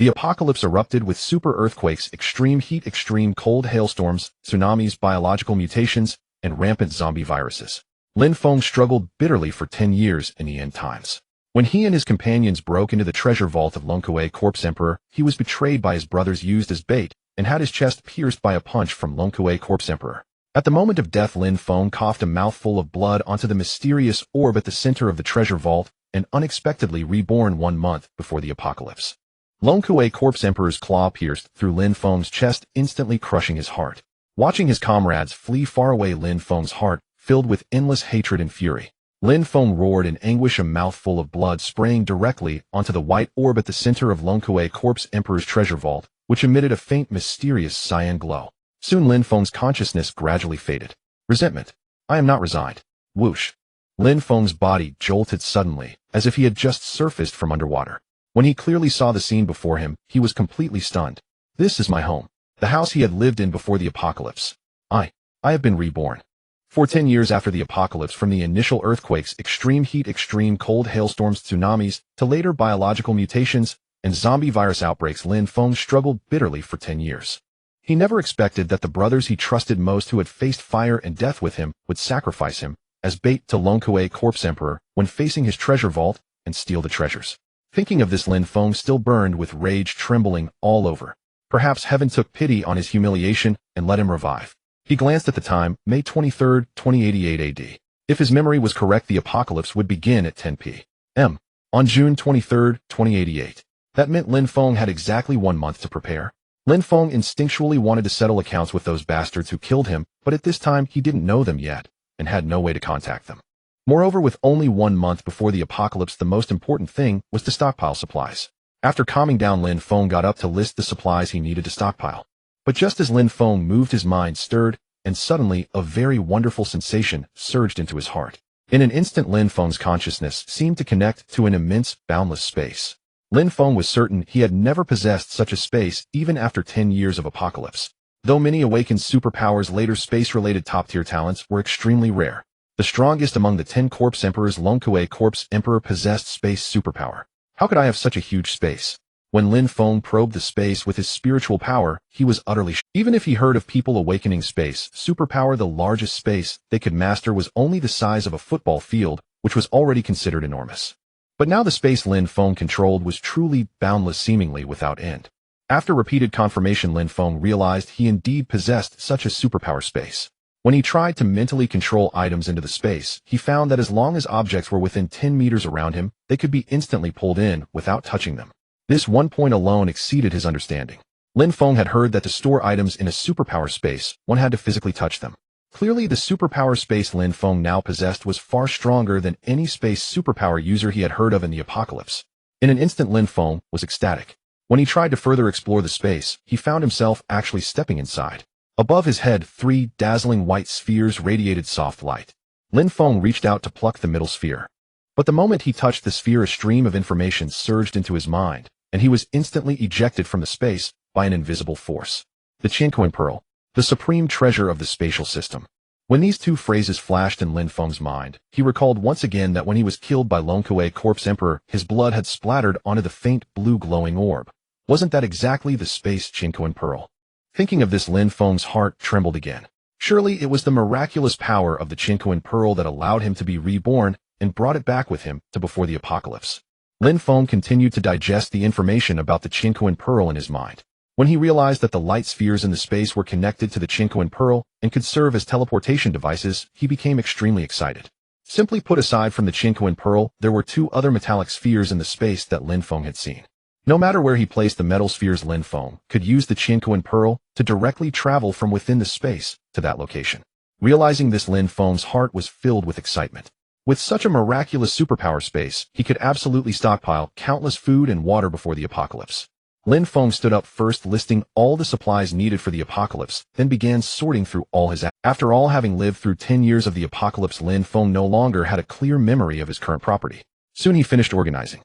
The apocalypse erupted with super earthquakes, extreme heat, extreme cold, hailstorms, tsunamis, biological mutations, and rampant zombie viruses. Lin Feng struggled bitterly for 10 years in the end times. When he and his companions broke into the treasure vault of Longkuei Corpse Emperor, he was betrayed by his brothers, used as bait, and had his chest pierced by a punch from Longkuei Corpse Emperor. At the moment of death, Lin Feng coughed a mouthful of blood onto the mysterious orb at the center of the treasure vault and unexpectedly reborn 1 month before the apocalypse. Longkuei Corpse Emperor's claw pierced through Lin Feng's chest, instantly crushing his heart. Watching his comrades flee far away, Lin Feng's heart filled with endless hatred and fury. Lin Feng roared in anguish, a mouthful of blood spraying directly onto the white orb at the center of Longkuei Corpse Emperor's treasure vault, which emitted a faint, mysterious cyan glow. Soon Lin Feng's consciousness gradually faded. Resentment. I am not resigned. Whoosh. Lin Feng's body jolted suddenly, as if he had just surfaced from underwater. When he clearly saw the scene before him, he was completely stunned. This is my home. The house he had lived in before the apocalypse. I have been reborn. For 10 years after the apocalypse, from the initial earthquakes, extreme heat, extreme cold, hailstorms, tsunamis, to later biological mutations and zombie virus outbreaks, Lin Feng struggled bitterly for 10 years. He never expected that the brothers he trusted most, who had faced fire and death with him, would sacrifice him as bait to Longkuei Corpse Emperor when facing his treasure vault and steal the treasures. Thinking of this, Lin Feng still burned with rage, trembling all over. Perhaps heaven took pity on his humiliation and let him revive. He glanced at the time, May 23, 2088 AD. If his memory was correct, the apocalypse would begin at 10 p.m. on June 23, 2088. That meant Lin Feng had exactly 1 month to prepare. Lin Feng instinctually wanted to settle accounts with those bastards who killed him, but at this time he didn't know them yet and had no way to contact them. Moreover, with only 1 month before the apocalypse, the most important thing was to stockpile supplies. After calming down, Lin Feng got up to list the supplies he needed to stockpile. But just as Lin Feng moved, his mind stirred, and suddenly a very wonderful sensation surged into his heart. In an instant, Lin Feng's consciousness seemed to connect to an immense, boundless space. Lin Feng was certain he had never possessed such a space even after 10 years of apocalypse. Though many Awakened superpowers, later space-related top-tier talents, were extremely rare. The strongest among the 10 Corpse Emperors, Longkuei Corpse Emperor, possessed space superpower. How could I have such a huge space? When Lin Feng probed the space with his spiritual power, he was utterly shocked. Even if he heard of people awakening space superpower, the largest space they could master was only the size of a football field, which was already considered enormous. But now the space Lin Feng controlled was truly boundless, seemingly without end. After repeated confirmation, Lin Feng realized he indeed possessed such a superpower space. When he tried to mentally control items into the space, he found that as long as objects were within 10 meters around him, they could be instantly pulled in without touching them. This one point alone exceeded his understanding. Lin Feng had heard that to store items in a superpower space, one had to physically touch them. Clearly, the superpower space Lin Feng now possessed was far stronger than any space superpower user he had heard of in the apocalypse. In an instant, Lin Feng was ecstatic. When he tried to further explore the space, he found himself actually stepping inside. Above his head, 3 dazzling white spheres radiated soft light. Lin Feng reached out to pluck the middle sphere. But the moment he touched the sphere, a stream of information surged into his mind, and he was instantly ejected from the space by an invisible force. The Qinquan Pearl, the supreme treasure of the spatial system. When these two phrases flashed in Lin Feng's mind, he recalled once again that when he was killed by Longkuei Corpse Emperor, his blood had splattered onto the faint blue glowing orb. Wasn't that exactly the space Qinquan Pearl? Thinking of this, Lin Feng's heart trembled again. Surely it was the miraculous power of the Qinquan Pearl that allowed him to be reborn and brought it back with him to before the apocalypse. Lin Feng continued to digest the information about the Qinquan Pearl in his mind. When he realized that the light spheres in the space were connected to the Qinquan Pearl and could serve as teleportation devices, he became extremely excited. Simply put, aside from the Qinquan Pearl, there were 2 other metallic spheres in the space that Lin Feng had seen. No matter where he placed the metal spheres, Lin Feng could use the Qinquan Pearl to directly travel from within the space to that location. Realizing this, Lin Feng's heart was filled with excitement. With such a miraculous superpower space, he could absolutely stockpile countless food and water before the apocalypse. Lin Feng stood up, first listing all the supplies needed for the apocalypse, then began sorting through all his. After all, having lived through 10 years of the apocalypse, Lin Feng no longer had a clear memory of his current property. Soon he finished organizing.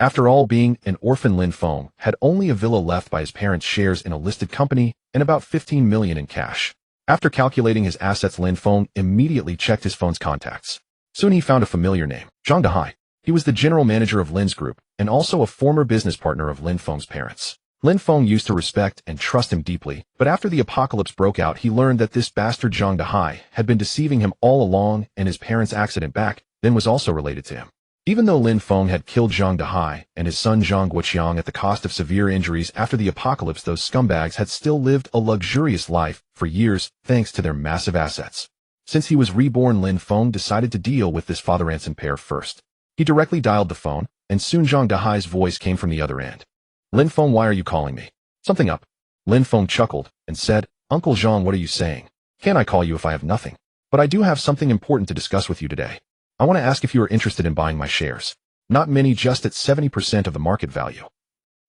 After all, being an orphan, Lin Feng had only a villa left by his parents' shares in a listed company and about 15 million in cash. After calculating his assets, Lin Feng immediately checked his phone's contacts. Soon he found a familiar name, Zhang Dehai. He was the general manager of Lin's group and also a former business partner of Lin Feng's parents. Lin Feng used to respect and trust him deeply, but after the apocalypse broke out he learned that this bastard Zhang Dehai had been deceiving him all along, and his parents' accident back then was also related to him. Even though Lin Feng had killed Zhang Dehai and his son Zhang Guoqiang at the cost of severe injuries after the apocalypse, those scumbags had still lived a luxurious life for years thanks to their massive assets. Since he was reborn, Lin Feng decided to deal with this father-and-son pair first. He directly dialed the phone, and soon Zhang Dehai's voice came from the other end. Lin Feng, why are you calling me? Something up. Lin Feng chuckled and said, Uncle Zhang, what are you saying? Can't I call you if I have nothing? But I do have something important to discuss with you today. I want to ask if you are interested in buying my shares. Not many, just at 70% of the market value.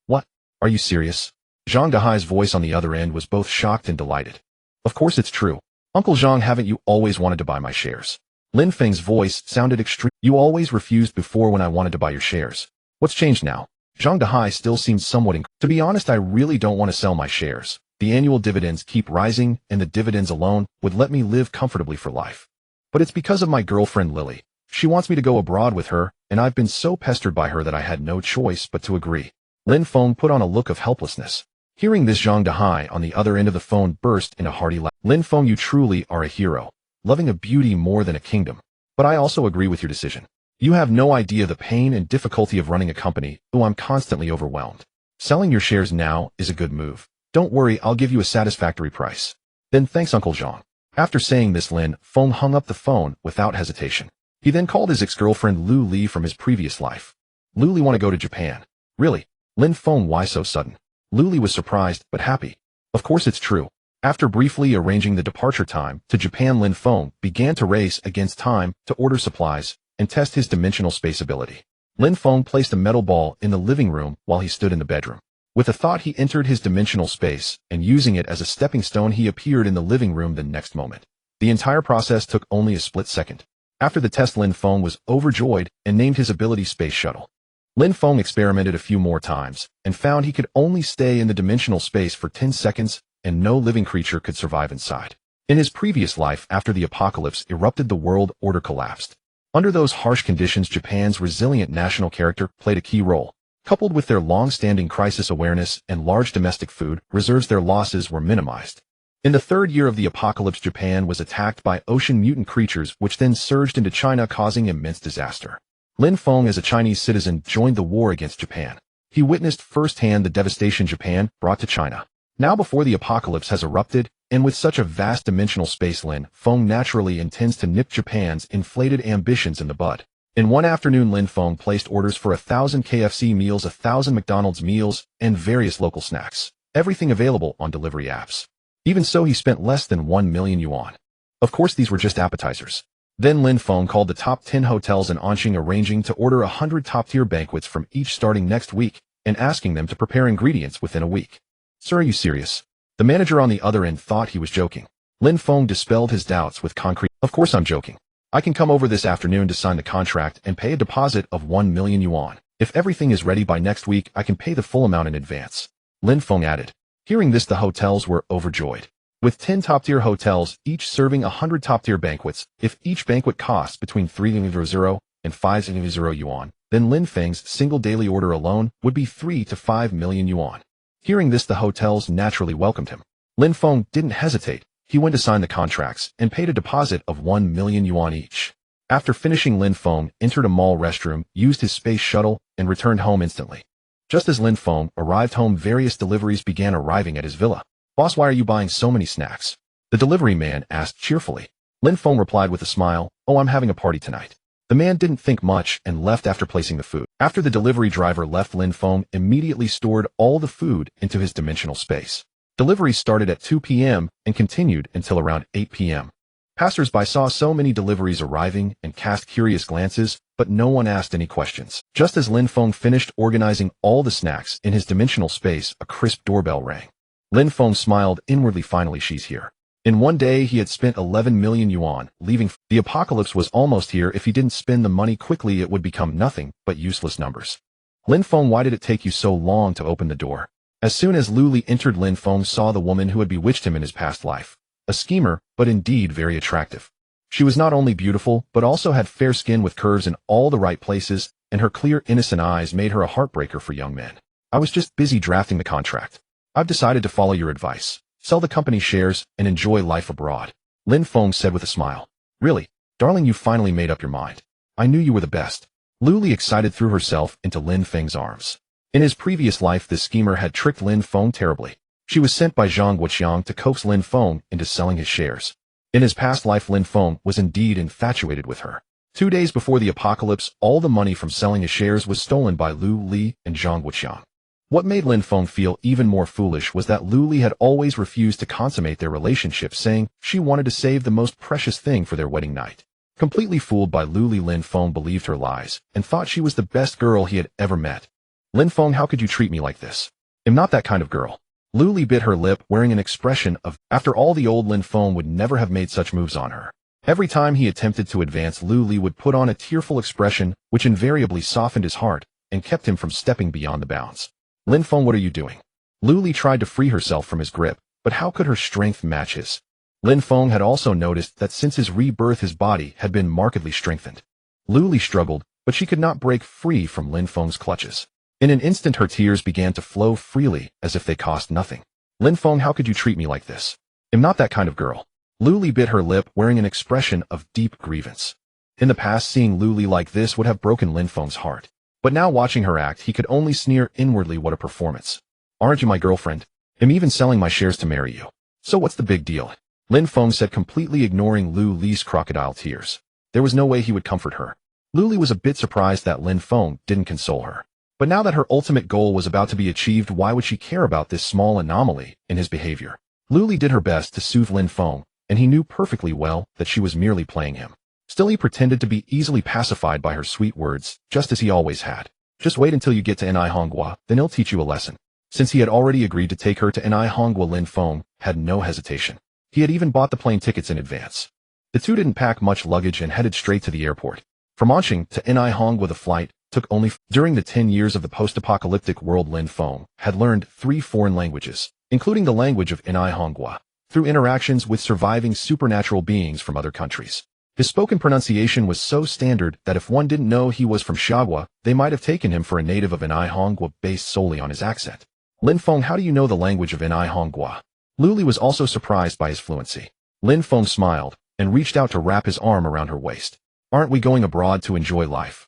What? Are you serious? Zhang Dehai's voice on the other end was both shocked and delighted. Of course it's true. Uncle Zhang, haven't you always wanted to buy my shares? Lin Feng's voice sounded extreme. You always refused before when I wanted to buy your shares. What's changed now? Zhang Dehai still seemed somewhat To be honest, I really don't want to sell my shares. The annual dividends keep rising, and the dividends alone would let me live comfortably for life. But it's because of my girlfriend Lily. She wants me to go abroad with her, and I've been so pestered by her that I had no choice but to agree. Lin Feng put on a look of helplessness. Hearing this, Zhang Dehai on the other end of the phone burst in a hearty laugh. Lin Feng, you truly are a hero, loving a beauty more than a kingdom. But I also agree with your decision. You have no idea the pain and difficulty of running a company. Oh, I'm constantly overwhelmed. Selling your shares now is a good move. Don't worry, I'll give you a satisfactory price. Then thanks, Uncle Zhang. After saying this, Lin Feng hung up the phone without hesitation. He then called his ex-girlfriend Lu Li from his previous life. Lu Li want to go to Japan. Really? Lin Feng, why so sudden? Lu Li was surprised but happy. Of course it's true. After briefly arranging the departure time to Japan, Lin Feng began to race against time to order supplies and test his dimensional space ability. Lin Feng placed a metal ball in the living room while he stood in the bedroom. With a thought, he entered his dimensional space, and using it as a stepping stone, he appeared in the living room the next moment. The entire process took only a split second. After the test, Lin Feng was overjoyed and named his ability Space Shuttle. Lin Feng experimented a few more times and found he could only stay in the dimensional space for 10 seconds, and no living creature could survive inside. In his previous life, after the apocalypse erupted, the world order collapsed. Under those harsh conditions, Japan's resilient national character played a key role. Coupled with their long-standing crisis awareness and large domestic food reserves, their losses were minimized. In the third year of the apocalypse, Japan was attacked by ocean mutant creatures, which then surged into China, causing immense disaster. Lin Feng, as a Chinese citizen, joined the war against Japan. He witnessed firsthand the devastation Japan brought to China. Now, before the apocalypse has erupted, and with such a vast dimensional space, Lin Feng naturally intends to nip Japan's inflated ambitions in the bud. In one afternoon, Lin Feng placed orders for 1,000 KFC meals, 1,000 McDonald's meals, and various local snacks. Everything available on delivery apps. Even so, he spent less than 1 million yuan. Of course, these were just appetizers. Then Lin Feng called the top 10 hotels in Anqing, arranging to order 100 top-tier banquets from each starting next week, and asking them to prepare ingredients within a week. Sir, are you serious? The manager on the other end thought he was joking. Lin Feng dispelled his doubts with concrete. Of course I'm joking. I can come over this afternoon to sign the contract and pay a deposit of 1 million yuan. If everything is ready by next week, I can pay the full amount in advance. Lin Feng added. Hearing this, the hotels were overjoyed. With 10 top-tier hotels, each serving 100 top-tier banquets, if each banquet costs between 300 and 500 yuan, then Lin Feng's single daily order alone would be 3 to 5 million yuan. Hearing this, the hotels naturally welcomed him. Lin Feng didn't hesitate. He went to sign the contracts and paid a deposit of 1 million yuan each. After finishing, Lin Feng entered a mall restroom, used his space shuttle, and returned home instantly. Just as Lin Feng arrived home, various deliveries began arriving at his villa. Boss, why are you buying so many snacks? The delivery man asked cheerfully. Lin Feng replied with a smile, oh, I'm having a party tonight. The man didn't think much and left after placing the food. After the delivery driver left, Lin Feng immediately stored all the food into his dimensional space. Deliveries started at 2 p.m. and continued until around 8 p.m. Passers-by saw so many deliveries arriving and cast curious glances, but no one asked any questions. Just as Lin Feng finished organizing all the snacks in his dimensional space, a crisp doorbell rang. Lin Feng smiled inwardly. Finally, she's here. In one day, he had spent 11 million yuan, leaving. The apocalypse was almost here. If he didn't spend the money quickly, it would become nothing but useless numbers. Lin Feng, why did it take you so long to open the door? As soon as Lu Li entered, Lin Feng saw the woman who had bewitched him in his past life. A schemer, but indeed very attractive. She was not only beautiful, but also had fair skin with curves in all the right places, and her clear, innocent eyes made her a heartbreaker for young men. I was just busy drafting the contract. I've decided to follow your advice. Sell the company shares and enjoy life abroad. Lin Feng said with a smile. Really? Darling, you finally made up your mind. I knew you were the best. Lu Li excited threw herself into Lin Feng's arms. In his previous life, this schemer had tricked Lin Feng terribly. She was sent by Zhang Guoqiang to coax Lin Feng into selling his shares. In his past life, Lin Feng was indeed infatuated with her. 2 days before the apocalypse, all the money from selling his shares was stolen by Lu Li and Zhang Guoqiang. What made Lin Feng feel even more foolish was that Lu Li had always refused to consummate their relationship, saying she wanted to save the most precious thing for their wedding night. Completely fooled by Lu Li, Lin Feng believed her lies and thought she was the best girl he had ever met. Lin Feng, how could you treat me like this? I'm not that kind of girl. Lu Li bit her lip, wearing an expression of, after all, the old Lin Feng would never have made such moves on her. Every time he attempted to advance, Lu Li would put on a tearful expression, which invariably softened his heart and kept him from stepping beyond the bounds. Lin Feng, what are you doing? Lu Li tried to free herself from his grip, but how could her strength match his? Lin Feng had also noticed that since his rebirth his body had been markedly strengthened. Lu Li struggled, but she could not break free from Lin Feng's clutches. In an instant her tears began to flow freely as if they cost nothing. Lin Feng, how could you treat me like this? I'm not that kind of girl. Lu Li bit her lip, wearing an expression of deep grievance. In the past, seeing Lu Li like this would have broken Lin Feng's heart. But now, watching her act, he could only sneer inwardly. What a performance. Aren't you my girlfriend? I'm even selling my shares to marry you. So what's the big deal? Lin Feng said, completely ignoring Lu Li's crocodile tears. There was no way he would comfort her. Lu Li was a bit surprised that Lin Feng didn't console her. But now that her ultimate goal was about to be achieved, why would she care about this small anomaly in his behavior? Lu Li did her best to soothe Lin Feng, and he knew perfectly well that she was merely playing him. Still, he pretended to be easily pacified by her sweet words, just as he always had. Just wait until you get to Ni Hongguo, then he'll teach you a lesson. Since he had already agreed to take her to Ni Hongguo, Lin Feng had no hesitation. He had even bought the plane tickets in advance. The two didn't pack much luggage and headed straight to the airport. From Anqing to Ni Hongguo, the flight took only. During the 10 years of the post-apocalyptic world, Lin Feng had learned 3 foreign languages, including the language of Ni Hongguo, through interactions with surviving supernatural beings from other countries. His spoken pronunciation was so standard that if one didn't know he was from Xiagua, they might have taken him for a native of Ni Hongguo based solely on his accent. Lin Feng, how do you know the language of Ni Hongguo? Lu Li was also surprised by his fluency. Lin Feng smiled and reached out to wrap his arm around her waist. Aren't we going abroad to enjoy life?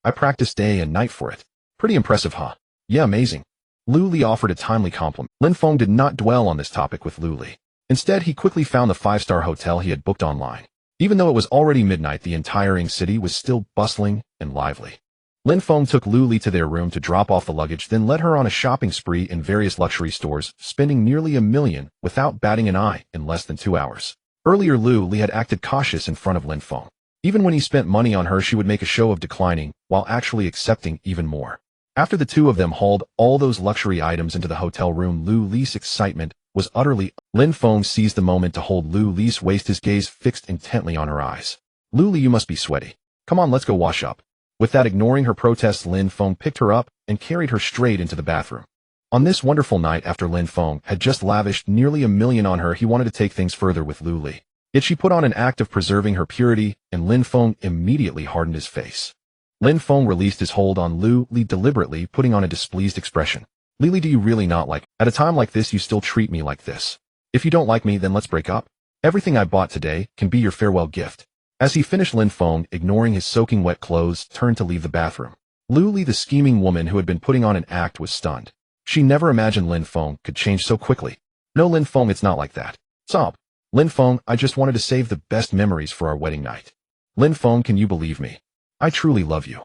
I practiced day and night for it. Pretty impressive, huh? Yeah, amazing. Lu Li offered a timely compliment. Lin Feng did not dwell on this topic with Lu Li. Instead, he quickly found the 5-star hotel he had booked online. Even though it was already midnight, the entire city was still bustling and lively. Lin Feng took Lu Li to their room to drop off the luggage, then led her on a shopping spree in various luxury stores, spending nearly $1 million without batting an eye in less than 2 hours. Earlier, Lu Li had acted cautious in front of Lin Feng. Even when he spent money on her, she would make a show of declining, while actually accepting even more. After the two of them hauled all those luxury items into the hotel room, Lu Li's excitement was utterly. Lin Feng seized the moment to hold Lu Li's waist, his gaze fixed intently on her eyes. Lu Li, you must be sweaty. Come on, let's go wash up. With that, ignoring her protests, Lin Feng picked her up and carried her straight into the bathroom. On this wonderful night, after Lin Feng had just lavished nearly $1 million on her, he wanted to take things further with Lu Li. Yet she put on an act of preserving her purity, and Lin Feng immediately hardened his face. Lin Feng released his hold on Lu Li deliberately, putting on a displeased expression. Li, do you really not like? At a time like this, you still treat me like this. If you don't like me, then let's break up. Everything I bought today can be your farewell gift. As he finished, Lin Feng, ignoring his soaking wet clothes, turned to leave the bathroom. Lu Li, the scheming woman who had been putting on an act, was stunned. She never imagined Lin Feng could change so quickly. No, Lin Feng, it's not like that. Sob. Lin Feng, I just wanted to save the best memories for our wedding night. Lin Feng, can you believe me? I truly love you.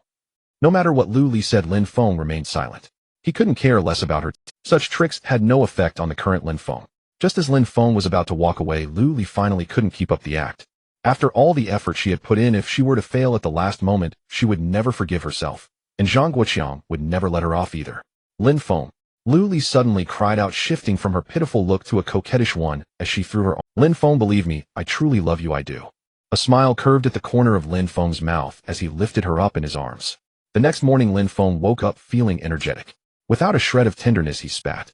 No matter what Lu Li said, Lin Feng remained silent. He couldn't care less about her. Such tricks had no effect on the current Lin Feng. Just as Lin Feng was about to walk away, Lu Li finally couldn't keep up the act. After all the effort she had put in, if she were to fail at the last moment, she would never forgive herself. And Zhang Guoqiang would never let her off either. Lin Feng. Lu Li suddenly cried out, shifting from her pitiful look to a coquettish one as she threw her arm. Lin Feng, believe me, I truly love you, I do. A smile curved at the corner of Lin Feng's mouth as he lifted her up in his arms. The next morning, Lin Feng woke up feeling energetic. Without a shred of tenderness, he spat.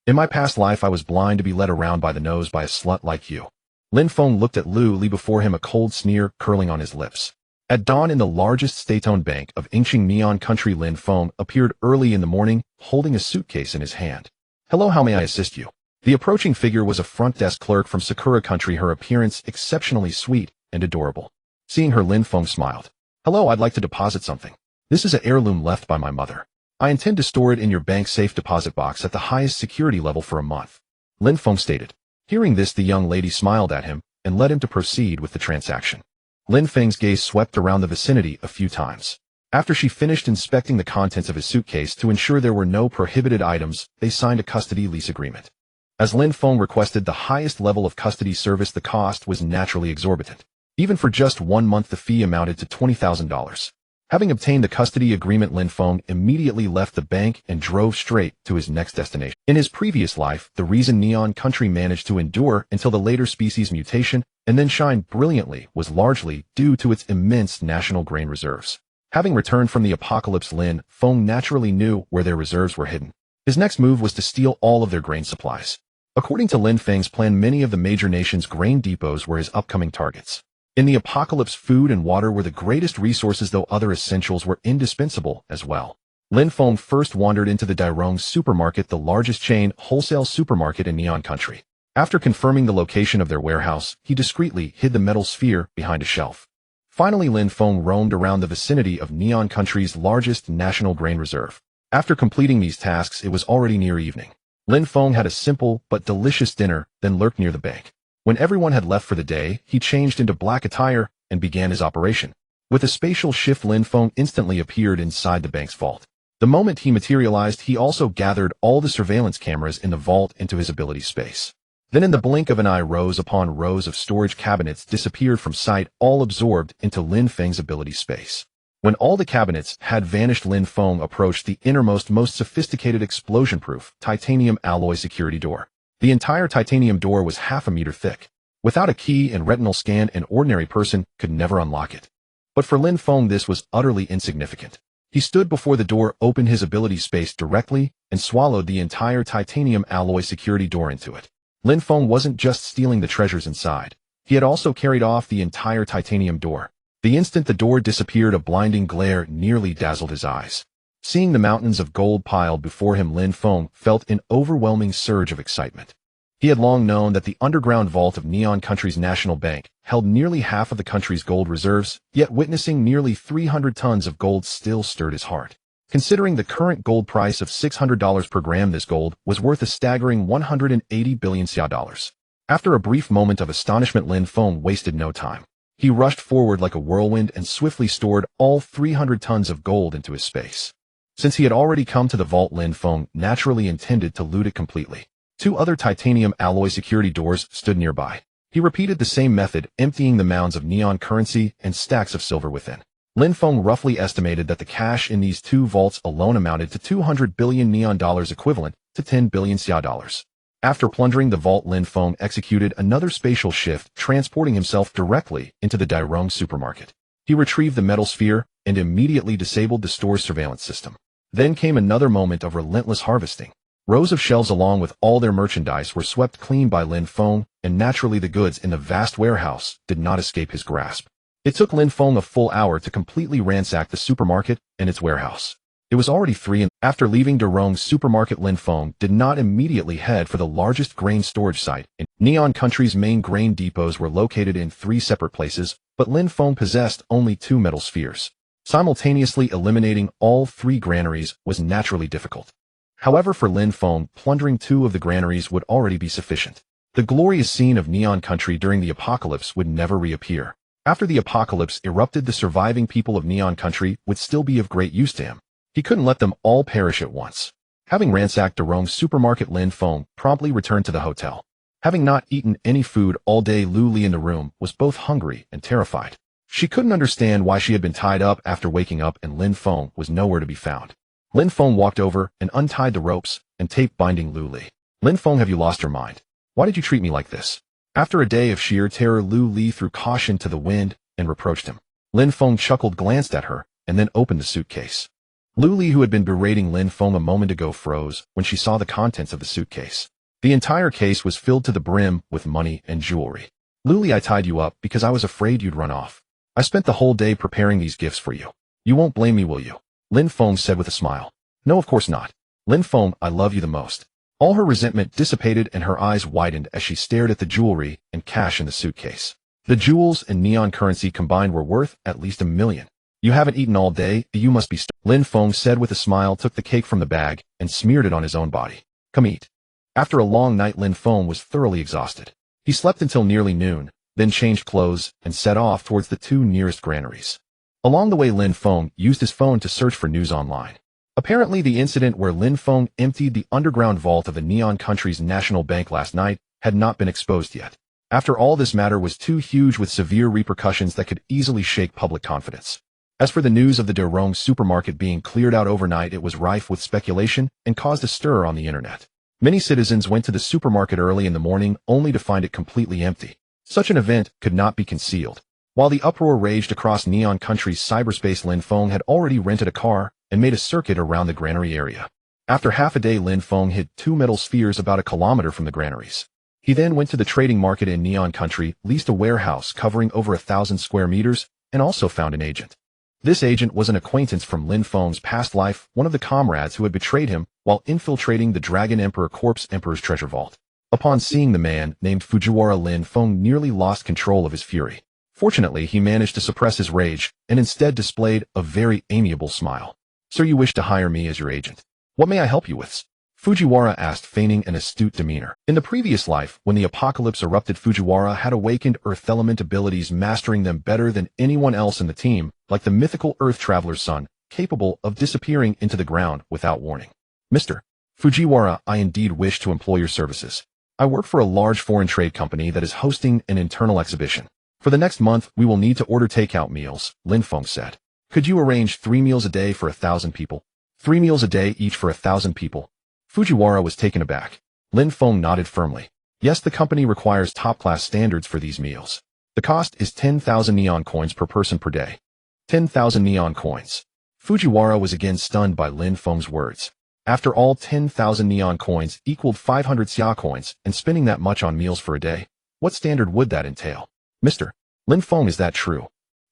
In my past life, I was blind to be led around by the nose by a slut like you. Lin Feng looked at Lu Li before him, a cold sneer curling on his lips. At dawn in the largest state-owned bank of Inqing Neon Country, Lin Feng appeared early in the morning, holding a suitcase in his hand. "Hello, how may I assist you?" The approaching figure was a front desk clerk from Sakura Country, her appearance exceptionally sweet and adorable. Seeing her, Lin Feng smiled. "Hello, I'd like to deposit something. This is an heirloom left by my mother. I intend to store it in your bank safe deposit box at the highest security level for a month," Lin Feng stated. Hearing this, the young lady smiled at him and led him to proceed with the transaction. Lin Feng's gaze swept around the vicinity a few times. After she finished inspecting the contents of his suitcase to ensure there were no prohibited items, they signed a custody lease agreement. As Lin Feng requested the highest level of custody service, the cost was naturally exorbitant. Even for just 1 month, the fee amounted to $20,000. Having obtained the custody agreement, Lin Feng immediately left the bank and drove straight to his next destination. In his previous life, the reason Neon Country managed to endure until the later species mutation and then shine brilliantly was largely due to its immense national grain reserves. Having returned from the apocalypse, Lin Feng naturally knew where their reserves were hidden. His next move was to steal all of their grain supplies. According to Lin Feng's plan, many of the major nations' grain depots were his upcoming targets. In the apocalypse, food and water were the greatest resources, though other essentials were indispensable as well. Lin Feng first wandered into the Dirong supermarket, the largest chain wholesale supermarket in Neon Country. After confirming the location of their warehouse, he discreetly hid the metal sphere behind a shelf. Finally, Lin Feng roamed around the vicinity of Neon Country's largest national grain reserve. After completing these tasks, it was already near evening. Lin Feng had a simple but delicious dinner, then lurked near the bank. When everyone had left for the day, he changed into black attire and began his operation. With a spatial shift, Lin Feng instantly appeared inside the bank's vault. The moment he materialized, he also gathered all the surveillance cameras in the vault into his ability space. Then in the blink of an eye, rows upon rows of storage cabinets disappeared from sight, all absorbed into Lin Feng's ability space. When all the cabinets had vanished, Lin Feng approached the innermost, most sophisticated explosion-proof titanium alloy security door. The entire titanium door was half a meter thick. Without a key and retinal scan, an ordinary person could never unlock it. But for Lin Feng, this was utterly insignificant. He stood before the door, opened his ability space directly, and swallowed the entire titanium alloy security door into it. Lin Feng wasn't just stealing the treasures inside. He had also carried off the entire titanium door. The instant the door disappeared, a blinding glare nearly dazzled his eyes. Seeing the mountains of gold piled before him, Lin Feng felt an overwhelming surge of excitement. He had long known that the underground vault of Neon Country's national bank held nearly half of the country's gold reserves, yet witnessing nearly 300 tons of gold still stirred his heart. Considering the current gold price of $600 per gram, this gold was worth a staggering 180 billion Xia dollars. After a brief moment of astonishment, Lin Feng wasted no time. He rushed forward like a whirlwind and swiftly stored all 300 tons of gold into his space. Since he had already come to the vault, Lin Feng naturally intended to loot it completely. 2 other titanium alloy security doors stood nearby. He repeated the same method, emptying the mounds of neon currency and stacks of silver within. Lin Feng roughly estimated that the cash in these 2 vaults alone amounted to 200 billion neon dollars, equivalent to 10 billion Xia dollars. After plundering the vault, Lin Feng executed another spatial shift, transporting himself directly into the Dirong supermarket. He retrieved the metal sphere and immediately disabled the store's surveillance system. Then came another moment of relentless harvesting. Rows of shelves along with all their merchandise were swept clean by Lin Feng, and naturally the goods in the vast warehouse did not escape his grasp. It took Lin Feng a full hour to completely ransack the supermarket and its warehouse. It was already 3 and after leaving Dirong's supermarket, Lin Feng did not immediately head for the largest grain storage site. Neon Country's main grain depots were located in 3 separate places, but Lin Feng possessed only 2 metal spheres. Simultaneously eliminating all 3 granaries was naturally difficult. However, for Lin Feng, plundering 2 of the granaries would already be sufficient. The glorious scene of Neon Country during the apocalypse would never reappear. After the apocalypse erupted, the surviving people of Neon Country would still be of great use to him. He couldn't let them all perish at once. Having ransacked Dirong's supermarket, Lin Feng promptly returned to the hotel. Having not eaten any food all day, Lu Li in the room was both hungry and terrified. She couldn't understand why she had been tied up after waking up and Lin Feng was nowhere to be found. Lin Feng walked over and untied the ropes and tape binding Lu Li. "Lin Feng, have you lost your mind? Why did you treat me like this?" After a day of sheer terror, Lu Li threw caution to the wind and reproached him. Lin Feng chuckled, glanced at her, and then opened the suitcase. Lu Li, who had been berating Lin Feng a moment ago, froze when she saw the contents of the suitcase. The entire case was filled to the brim with money and jewelry. "Lu Li, I tied you up because I was afraid you'd run off. I spent the whole day preparing these gifts for you. You won't blame me, will you? Lin Feng said with a smile. No, of course not. Lin Feng, I love you the most. All her resentment dissipated and her eyes widened as she stared at the jewelry and cash in the suitcase. The jewels and neon currency combined were worth at least $1 million. You haven't eaten all day, you must be Lin Feng said with a smile, took the cake from the bag and smeared it on his own body. Come eat. After a long night, Lin Feng was thoroughly exhausted. He slept until nearly noon, then changed clothes and set off towards the 2 nearest granaries. Along the way, Lin Feng used his phone to search for news online. Apparently, the incident where Lin Feng emptied the underground vault of the Neon Country's national bank last night had not been exposed yet. After all, this matter was too huge with severe repercussions that could easily shake public confidence. As for the news of the Derong supermarket being cleared out overnight, it was rife with speculation and caused a stir on the internet. Many citizens went to the supermarket early in the morning only to find it completely empty. Such an event could not be concealed. While the uproar raged across Neon Country's cyberspace, Lin Feng had already rented a car and made a circuit around the granary area. After half a day, Lin Feng hid 2 metal spheres about 1 kilometer from the granaries. He then went to the trading market in Neon Country, leased a warehouse covering over 1,000 square meters, and also found an agent. This agent was an acquaintance from Lin Feng's past life, one of the comrades who had betrayed him while infiltrating the Dragon Emperor Corpse Emperor's treasure vault. Upon seeing the man named Fujiwara, Lin Feng nearly lost control of his fury. Fortunately, he managed to suppress his rage and instead displayed a very amiable smile. Sir, you wish to hire me as your agent. What may I help you with? Fujiwara asked, feigning an astute demeanor. In the previous life, when the apocalypse erupted, Fujiwara had awakened earth element abilities, mastering them better than anyone else in the team, like the mythical earth traveler's son, capable of disappearing into the ground without warning. Mr. Fujiwara, I indeed wish to employ your services. I work for a large foreign trade company that is hosting an internal exhibition. For the next month, we will need to order takeout meals, Lin Feng said. Could you arrange 3 meals a day for 1,000 people? 3 meals a day each for 1,000 people. Fujiwara was taken aback. Lin Feng nodded firmly. Yes, the company requires top-class standards for these meals. The cost is 10,000 neon coins per person per day. 10,000 neon coins. Fujiwara was again stunned by Lin Feng's words. After all, 10,000 neon coins equaled 500 xia coins, and spending that much on meals for a day. What standard would that entail? Mr. Lin Feng, is that true?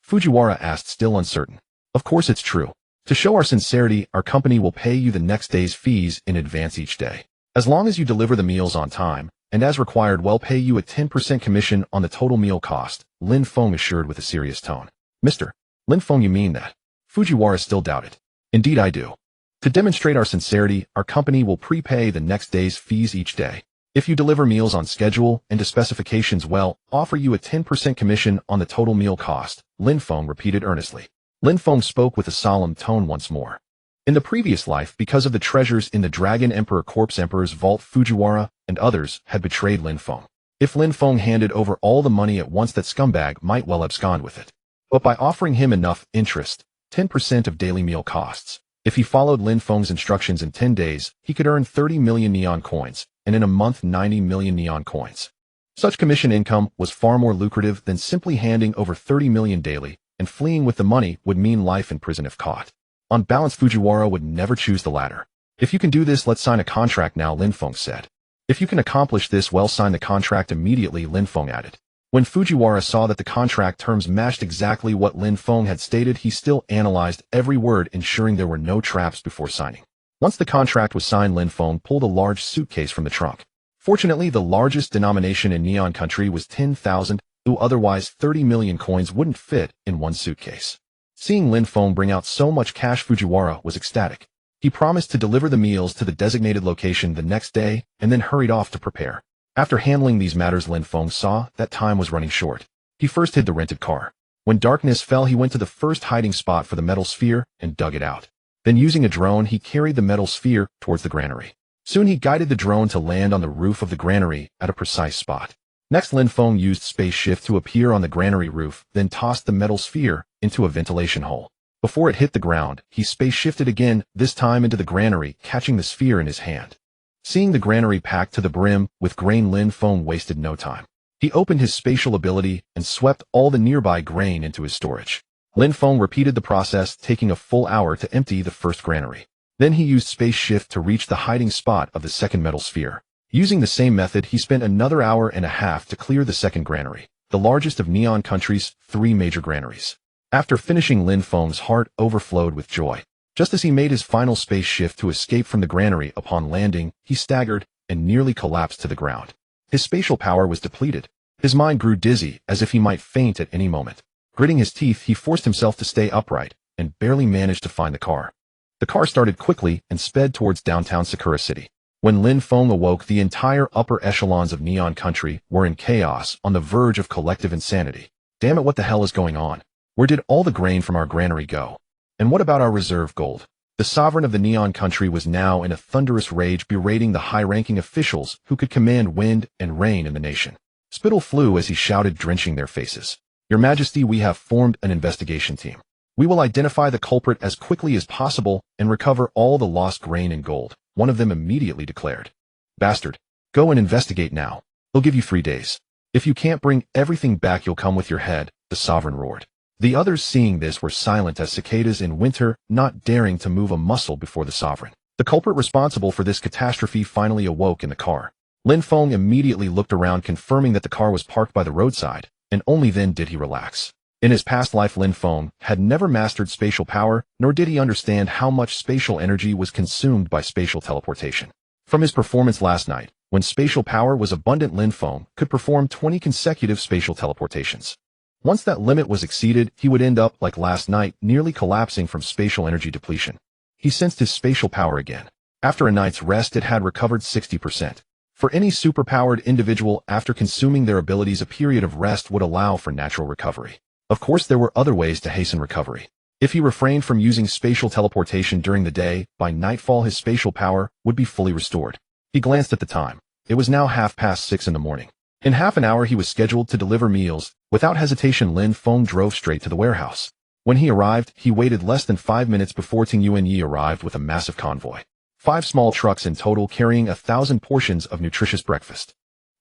Fujiwara asked, still uncertain. Of course it's true. To show our sincerity, our company will pay you the next day's fees in advance each day. As long as you deliver the meals on time, and as required, we'll pay you a 10% commission on the total meal cost, Lin Feng assured with a serious tone. Mr. Lin Feng, you mean that? Fujiwara still doubted. Indeed I do. To demonstrate our sincerity, our company will prepay the next day's fees each day. If you deliver meals on schedule and to specifications, we'll offer you a 10% commission on the total meal cost, Lin Feng repeated earnestly. Lin Feng spoke with a solemn tone once more. In the previous life, because of the treasures in the Dragon Emperor Corpse Emperor's vault, Fujiwara and others had betrayed Lin Feng. If Lin Feng handed over all the money at once, that scumbag might well abscond with it. But by offering him enough interest, 10% of daily meal costs, if he followed Lin Feng's instructions in 10 days, he could earn 30 million neon coins, and in a month 90 million neon coins. Such commission income was far more lucrative than simply handing over 30 million daily, and fleeing with the money would mean life in prison if caught. On balance, Fujiwara would never choose the latter. If you can do this, let's sign a contract now, Lin Feng said. If you can accomplish this, well, sign the contract immediately, Lin Feng added. When Fujiwara saw that the contract terms matched exactly what Lin Feng had stated, he still analyzed every word, ensuring there were no traps before signing. Once the contract was signed, Lin Feng pulled a large suitcase from the trunk. Fortunately, the largest denomination in Neon Country was 10,000, though otherwise 30 million coins wouldn't fit in one suitcase. Seeing Lin Feng bring out so much cash, Fujiwara was ecstatic. He promised to deliver the meals to the designated location the next day and then hurried off to prepare. After handling these matters, Lin Feng saw that time was running short. He first hid the rented car. When darkness fell, he went to the first hiding spot for the metal sphere and dug it out. Then, using a drone, he carried the metal sphere towards the granary. Soon he guided the drone to land on the roof of the granary at a precise spot. Next, Lin Feng used space shift to appear on the granary roof, then tossed the metal sphere into a ventilation hole. Before it hit the ground, he space shifted again, this time into the granary, catching the sphere in his hand. Seeing the granary packed to the brim with grain, Lin Feng wasted no time. He opened his spatial ability and swept all the nearby grain into his storage. Lin Feng repeated the process, taking a full hour to empty the first granary. Then he used space shift to reach the hiding spot of the second metal sphere. Using the same method, he spent another hour and a half to clear the second granary. the largest of Neon Country's 3 major granaries. After finishing, Lin Feng's heart overflowed with joy. Just as he made his final space shift to escape from the granary upon landing, he staggered and nearly collapsed to the ground. His spatial power was depleted. His mind grew dizzy, as if he might faint at any moment. Gritting his teeth, he forced himself to stay upright, and barely managed to find the car. The car started quickly and sped towards downtown Sakura City. When Lin Feng awoke, the entire upper echelons of Neon Country were in chaos, on the verge of collective insanity. Damn it, what the hell is going on? Where did all the grain from our granary go? And what about our reserve gold? The sovereign of the Neon Country was now in a thunderous rage, berating the high-ranking officials who could command wind and rain in the nation. Spittle flew as he shouted, drenching their faces. Your Majesty, we have formed an investigation team. We will identify the culprit as quickly as possible and recover all the lost grain and gold, one of them immediately declared. Bastard, go and investigate now. They'll give you 3 days. If you can't bring everything back, you'll come with your head, the sovereign roared. The others, seeing this, were silent as cicadas in winter, not daring to move a muscle before the sovereign. The culprit responsible for this catastrophe finally awoke in the car. Lin Feng immediately looked around, confirming that the car was parked by the roadside, and only then did he relax. In his past life, Lin Feng had never mastered spatial power, nor did he understand how much spatial energy was consumed by spatial teleportation. From his performance last night, when spatial power was abundant, Lin Feng could perform 20 consecutive spatial teleportations. Once that limit was exceeded, he would end up like last night, nearly collapsing from spatial energy depletion. He sensed his spatial power again. After a night's rest, it had recovered 60%. For any superpowered individual, after consuming their abilities, a period of rest would allow for natural recovery. Of course, there were other ways to hasten recovery. If he refrained from using spatial teleportation during the day, by nightfall his spatial power would be fully restored. He glanced at the time. It was now 6:30 in the morning. In half an hour he was scheduled to deliver meals. Without hesitation, Lin Feng drove straight to the warehouse. When he arrived, he waited less than 5 minutes before Ting Yuanyi arrived with a massive convoy. 5 small trucks in total, carrying 1,000 portions of nutritious breakfast.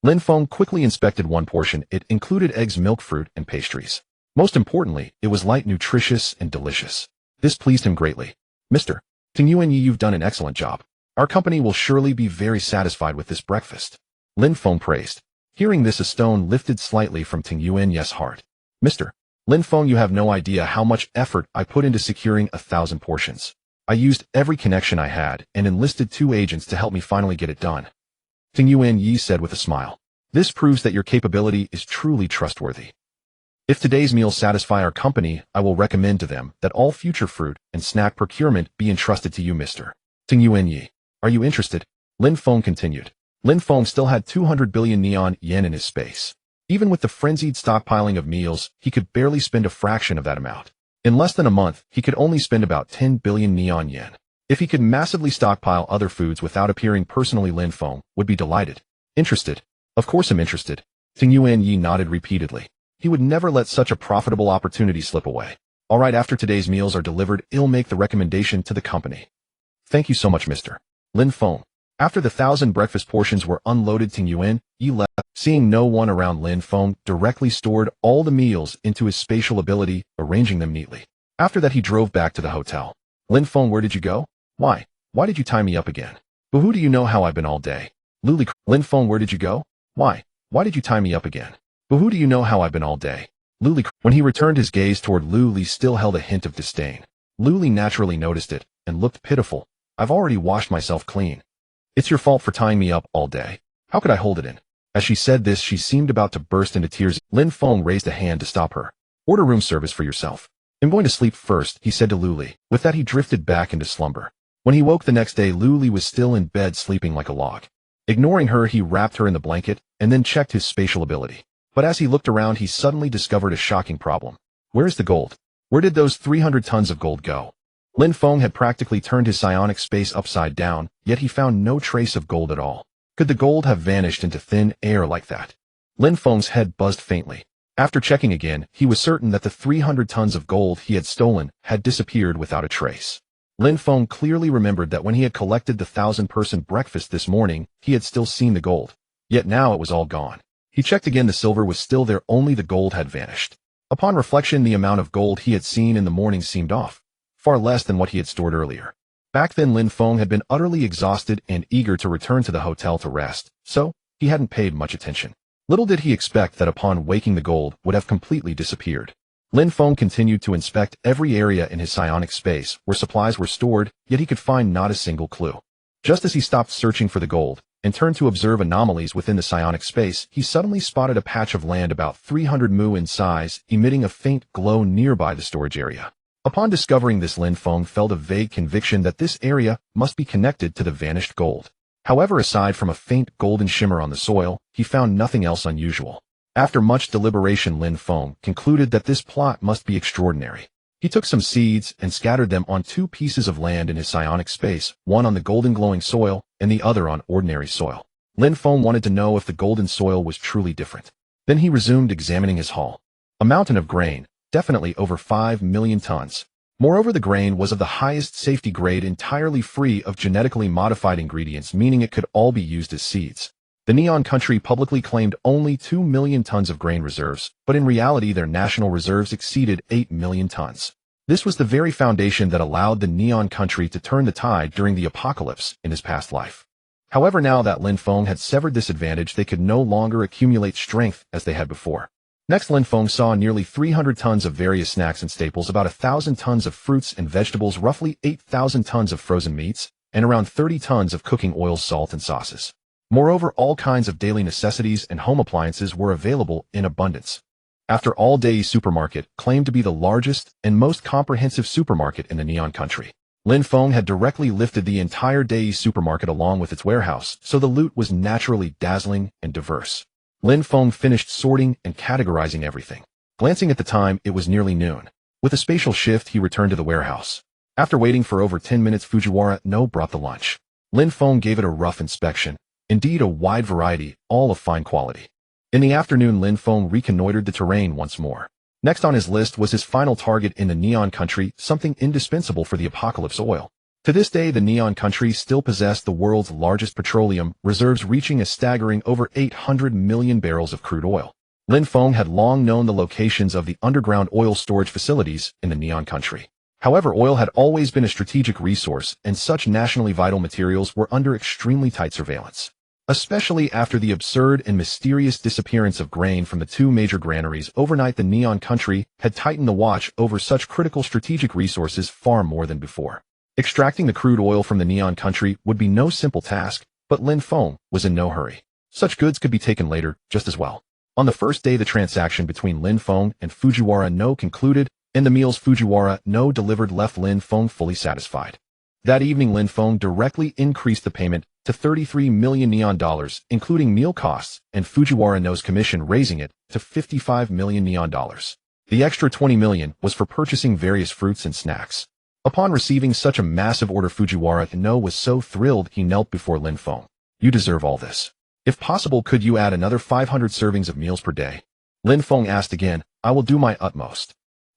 Lin Feng quickly inspected one portion. It included eggs, milk, fruit, and pastries. Most importantly, it was light, nutritious, and delicious. This pleased him greatly. Mr. Ting Yuanyi, you've done an excellent job. Our company will surely be very satisfied with this breakfast. Lin Feng praised. Hearing this, a stone lifted slightly from Ting Yuanyi's heart. Mr. Lin Feng, you have no idea how much effort I put into securing 1,000 portions. I used every connection I had and enlisted 2 agents to help me finally get it done. Ting Yuanyi said with a smile. This proves that your capability is truly trustworthy. If today's meals satisfy our company, I will recommend to them that all future fruit and snack procurement be entrusted to you, Mr. Ting Yuanyi. Are you interested? Lin Feng continued. Lin Feng still had 200 billion neon yen in his space. Even with the frenzied stockpiling of meals, he could barely spend a fraction of that amount. In less than a month, he could only spend about 10 billion neon yen. If he could massively stockpile other foods without appearing personally, Lin Feng would be delighted. Interested? Of course I'm interested. Ting Yuanyi nodded repeatedly. He would never let such a profitable opportunity slip away. All right, after today's meals are delivered, I'll make the recommendation to the company. Thank you so much, Mr. Lin Feng. After the 1,000 breakfast portions were unloaded, Ting Yuanyi left. Seeing no one around, Lin Feng directly stored all the meals into his spatial ability, arranging them neatly. After that, he drove back to the hotel. Lin Feng, where did you go? Why did you tie me up again? But who do you know how I've been all day? Luli. Lin Feng, where did you go? Why did you tie me up again? But who do you know how I've been all day? Luli. When he returned his gaze toward Luli, still held a hint of disdain. Luli naturally noticed it and looked pitiful. I've already washed myself clean. It's your fault for tying me up all day. How could I hold it in? As she said this, she seemed about to burst into tears. Lin Feng raised a hand to stop her. Order room service for yourself. I'm going to sleep first, he said to Luli. With that, he drifted back into slumber. When he woke the next day, Luli was still in bed, sleeping like a log. Ignoring her, he wrapped her in the blanket and then checked his spatial ability. But as he looked around, he suddenly discovered a shocking problem. Where's the gold? Where did those 300 tons of gold go? Lin Feng had practically turned his psionic space upside down, yet he found no trace of gold at all. Could the gold have vanished into thin air like that? Lin Feng's head buzzed faintly. After checking again, he was certain that the 300 tons of gold he had stolen had disappeared without a trace. Lin Feng clearly remembered that when he had collected the 1,000-person breakfast this morning, he had still seen the gold. Yet now it was all gone. He checked again, the silver was still there, only the gold had vanished. Upon reflection, the amount of gold he had seen in the morning seemed off, far less than what he had stored earlier. Back then, Lin Feng had been utterly exhausted and eager to return to the hotel to rest, so he hadn't paid much attention. Little did he expect that upon waking the gold would have completely disappeared. Lin Feng continued to inspect every area in his psionic space where supplies were stored, yet he could find not a single clue. Just as he stopped searching for the gold and turned to observe anomalies within the psionic space, he suddenly spotted a patch of land about 300 mu in size, emitting a faint glow nearby the storage area. Upon discovering this, Lin Feng felt a vague conviction that this area must be connected to the vanished gold. However, aside from a faint golden shimmer on the soil, he found nothing else unusual. After much deliberation, Lin Feng concluded that this plot must be extraordinary. He took some seeds and scattered them on 2 pieces of land in his psionic space, one on the golden glowing soil and the other on ordinary soil. Lin Feng wanted to know if the golden soil was truly different. Then he resumed examining his haul. A mountain of grain, definitely over 5 million tons. Moreover, the grain was of the highest safety grade, entirely free of genetically modified ingredients, meaning it could all be used as seeds. The Neon country publicly claimed only 2 million tons of grain reserves, but in reality their national reserves exceeded 8 million tons. This was the very foundation that allowed the Neon country to turn the tide during the apocalypse in his past life. However, now that Lin Feng had severed this advantage, they could no longer accumulate strength as they had before. Next, Lin Feng saw nearly 300 tons of various snacks and staples, about 1,000 tons of fruits and vegetables, roughly 8,000 tons of frozen meats, and around 30 tons of cooking oils, salt, and sauces. Moreover, all kinds of daily necessities and home appliances were available in abundance. After all, Dei Supermarket claimed to be the largest and most comprehensive supermarket in the Neon country. Lin Feng had directly lifted the entire Dei Supermarket along with its warehouse, so the loot was naturally dazzling and diverse. Lin Feng finished sorting and categorizing everything. Glancing at the time, it was nearly noon. With a spatial shift, he returned to the warehouse. After waiting for over 10 minutes, Fujiwara no brought the lunch. Lin Feng gave it a rough inspection. Indeed, a wide variety, all of fine quality. In the afternoon, Lin Feng reconnoitered the terrain once more. Next on his list was his final target in the Neon country, something indispensable for the apocalypse: oil. To this day, the Neon country still possessed the world's largest petroleum reserves, reaching a staggering over 800 million barrels of crude oil. Lin Feng had long known the locations of the underground oil storage facilities in the Neon country. However, oil had always been a strategic resource, and such nationally vital materials were under extremely tight surveillance. Especially after the absurd and mysterious disappearance of grain from the 2 major granaries overnight, the Neon country had tightened the watch over such critical strategic resources far more than before. Extracting the crude oil from the Neon country would be no simple task, but Lin Feng was in no hurry. Such goods could be taken later just as well. On the first day, the transaction between Lin Feng and Fujiwara no concluded, and the meals Fujiwara no delivered left Lin Feng fully satisfied. That evening, Lin Feng directly increased the payment to 33 million neon dollars, including meal costs, and Fujiwara no's commission, raising it to 55 million neon dollars. The extra 20 million was for purchasing various fruits and snacks. Upon receiving such a massive order, Fujiwara no was so thrilled he knelt before Lin Feng. "You deserve all this. If possible, could you add another 500 servings of meals per day?" Lin Feng asked again. "I will do my utmost."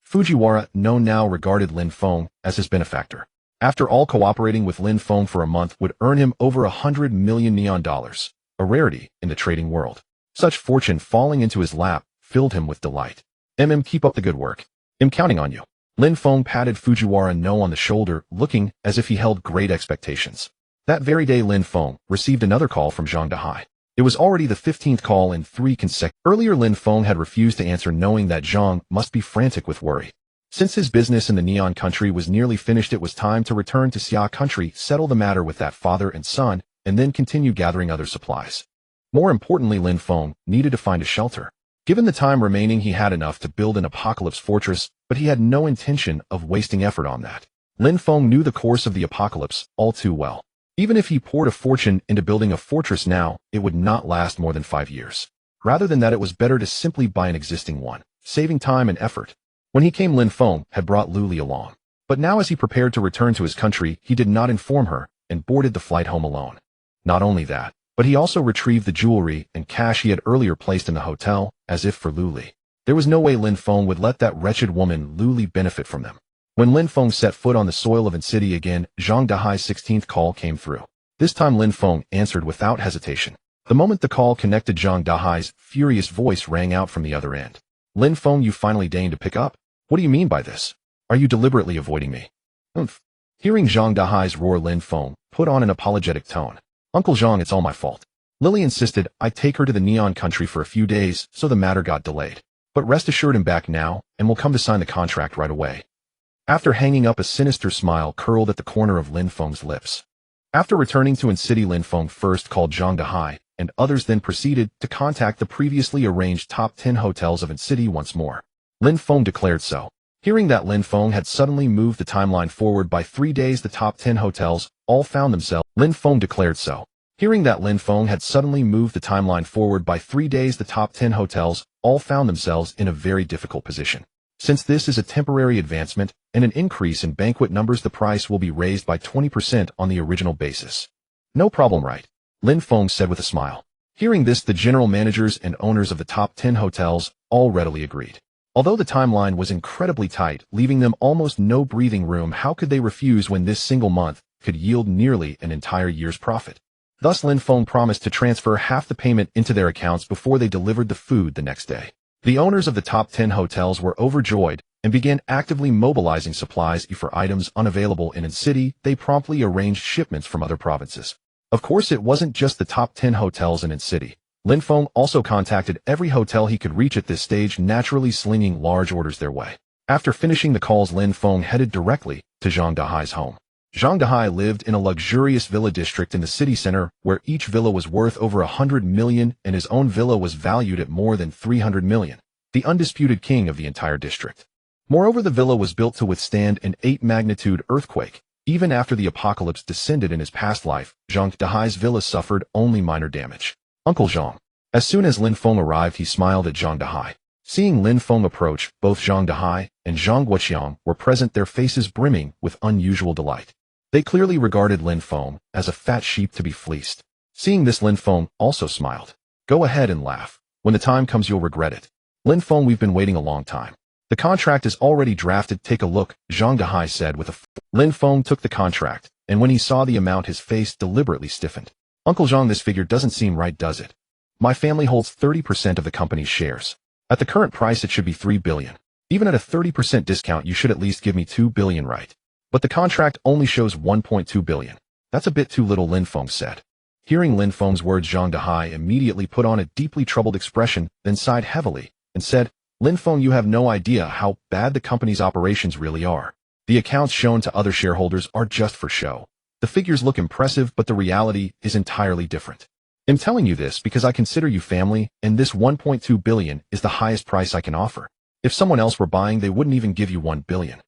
Fujiwara no now regarded Lin Feng as his benefactor. After all, cooperating with Lin Feng for a month would earn him over 100 million neon dollars, a rarity in the trading world. Such fortune falling into his lap filled him with delight. Keep up the good work. I'm counting on you." Lin Feng patted Fujiwara no on the shoulder, looking as if he held great expectations. That very day, Lin Feng received another call from Zhang Dahai. It was already the 15th call in 3 consecutive. Earlier, Lin Feng had refused to answer, knowing that Zhang must be frantic with worry. Since his business in the Neon country was nearly finished, it was time to return to Xia country, settle the matter with that father and son, and then continue gathering other supplies. More importantly, Lin Feng needed to find a shelter. Given the time remaining, he had enough to build an apocalypse fortress, but he had no intention of wasting effort on that. Lin Feng knew the course of the apocalypse all too well. Even if he poured a fortune into building a fortress now, it would not last more than 5 years. Rather than that, it was better to simply buy an existing one, saving time and effort. When he came, Lin Feng had brought Luli along. But now, as he prepared to return to his country, he did not inform her and boarded the flight home alone. Not only that, but he also retrieved the jewelry and cash he had earlier placed in the hotel, as if for Luli. There was no way Lin Feng would let that wretched woman Luli benefit from them. When Lin Feng set foot on the soil of Incity again, Zhang Dahai's 16th call came through. This time Lin Feng answered without hesitation. The moment the call connected, Zhang Dahai's furious voice rang out from the other end. "Lin Feng, you finally deigned to pick up? What do you mean by this? Are you deliberately avoiding me?" "Umph." Hearing Zhang Dahai's roar, Lin Feng put on an apologetic tone. "Uncle Zhang, it's all my fault. Lily insisted I take her to the Neon Country for a few days, so the matter got delayed. But rest assured I'm back now, and will come to sign the contract right away. After hanging up, a sinister smile curled at the corner of Lin Feng's lips. After returning to In-City, Lin Feng first called Zhang Dehai, and others then proceeded to contact the previously arranged top 10 hotels of In-City once more. Lin Feng declared so. Hearing that Lin Feng had suddenly moved the timeline forward by 3 days, the top 10 hotels all found themselves. Lin Feng declared so. Hearing that Lin Feng had suddenly moved the timeline forward by 3 days, the top 10 hotels all found themselves in a very difficult position. Since this is a temporary advancement and an increase in banquet numbers, the price will be raised by 20% on the original basis. No problem, right? Lin Feng said with a smile. Hearing this, the general managers and owners of the top 10 hotels all readily agreed. Although the timeline was incredibly tight, leaving them almost no breathing room, how could they refuse when this single month could yield nearly an entire year's profit? Thus, Lin Feng promised to transfer half the payment into their accounts before they delivered the food the next day. The owners of the top 10 hotels were overjoyed and began actively mobilizing supplies for items unavailable in In-City. They promptly arranged shipments from other provinces. Of course, it wasn't just the top 10 hotels in In-City. Lin Feng also contacted every hotel he could reach at this stage, naturally slinging large orders their way. After finishing the calls, Lin Feng headed directly to Zhang Dehai's home. Zhang Dehai lived in a luxurious villa district in the city center, where each villa was worth over 100 million and his own villa was valued at more than 300 million, the undisputed king of the entire district. Moreover, the villa was built to withstand an 8-magnitude earthquake. Even after the apocalypse descended in his past life, Zhang Dehai's villa suffered only minor damage. Uncle Zhang. As soon as Lin Feng arrived, he smiled at Zhang Dehai. Seeing Lin Feng approach, both Zhang Dehai and Zhang Guoqiang were present, their faces brimming with unusual delight. They clearly regarded Lin Feng as a fat sheep to be fleeced. Seeing this, Lin Feng also smiled. Go ahead and laugh. When the time comes, you'll regret it. Lin Feng, we've been waiting a long time. The contract is already drafted. Take a look, Zhang Dehai said with a Lin Feng took the contract, and when he saw the amount, his face deliberately stiffened. Uncle Zhang, this figure doesn't seem right, does it? My family holds 30% of the company's shares. At the current price, it should be 3 billion. Even at a 30% discount, you should at least give me 2 billion, right? But the contract only shows 1.2 billion. That's a bit too little, Lin Feng said. Hearing Lin Feng's words, Zhang Dehai immediately put on a deeply troubled expression, then sighed heavily and said, Lin Feng, you have no idea how bad the company's operations really are. The accounts shown to other shareholders are just for show. The figures look impressive, but the reality is entirely different. I'm telling you this because I consider you family, and this 1.2 billion is the highest price I can offer. If someone else were buying, they wouldn't even give you 1 billion.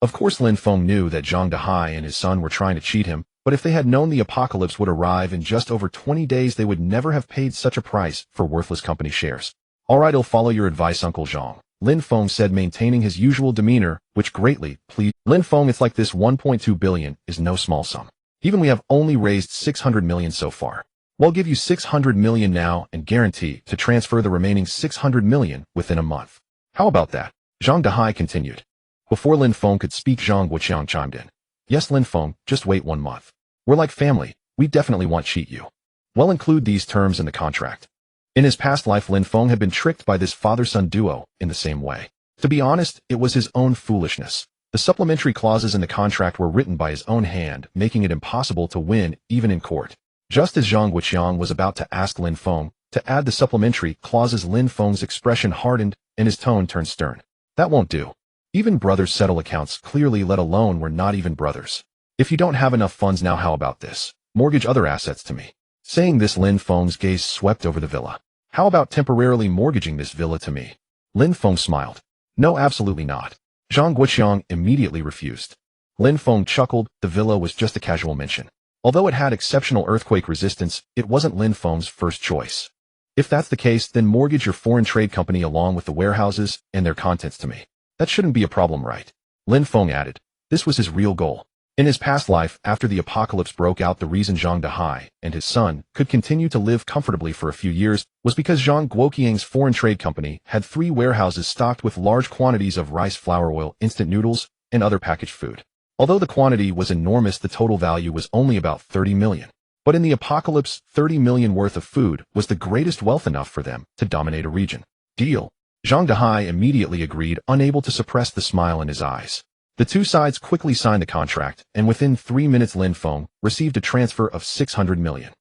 Of course, Lin Feng knew that Zhang Dehai and his son were trying to cheat him, but if they had known the apocalypse would arrive in just over 20 days, they would never have paid such a price for worthless company shares. All right, I'll follow your advice, Uncle Zhang, Lin Feng said, maintaining his usual demeanor, which greatly pleased Lin Feng. It's like this 1.2 billion is no small sum. Even we have only raised 600 million so far. We'll give you 600 million now and guarantee to transfer the remaining 600 million within a month. How about that? Zhang Dehai continued. Before Lin Feng could speak, Zhang Guoqiang chimed in. Yes, Lin Feng, just wait 1 month. We're like family. We definitely won't cheat you. We'll include these terms in the contract. In his past life, Lin Feng had been tricked by this father-son duo in the same way. To be honest, it was his own foolishness. The supplementary clauses in the contract were written by his own hand, making it impossible to win even in court. Just as Zhang Guoqiang was about to ask Lin Feng to add the supplementary clauses, Lin Feng's expression hardened and his tone turned stern. That won't do. Even brothers settle accounts clearly, let alone we're not even brothers. If you don't have enough funds now, how about this? Mortgage other assets to me. Saying this, Lin Feng's gaze swept over the villa. How about temporarily mortgaging this villa to me? Lin Feng smiled. No, absolutely not. Zhang Guoqiang immediately refused. Lin Feng chuckled. The villa was just a casual mention. Although it had exceptional earthquake resistance, it wasn't Lin Feng's first choice. If that's the case, then mortgage your foreign trade company along with the warehouses and their contents to me. That shouldn't be a problem, right? Lin Feng added. This was his real goal. In his past life, after the apocalypse broke out, the reason Zhang Dehai and his son could continue to live comfortably for a few years was because Zhang Guoqiang's foreign trade company had 3 warehouses stocked with large quantities of rice flour oil, instant noodles, and other packaged food. Although the quantity was enormous, the total value was only about 30 million. But in the apocalypse, 30 million worth of food was the greatest wealth, enough for them to dominate a region. Deal. Zhang Dehai immediately agreed, unable to suppress the smile in his eyes. The two sides quickly signed the contract, and within 3 minutes Lin Feng received a transfer of 600 million.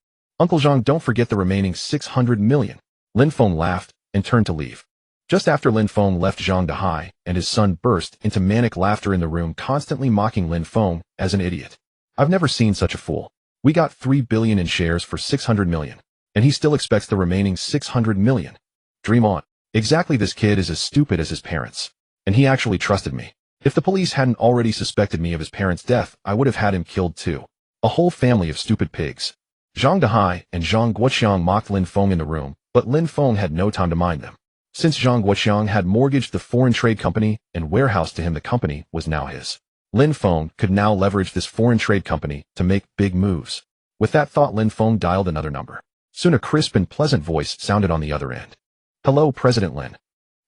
Uncle Zhang, don't forget the remaining 600 million. Lin Feng laughed and turned to leave. Just after Lin Feng left, Zhang Dehai and his son burst into manic laughter in the room, constantly mocking Lin Feng as an idiot. I've never seen such a fool. We got 3 billion in shares for 600 million, and he still expects the remaining 600 million. Dream on. Exactly, this kid is as stupid as his parents. And he actually trusted me. If the police hadn't already suspected me of his parents' death, I would have had him killed too. A whole family of stupid pigs. Zhang Dehai and Zhang Guoqiang mocked Lin Feng in the room, but Lin Feng had no time to mind them. Since Zhang Guoqiang had mortgaged the foreign trade company and warehoused to him, the company was now his. Lin Feng could now leverage this foreign trade company to make big moves. With that thought, Lin Feng dialed another number. Soon a crisp and pleasant voice sounded on the other end. Hello, President Lin.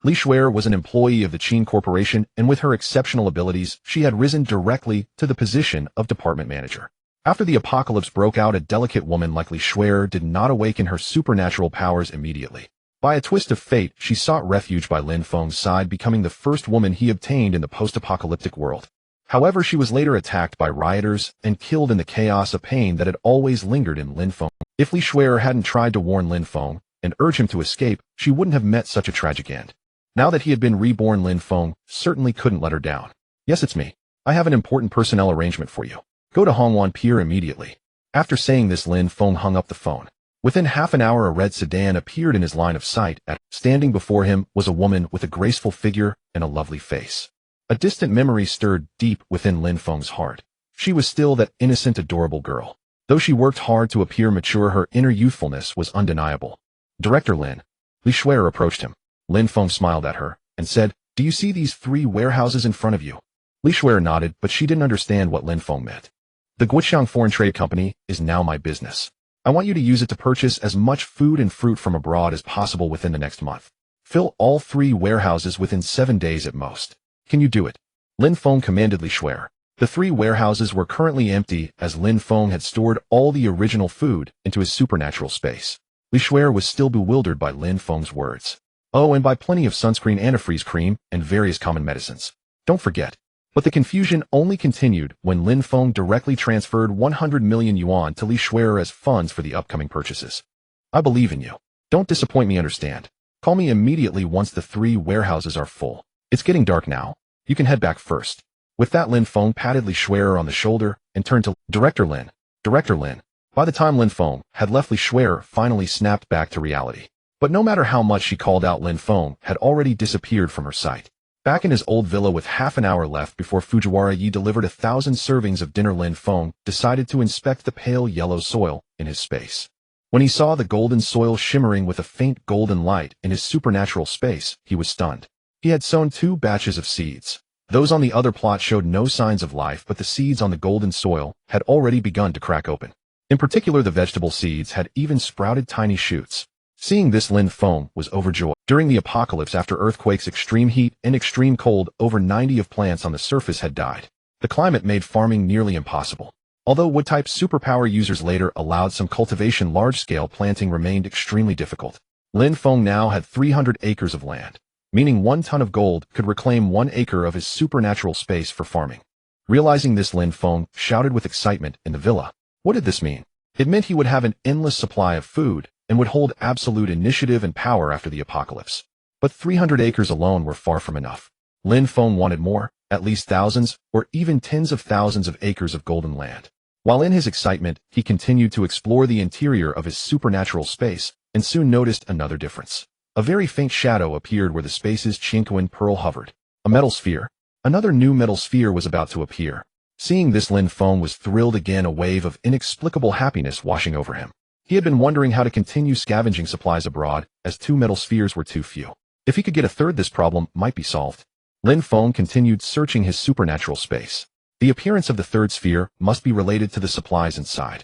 Li Shuer was an employee of the Qin Corporation, and with her exceptional abilities, she had risen directly to the position of department manager. After the apocalypse broke out, a delicate woman like Li Shuer did not awaken her supernatural powers immediately. By a twist of fate, she sought refuge by Lin Feng's side, becoming the first woman he obtained in the post-apocalyptic world. However, she was later attacked by rioters and killed in the chaos, a pain that had always lingered in Lin Feng. If Li Shuer hadn't tried to warn Lin Feng and urge him to escape, she wouldn't have met such a tragic end. Now that he had been reborn, Lin Feng certainly couldn't let her down. Yes, it's me. I have an important personnel arrangement for you. Go to Hongwan Pier immediately. After saying this, Lin Feng hung up the phone. Within half an hour, a red sedan appeared in his line of sight. Standing before him was a woman with a graceful figure and a lovely face. A distant memory stirred deep within Lin Feng's heart. She was still that innocent, adorable girl. Though she worked hard to appear mature, her inner youthfulness was undeniable. Director Lin. Li Shuer approached him. Lin Feng smiled at her and said, "Do you see these 3 warehouses in front of you?" Li Shuer nodded, but she didn't understand what Lin Feng meant. The Guoqiang Foreign Trade Company is now my business. I want you to use it to purchase as much food and fruit from abroad as possible within the next month. Fill all 3 warehouses within 7 days at most. Can you do it? Lin Feng commanded Li Shuer. The 3 warehouses were currently empty, as Lin Feng had stored all the original food into his supernatural space. Li Shuer was still bewildered by Lin Feng's words. Oh, and by plenty of sunscreen, antifreeze cream, and various common medicines. Don't forget. But the confusion only continued when Lin Feng directly transferred 100 million yuan to Li Shuer as funds for the upcoming purchases. I believe in you. Don't disappoint me, understand? Call me immediately once the 3 warehouses are full. It's getting dark now. You can head back first. With that, Lin Feng patted Li Shuer on the shoulder and turned to Director Lin. Director Lin. By the time Lin Feng had left, Li Shuer finally snapped back to reality. But no matter how much she called out, Lin Feng had already disappeared from her sight. Back in his old villa with half an hour left before Fujiwara Yi delivered 1,000 servings of dinner, Lin Feng decided to inspect the pale yellow soil in his space. When he saw the golden soil shimmering with a faint golden light in his supernatural space, he was stunned. He had sown 2 batches of seeds. Those on the other plot showed no signs of life, but the seeds on the golden soil had already begun to crack open. In particular, the vegetable seeds had even sprouted tiny shoots. Seeing this, Lin Feng was overjoyed. During the apocalypse, after earthquakes, extreme heat, and extreme cold, over 90 of plants on the surface had died. The climate made farming nearly impossible. Although wood-type superpower users later allowed some cultivation, large-scale planting remained extremely difficult. Lin Feng now had 300 acres of land, meaning 1 ton of gold could reclaim 1 acre of his supernatural space for farming. Realizing this, Lin Feng shouted with excitement in the villa. What did this mean? It meant he would have an endless supply of food and would hold absolute initiative and power after the apocalypse. But 300 acres alone were far from enough. Lin Feng wanted more, at least thousands or even tens of thousands of acres of golden land. While in his excitement, he continued to explore the interior of his supernatural space and soon noticed another difference. A very faint shadow appeared where the space's Qinquan pearl hovered. A metal sphere. Another new metal sphere was about to appear. Seeing this, Lin Feng was thrilled again, a wave of inexplicable happiness washing over him. He had been wondering how to continue scavenging supplies abroad, as 2 metal spheres were too few. If he could get a third, this problem might be solved. Lin Feng continued searching his supernatural space. The appearance of the 3rd sphere must be related to the supplies inside.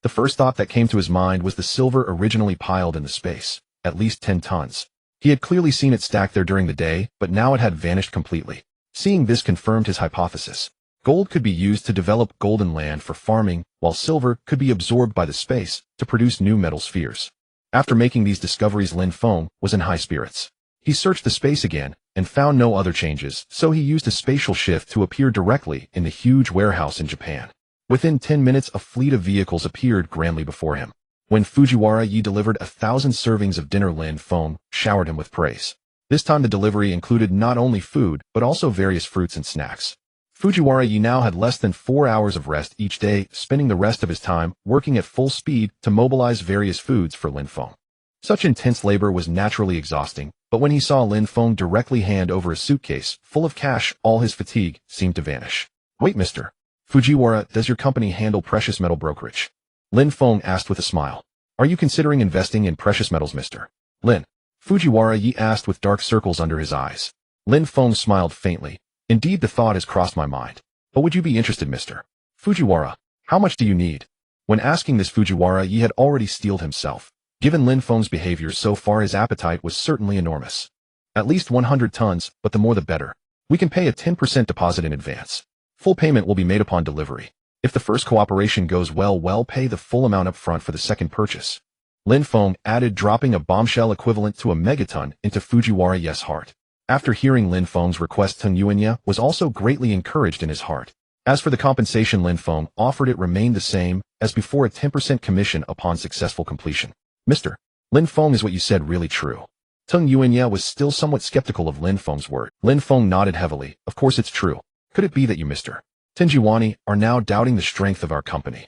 The first thought that came to his mind was the silver originally piled in the space, at least 10 tons. He had clearly seen it stacked there during the day, but now it had vanished completely. Seeing this confirmed his hypothesis. Gold could be used to develop golden land for farming, while silver could be absorbed by the space to produce new metal spheres. After making these discoveries, Lin Feng was in high spirits. He searched the space again and found no other changes, so he used a spatial shift to appear directly in the huge warehouse in Japan. Within 10 minutes, a fleet of vehicles appeared grandly before him. When Fujiwara Yi delivered 1,000 servings of dinner, Lin Feng showered him with praise. This time the delivery included not only food, but also various fruits and snacks. Fujiwara Yi now had less than 4 hours of rest each day, spending the rest of his time working at full speed to mobilize various foods for Lin Feng. Such intense labor was naturally exhausting, but when he saw Lin Feng directly hand over a suitcase full of cash, all his fatigue seemed to vanish. "Wait, Mr. Fujiwara, does your company handle precious metal brokerage?" Lin Feng asked with a smile. "Are you considering investing in precious metals, Mr. Lin?" Fujiwara Yi asked with dark circles under his eyes. Lin Feng smiled faintly. "Indeed, the thought has crossed my mind. But would you be interested, Mr. Fujiwara? How much do you need?" When asking this, Fujiwara Yi had already steeled himself. Given Lin Feng's behavior so far, his appetite was certainly enormous. "At least 100 tons, but the more the better. We can pay a 10% deposit in advance. Full payment will be made upon delivery. If the first cooperation goes well, pay the full amount up front for the second purchase." Lin Feng added, dropping a bombshell equivalent to a megaton into Fujiwara Yi's heart. After hearing Lin Feng's request, Teng Yuanya was also greatly encouraged in his heart. As for the compensation Lin Feng offered, it remained the same as before, a 10% commission upon successful completion. "Mr. Lin Feng, is what you said really true?" Teng Yuanya was still somewhat skeptical of Lin Feng's word. Lin Feng nodded heavily. "Of course it's true. Could it be that you, Mr. Tenjiwani, are now doubting the strength of our company?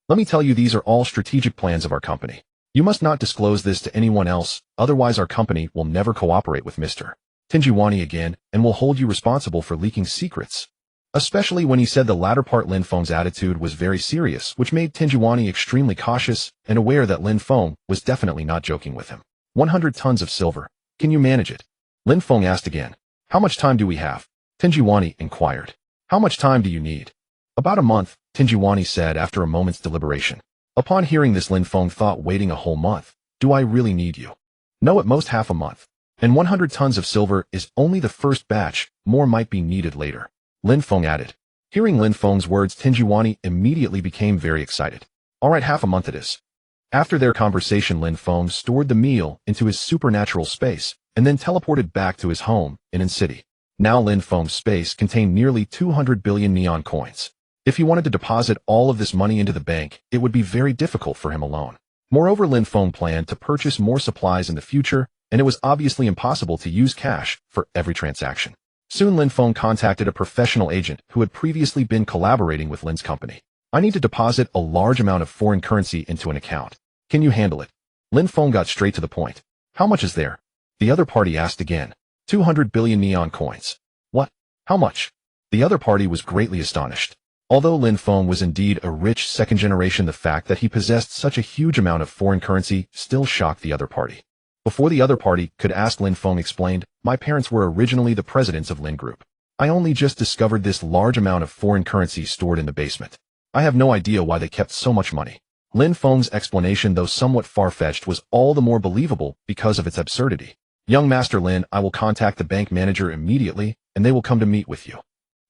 Let me tell you, these are all strategic plans of our company. You must not disclose this to anyone else, otherwise our company will never cooperate with Mr. Tenjiwani again, and will hold you responsible for leaking secrets." Especially when he said the latter part, Lin Feng's attitude was very serious, which made Tenjiwani extremely cautious and aware that Lin Feng was definitely not joking with him. 100 tons of silver. Can you manage it?" Lin Feng asked again. "How much time do we have?" Tenjiwani inquired. "How much time do you need?" "About a month," Tenjiwani said after a moment's deliberation. Upon hearing this, Lin Feng thought, waiting a whole month? Do I really need you? No, at most half a month. And 100 tons of silver is only the first batch, more might be needed later," Lin Feng added. Hearing Lin Feng's words, Tenjiwani immediately became very excited. "All right, half a month it is." After their conversation, Lin Feng stored the meal into his supernatural space, and then teleported back to his home in City. Now Lin Feng's space contained nearly 200 billion neon coins. If he wanted to deposit all of this money into the bank, it would be very difficult for him alone. Moreover, Lin Feng planned to purchase more supplies in the future, and it was obviously impossible to use cash for every transaction. Soon Lin Feng contacted a professional agent who had previously been collaborating with Lin's company. "I need to deposit a large amount of foreign currency into an account. Can you handle it?" Lin Feng got straight to the point. "How much is there?" The other party asked again. 200 billion neon coins. "What? How much?" The other party was greatly astonished. Although Lin Feng was indeed a rich second generation, the fact that he possessed such a huge amount of foreign currency still shocked the other party. Before the other party could ask, Lin Feng explained, "My parents were originally the presidents of Lin Group. I only just discovered this large amount of foreign currency stored in the basement. I have no idea why they kept so much money." Lin Feng's explanation, though somewhat far-fetched, was all the more believable because of its absurdity. "Young Master Lin, I will contact the bank manager immediately, and they will come to meet with you,"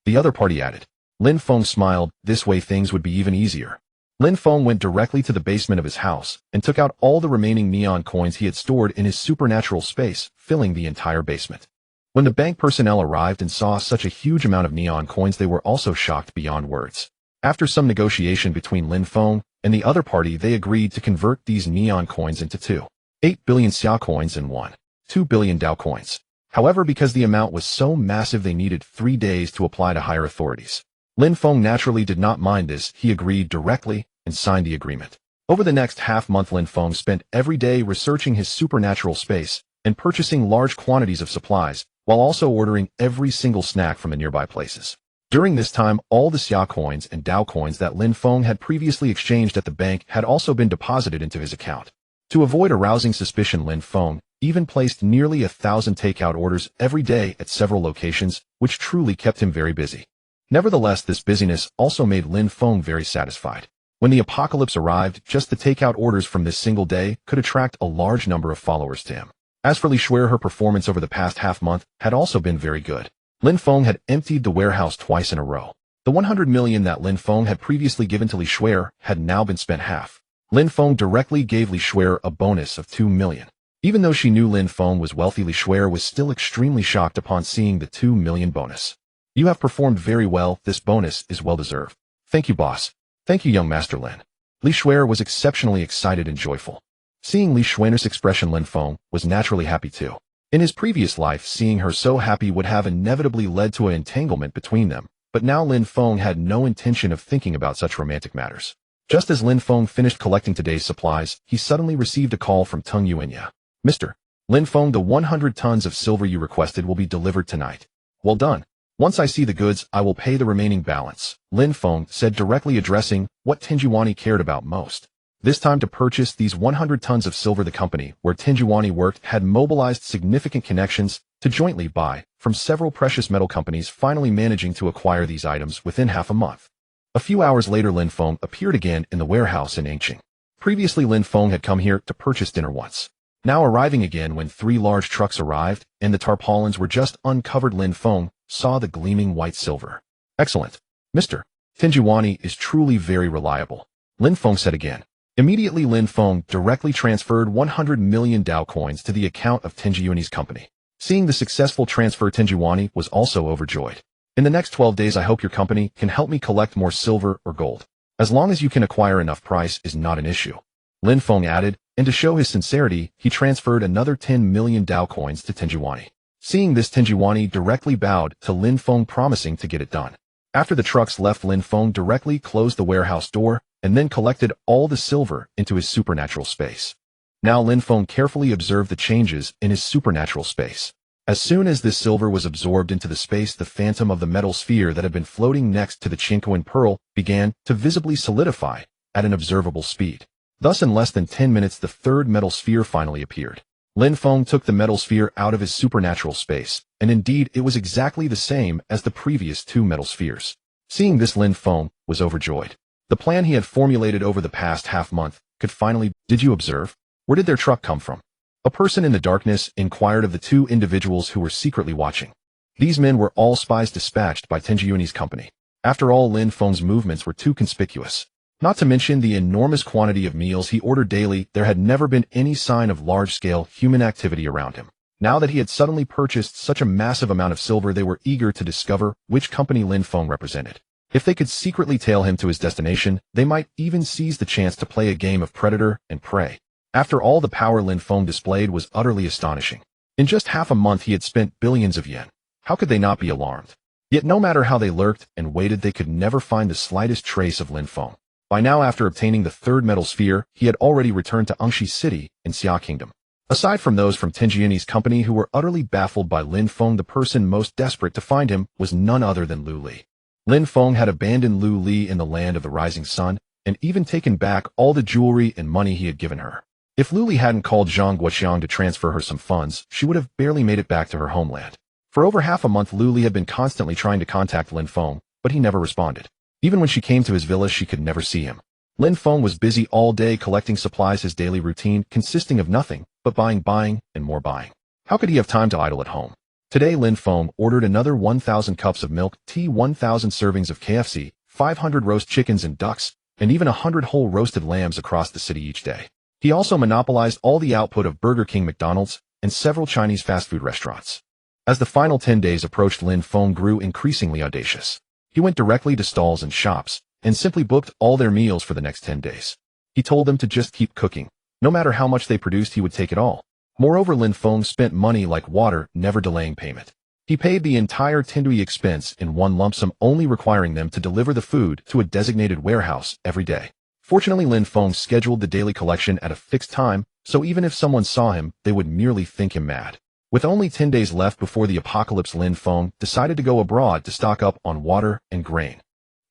the other party added. Lin Feng smiled. This way things would be even easier. Lin Feng went directly to the basement of his house and took out all the remaining neon coins he had stored in his supernatural space, filling the entire basement. When the bank personnel arrived and saw such a huge amount of neon coins, they were also shocked beyond words. After some negotiation between Lin Feng and the other party, they agreed to convert these neon coins into 2.8 billion Xia coins and 1.2 billion Dao coins. However, because the amount was so massive, they needed 3 days to apply to higher authorities. Lin Feng naturally did not mind this. He agreed directly and signed the agreement. Over the next half-month, Lin Feng spent every day researching his supernatural space and purchasing large quantities of supplies, while also ordering every single snack from the nearby places. During this time, all the Xia coins and Dao coins that Lin Feng had previously exchanged at the bank had also been deposited into his account. To avoid arousing suspicion, Lin Feng even placed nearly 1,000 takeout orders every day at several locations, which truly kept him very busy. Nevertheless, this busyness also made Lin Feng very satisfied. When the apocalypse arrived, just the takeout orders from this single day could attract a large number of followers to him. As for Li Shuer, her performance over the past half-month had also been very good. Lin Feng had emptied the warehouse twice in a row. The 100 million that Lin Feng had previously given to Li Shuer had now been spent half. Lin Feng directly gave Li Shuer a bonus of 2 million. Even though she knew Lin Feng was wealthy, Li Shuer was still extremely shocked upon seeing the 2 million bonus. "You have performed very well. This bonus is well deserved." "Thank you, boss." "Thank you, young Master Lin." Li Shuer was exceptionally excited and joyful. Seeing Li Shuer's expression, Lin Feng was naturally happy too. In his previous life, seeing her so happy would have inevitably led to an entanglement between them, but now Lin Feng had no intention of thinking about such romantic matters. Just as Lin Feng finished collecting today's supplies, he suddenly received a call from Tung Yuanya. Mr. Lin Feng, the 100 tons of silver you requested will be delivered tonight. Well done. Once I see the goods, I will pay the remaining balance, Lin Feng said, directly addressing what Tinjuani cared about most. This time to purchase these 100 tons of silver, the company where Tinjuani worked had mobilized significant connections to jointly buy from several precious metal companies, finally managing to acquire these items within half a month. A few hours later, Lin Feng appeared again in the warehouse in Anqing. Previously, Lin Feng had come here to purchase dinner once. Now arriving again when 3 large trucks arrived and the tarpaulins were just uncovered, Lin Feng saw the gleaming white silver. Excellent. Mr. Tinjuani is truly very reliable, Lin Feng said again. Immediately, Lin Feng directly transferred 100 million Dao coins to the account of Tinjuani's company. Seeing the successful transfer, Tinjuani was also overjoyed. In the next 12 days, I hope your company can help me collect more silver or gold. As long as you can acquire enough, price is not an issue, Lin Feng added, and to show his sincerity, he transferred another 10 million Dao coins to Tinjuani. Seeing this, Tinjuani directly bowed to Lin Feng, promising to get it done. After the trucks left, Lin Feng directly closed the warehouse door and then collected all the silver into his supernatural space. Now Lin Feng carefully observed the changes in his supernatural space. As soon as this silver was absorbed into the space, the phantom of the metal sphere that had been floating next to the Chinquan pearl began to visibly solidify at an observable speed. Thus, in less than 10 minutes, the third metal sphere finally appeared. Lin Feng took the metal sphere out of his supernatural space, and indeed it was exactly the same as the previous 2 metal spheres. Seeing this, Lin Feng was overjoyed. The plan he had formulated over the past half-month could finally— Did you observe? Where did their truck come from? A person in the darkness inquired of the 2 individuals who were secretly watching. These men were all spies dispatched by Tinjuani's company. After all, Lin Feng's movements were too conspicuous. Not to mention the enormous quantity of meals he ordered daily, there had never been any sign of large-scale human activity around him. Now that he had suddenly purchased such a massive amount of silver, they were eager to discover which company Lin Feng represented. If they could secretly tail him to his destination, they might even seize the chance to play a game of predator and prey. After all, the power Lin Feng displayed was utterly astonishing. In just half a month, he had spent billions of yen. How could they not be alarmed? Yet no matter how they lurked and waited, they could never find the slightest trace of Lin Feng. By now, after obtaining the third metal sphere, he had already returned to Anxi City in Xia Kingdom. Aside from those from Tinjuani's company who were utterly baffled by Lin Feng, the person most desperate to find him was none other than Lu Li. Lin Feng had abandoned Lu Li in the land of the rising sun, and even taken back all the jewelry and money he had given her. If Lu Li hadn't called Zhang Guoqiang to transfer her some funds, she would have barely made it back to her homeland. For over half a month, Lu Li had been constantly trying to contact Lin Feng, but he never responded. Even when she came to his villa, she could never see him. Lin Feng was busy all day collecting supplies, his daily routine consisting of nothing but buying, and more buying. How could he have time to idle at home? Today, Lin Feng ordered another 1,000 cups of milk tea, 1,000 servings of KFC, 500 roast chickens and ducks, and even 100 whole roasted lambs across the city each day. He also monopolized all the output of Burger King, McDonald's, and several Chinese fast food restaurants. As the final 10 days approached, Lin Feng grew increasingly audacious. He went directly to stalls and shops, and simply booked all their meals for the next 10 days. He told them to just keep cooking. No matter how much they produced, he would take it all. Moreover, Lin Feng spent money like water, never delaying payment. He paid the entire Tindui expense in one lump sum, only requiring them to deliver the food to a designated warehouse every day. Fortunately, Lin Feng scheduled the daily collection at a fixed time, so even if someone saw him, they would merely think him mad. With only 10 days left before the apocalypse, Lin Feng decided to go abroad to stock up on water and grain.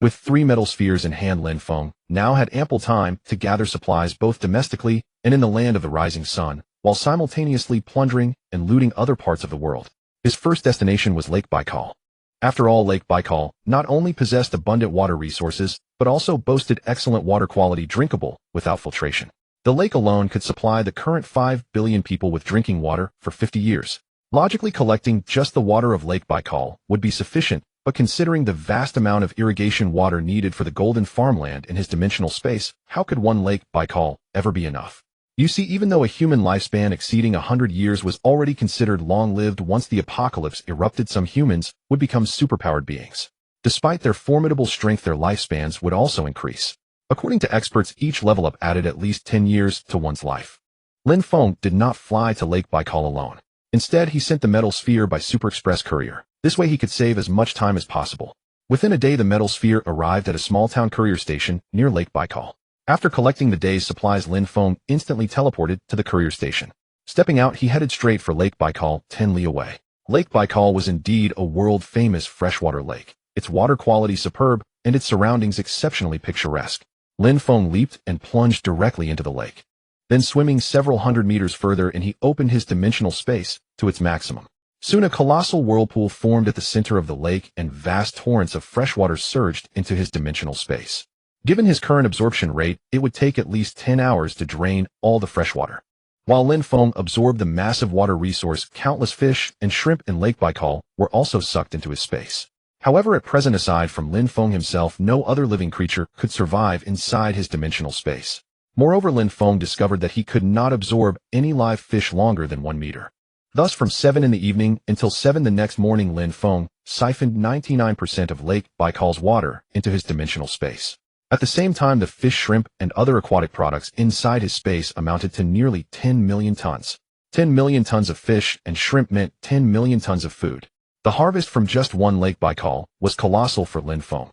With 3 metal spheres in hand, Lin Feng now had ample time to gather supplies both domestically and in the land of the rising sun, while simultaneously plundering and looting other parts of the world. His first destination was Lake Baikal. After all, Lake Baikal not only possessed abundant water resources, but also boasted excellent water quality, drinkable without filtration. The lake alone could supply the current 5 billion people with drinking water for 50 years. Logically, collecting just the water of Lake Baikal would be sufficient, but considering the vast amount of irrigation water needed for the golden farmland in his dimensional space, how could one Lake Baikal ever be enough? You see, even though a human lifespan exceeding 100 years was already considered long-lived, once the apocalypse erupted, some humans would become superpowered beings. Despite their formidable strength, their lifespans would also increase. According to experts, each level up added at least 10 years to one's life. Lin Feng did not fly to Lake Baikal alone. Instead, he sent the metal sphere by Super Express courier. This way he could save as much time as possible. Within a day, the metal sphere arrived at a small-town courier station near Lake Baikal. After collecting the day's supplies, Lin Feng instantly teleported to the courier station. Stepping out, he headed straight for Lake Baikal, 10 li away. Lake Baikal was indeed a world-famous freshwater lake. Its water quality superb, and its surroundings exceptionally picturesque. Lin Feng leaped and plunged directly into the lake. Then swimming several hundred meters further, and he opened his dimensional space to its maximum. Soon a colossal whirlpool formed at the center of the lake, and vast torrents of freshwater surged into his dimensional space. Given his current absorption rate, it would take at least 10 hours to drain all the freshwater. While Lin Feng absorbed the massive water resource, countless fish and shrimp in Lake Baikal were also sucked into his space. However, at present, aside from Lin Feng himself, no other living creature could survive inside his dimensional space. Moreover, Lin Feng discovered that he could not absorb any live fish longer than 1 meter. Thus, from 7 in the evening until 7 the next morning, Lin Feng siphoned 99% of Lake Baikal's water into his dimensional space. At the same time, the fish, shrimp, and other aquatic products inside his space amounted to nearly 10 million tons. 10 million tons of fish and shrimp meant 10 million tons of food. The harvest from just one Lake Baikal was colossal for Lin Feng.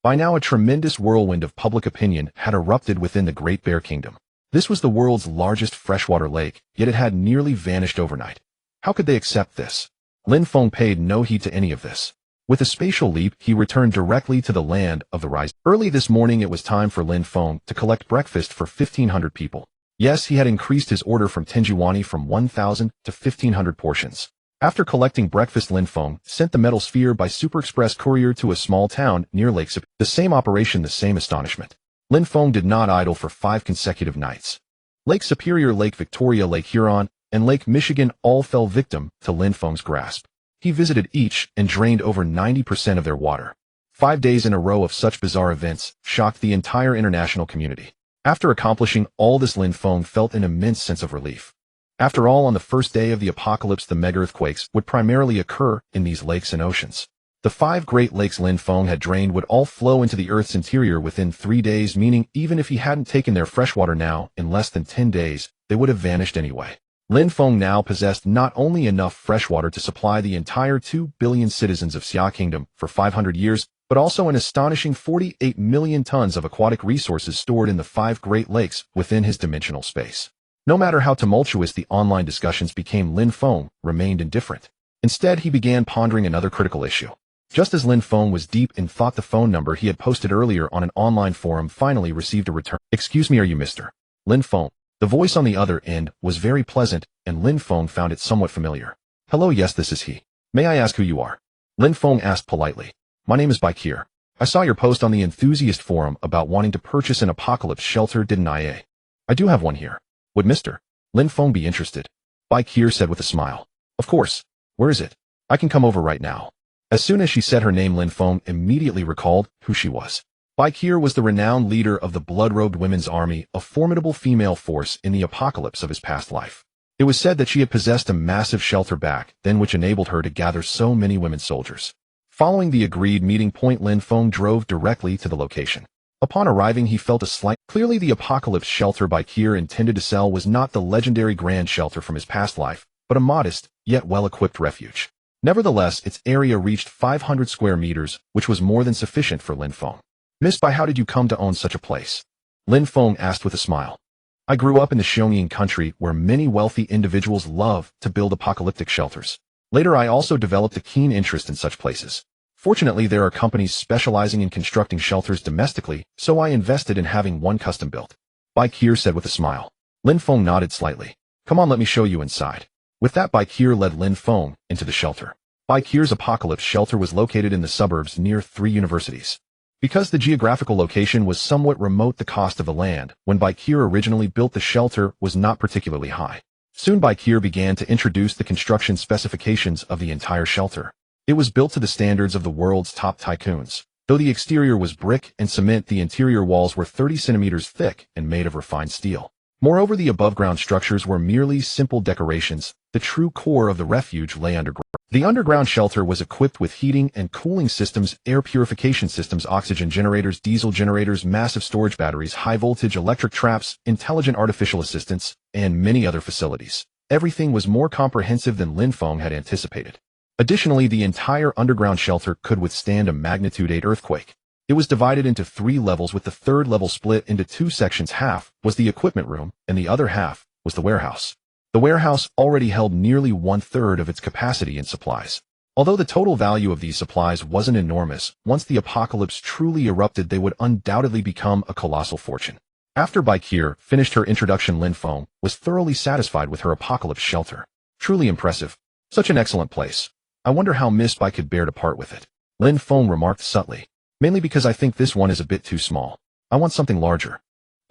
By now, a tremendous whirlwind of public opinion had erupted within the Great Bear Kingdom. This was the world's largest freshwater lake, yet it had nearly vanished overnight. How could they accept this? Lin Feng paid no heed to any of this. With a spatial leap, he returned directly to the land of the rising. Early this morning, it was time for Lin Feng to collect breakfast for 1,500 people. Yes, he had increased his order from Tenjuani from 1,000 to 1,500 portions. After collecting breakfast, Lin Feng sent the metal sphere by Super Express courier to a small town near Lake Superior. The same operation, the same astonishment. Lin Feng did not idle for 5 consecutive nights. Lake Superior, Lake Victoria, Lake Huron, and Lake Michigan all fell victim to Lin Feng's grasp. He visited each and drained over 90% of their water. 5 days in a row of such bizarre events shocked the entire international community. After accomplishing all this, Lin Feng felt an immense sense of relief. After all, on the first day of the apocalypse, the mega-earthquakes would primarily occur in these lakes and oceans. The 5 great lakes Lin Feng had drained would all flow into the Earth's interior within 3 days, meaning even if he hadn't taken their freshwater now, in less than 10 days, they would have vanished anyway. Lin Feng now possessed not only enough freshwater to supply the entire 2 billion citizens of Xia Kingdom for 500 years, but also an astonishing 48 million tons of aquatic resources stored in the 5 Great Lakes within his dimensional space. No matter how tumultuous the online discussions became, Lin Feng remained indifferent. Instead, he began pondering another critical issue. Just as Lin Feng was deep in thought, the phone number he had posted earlier on an online forum finally received a return. "Excuse me, are you Mr. Lin Feng?" The voice on the other end was very pleasant, and Lin Feng found it somewhat familiar. "Hello, yes, this is he. May I ask who you are?" Lin Feng asked politely. "My name is Baikir. I saw your post on the enthusiast forum about wanting to purchase an apocalypse shelter, didn't I? I do have one here. Would Mr. Lin Feng be interested?" Baikir said with a smile. "Of course. Where is it? I can come over right now." As soon as she said her name, Lin Feng immediately recalled who she was. Baikir was the renowned leader of the Blood-Robed Women's Army, a formidable female force in the apocalypse of his past life. It was said that she had possessed a massive shelter back then, which enabled her to gather so many women soldiers. Following the agreed meeting point, Lin Feng drove directly to the location. Upon arriving, he felt a slight. Clearly, the apocalypse shelter Baikir intended to sell was not the legendary grand shelter from his past life, but a modest, yet well-equipped refuge. Nevertheless, its area reached 500 square meters, which was more than sufficient for Lin Feng. "Miss Bai, how did you come to own such a place?" Lin Feng asked with a smile. "I grew up in the Xiongnian country, where many wealthy individuals love to build apocalyptic shelters. Later, I also developed a keen interest in such places. Fortunately, there are companies specializing in constructing shelters domestically, so I invested in having one custom built," Baikir said with a smile. Lin Feng nodded slightly. "Come on, let me show you inside." With that, Baikir led Lin Feng into the shelter. Baikir's apocalypse shelter was located in the suburbs near 3 universities. Because the geographical location was somewhat remote, the cost of the land, when Baikir originally built the shelter, was not particularly high. Soon Baikir began to introduce the construction specifications of the entire shelter. It was built to the standards of the world's top tycoons. Though the exterior was brick and cement, the interior walls were 30 centimeters thick and made of refined steel. Moreover, the above-ground structures were merely simple decorations. The true core of the refuge lay underground. The underground shelter was equipped with heating and cooling systems, air purification systems, oxygen generators, diesel generators, massive storage batteries, high-voltage electric traps, intelligent artificial assistants, and many other facilities. Everything was more comprehensive than Lin Feng had anticipated. Additionally, the entire underground shelter could withstand a magnitude 8 earthquake. It was divided into 3 levels, with the third level split into 2 sections. Half was the equipment room, and the other half was the warehouse. The warehouse already held nearly 1/3 of its capacity in supplies. Although the total value of these supplies wasn't enormous, once the apocalypse truly erupted, they would undoubtedly become a colossal fortune. After Baikir finished her introduction, Lin Feng was thoroughly satisfied with her apocalypse shelter. Truly impressive. Such an excellent place. I wonder how Miss Bai could bear to part with it. Lin Feng remarked subtly. Mainly because I think this one is a bit too small. I want something larger.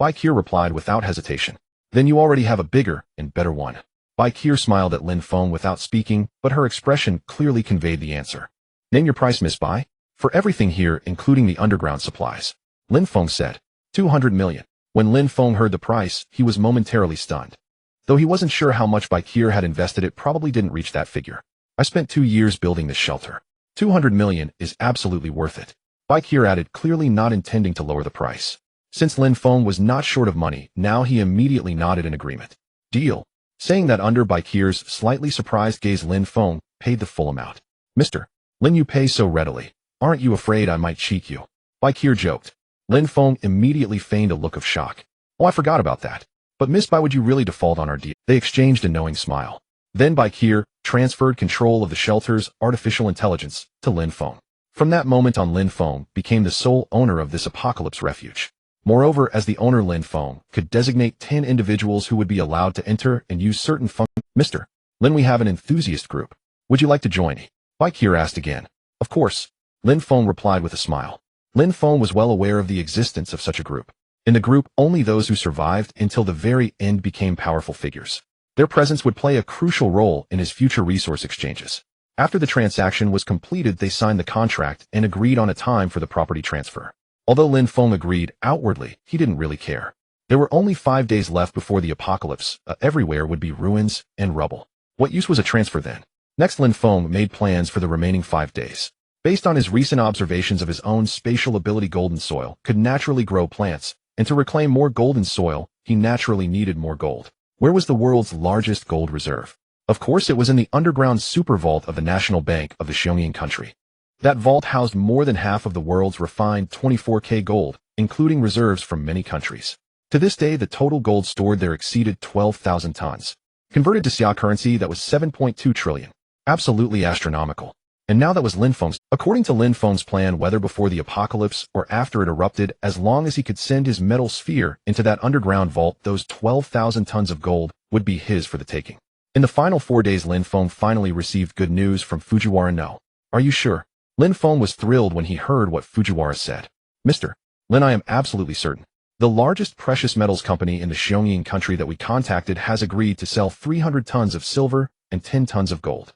Baikir replied without hesitation. Then you already have a bigger and better one. Baikir smiled at Lin Feng without speaking, but her expression clearly conveyed the answer. Name your price, Miss Bai. For everything here, including the underground supplies. Lin Feng said. 200 million. When Lin Feng heard the price, he was momentarily stunned. Though he wasn't sure how much Baikir had invested, it probably didn't reach that figure. I spent 2 years building this shelter. 200 million is absolutely worth it. Baikir added, clearly not intending to lower the price. Since Lin Feng was not short of money, now he immediately nodded in agreement. Deal. Saying that under Baikir's slightly surprised gaze, Lin Feng paid the full amount. Mr. Lin, you pay so readily. Aren't you afraid I might cheat you? Baikir joked. Lin Feng immediately feigned a look of shock. Oh, I forgot about that. But Miss Bai, would you really default on our deal? They exchanged a knowing smile. Then Baikir transferred control of the shelter's artificial intelligence to Lin Feng. From that moment on, Lin Feng became the sole owner of this apocalypse refuge. Moreover, as the owner, Lin Feng could designate 10 individuals who would be allowed to enter and use certain functions. Mr. Lin, we have an enthusiast group. Would you like to join? Baikir asked again. Of course. Lin Feng replied with a smile. Lin Feng was well aware of the existence of such a group. In the group, only those who survived until the very end became powerful figures. Their presence would play a crucial role in his future resource exchanges. After the transaction was completed, they signed the contract and agreed on a time for the property transfer. Although Lin Feng agreed, outwardly, he didn't really care. There were only 5 days left before the apocalypse. Everywhere would be ruins and rubble. What use was a transfer then? Next, Lin Feng made plans for the remaining 5 days. Based on his recent observations of his own spatial ability, golden soil could naturally grow plants, and to reclaim more golden soil, he naturally needed more gold. Where was the world's largest gold reserve? Of course, it was in the underground super vault of the National Bank of the Xiongyin country. That vault housed more than half of the world's refined 24K gold, including reserves from many countries. To this day, the total gold stored there exceeded 12,000 tons. Converted to Xia currency, that was 7.2 trillion. Absolutely astronomical. And now that was Lin Feng's. According to Lin Feng's plan, whether before the apocalypse or after it erupted, as long as he could send his metal sphere into that underground vault, those 12,000 tons of gold would be his for the taking. In the final 4 days, Lin Feng finally received good news from Fujiwara. No. Are you sure? Lin Feng was thrilled when he heard what Fujiwara said. Mr. Lin, I am absolutely certain. The largest precious metals company in the Xiongyin country that we contacted has agreed to sell 300 tons of silver and 10 tons of gold.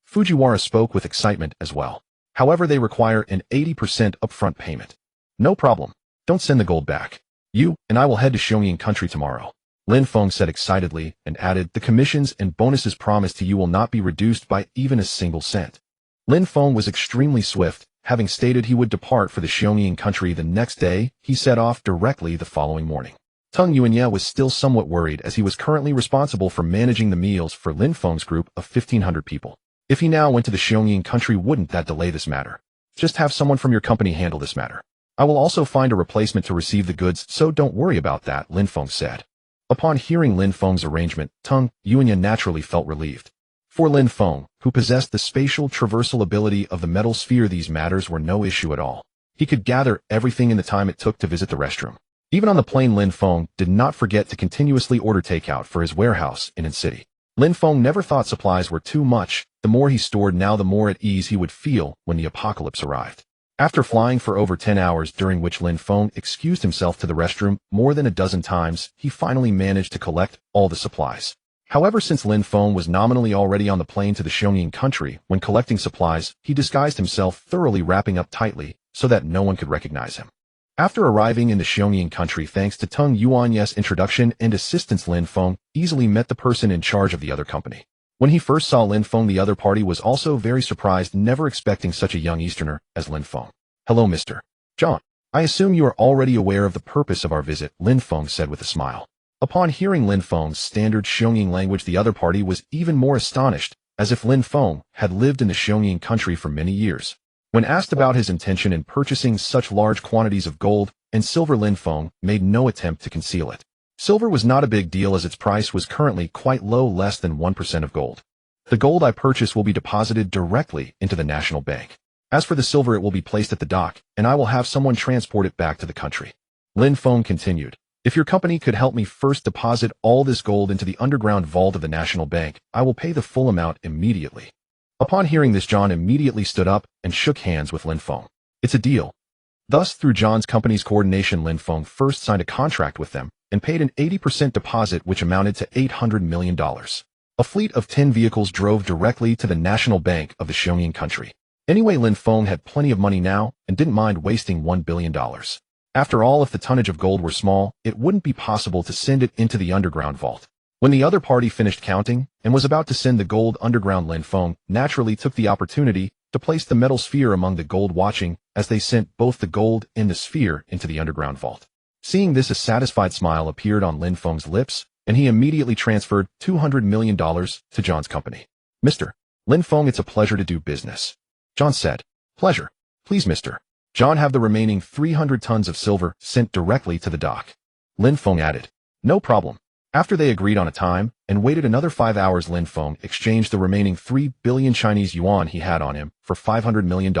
Fujiwara spoke with excitement as well. However, they require an 80% upfront payment. No problem. Don't send the gold back. You and I will head to Xiongyin country tomorrow. Lin Feng said excitedly and added, the commissions and bonuses promised to you will not be reduced by even a single cent. Lin Feng was extremely swift. Having stated he would depart for the Xiongyin country the next day, he set off directly the following morning. Tung Yuanye was still somewhat worried, as he was currently responsible for managing the meals for Lin Feng's group of 1,500 people. If he now went to the Xiongyin country, wouldn't that delay this matter? Just have someone from your company handle this matter. I will also find a replacement to receive the goods, so don't worry about that, Lin Feng said. Upon hearing Lin Feng's arrangement, Tung Yuanye naturally felt relieved. For Lin Feng, who possessed the spatial traversal ability of the metal sphere, these matters were no issue at all. He could gather everything in the time it took to visit the restroom. Even on the plane, Lin Feng did not forget to continuously order takeout for his warehouse in city. Lin Feng never thought supplies were too much. The more he stored now, the more at ease he would feel when the apocalypse arrived. After flying for over 10 hours, during which Lin Feng excused himself to the restroom more than a dozen times, he finally managed to collect all the supplies. However, since Lin Feng was nominally already on the plane to the Xiongyin country, when collecting supplies, he disguised himself, thoroughly wrapping up tightly so that no one could recognize him. After arriving in the Xiongyin country, thanks to Tung Yuanye's introduction and assistance, Lin Feng easily met the person in charge of the other company. When he first saw Lin Feng, the other party was also very surprised, never expecting such a young Easterner as Lin Feng. "Hello, Mr. John. I assume you are already aware of the purpose of our visit," Lin Feng said with a smile. Upon hearing Lin Feng's standard Xiongning language, the other party was even more astonished, as if Lin Feng had lived in the Xiongning country for many years. When asked about his intention in purchasing such large quantities of gold and silver, Lin Feng made no attempt to conceal it. Silver was not a big deal, as its price was currently quite low, less than 1% of gold. "The gold I purchase will be deposited directly into the national bank. As for the silver, it will be placed at the dock, and I will have someone transport it back to the country." Lin Feng continued, "If your company could help me first deposit all this gold into the underground vault of the national bank, I will pay the full amount immediately." Upon hearing this, John immediately stood up and shook hands with Lin Feng. "It's a deal." Thus, through John's company's coordination, Lin Feng first signed a contract with them and paid an 80% deposit, which amounted to $800 million. A fleet of 10 vehicles drove directly to the national bank of the Xiongning country. Anyway, Lin Feng had plenty of money now and didn't mind wasting $1 billion. After all, if the tonnage of gold were small, it wouldn't be possible to send it into the underground vault. When the other party finished counting and was about to send the gold underground, Lin Feng naturally took the opportunity to place the metal sphere among the gold, watching as they sent both the gold and the sphere into the underground vault. Seeing this, a satisfied smile appeared on Lin Feng's lips, and he immediately transferred $200 million to John's company. "Mr. Lin Feng, it's a pleasure to do business," John said. "Pleasure. Please, Mr. John, have the remaining 300 tons of silver sent directly to the dock." Lin Feng added, "No problem." After they agreed on a time and waited another 5 hours, Lin Feng exchanged the remaining 3 billion Chinese yuan he had on him for $500 million.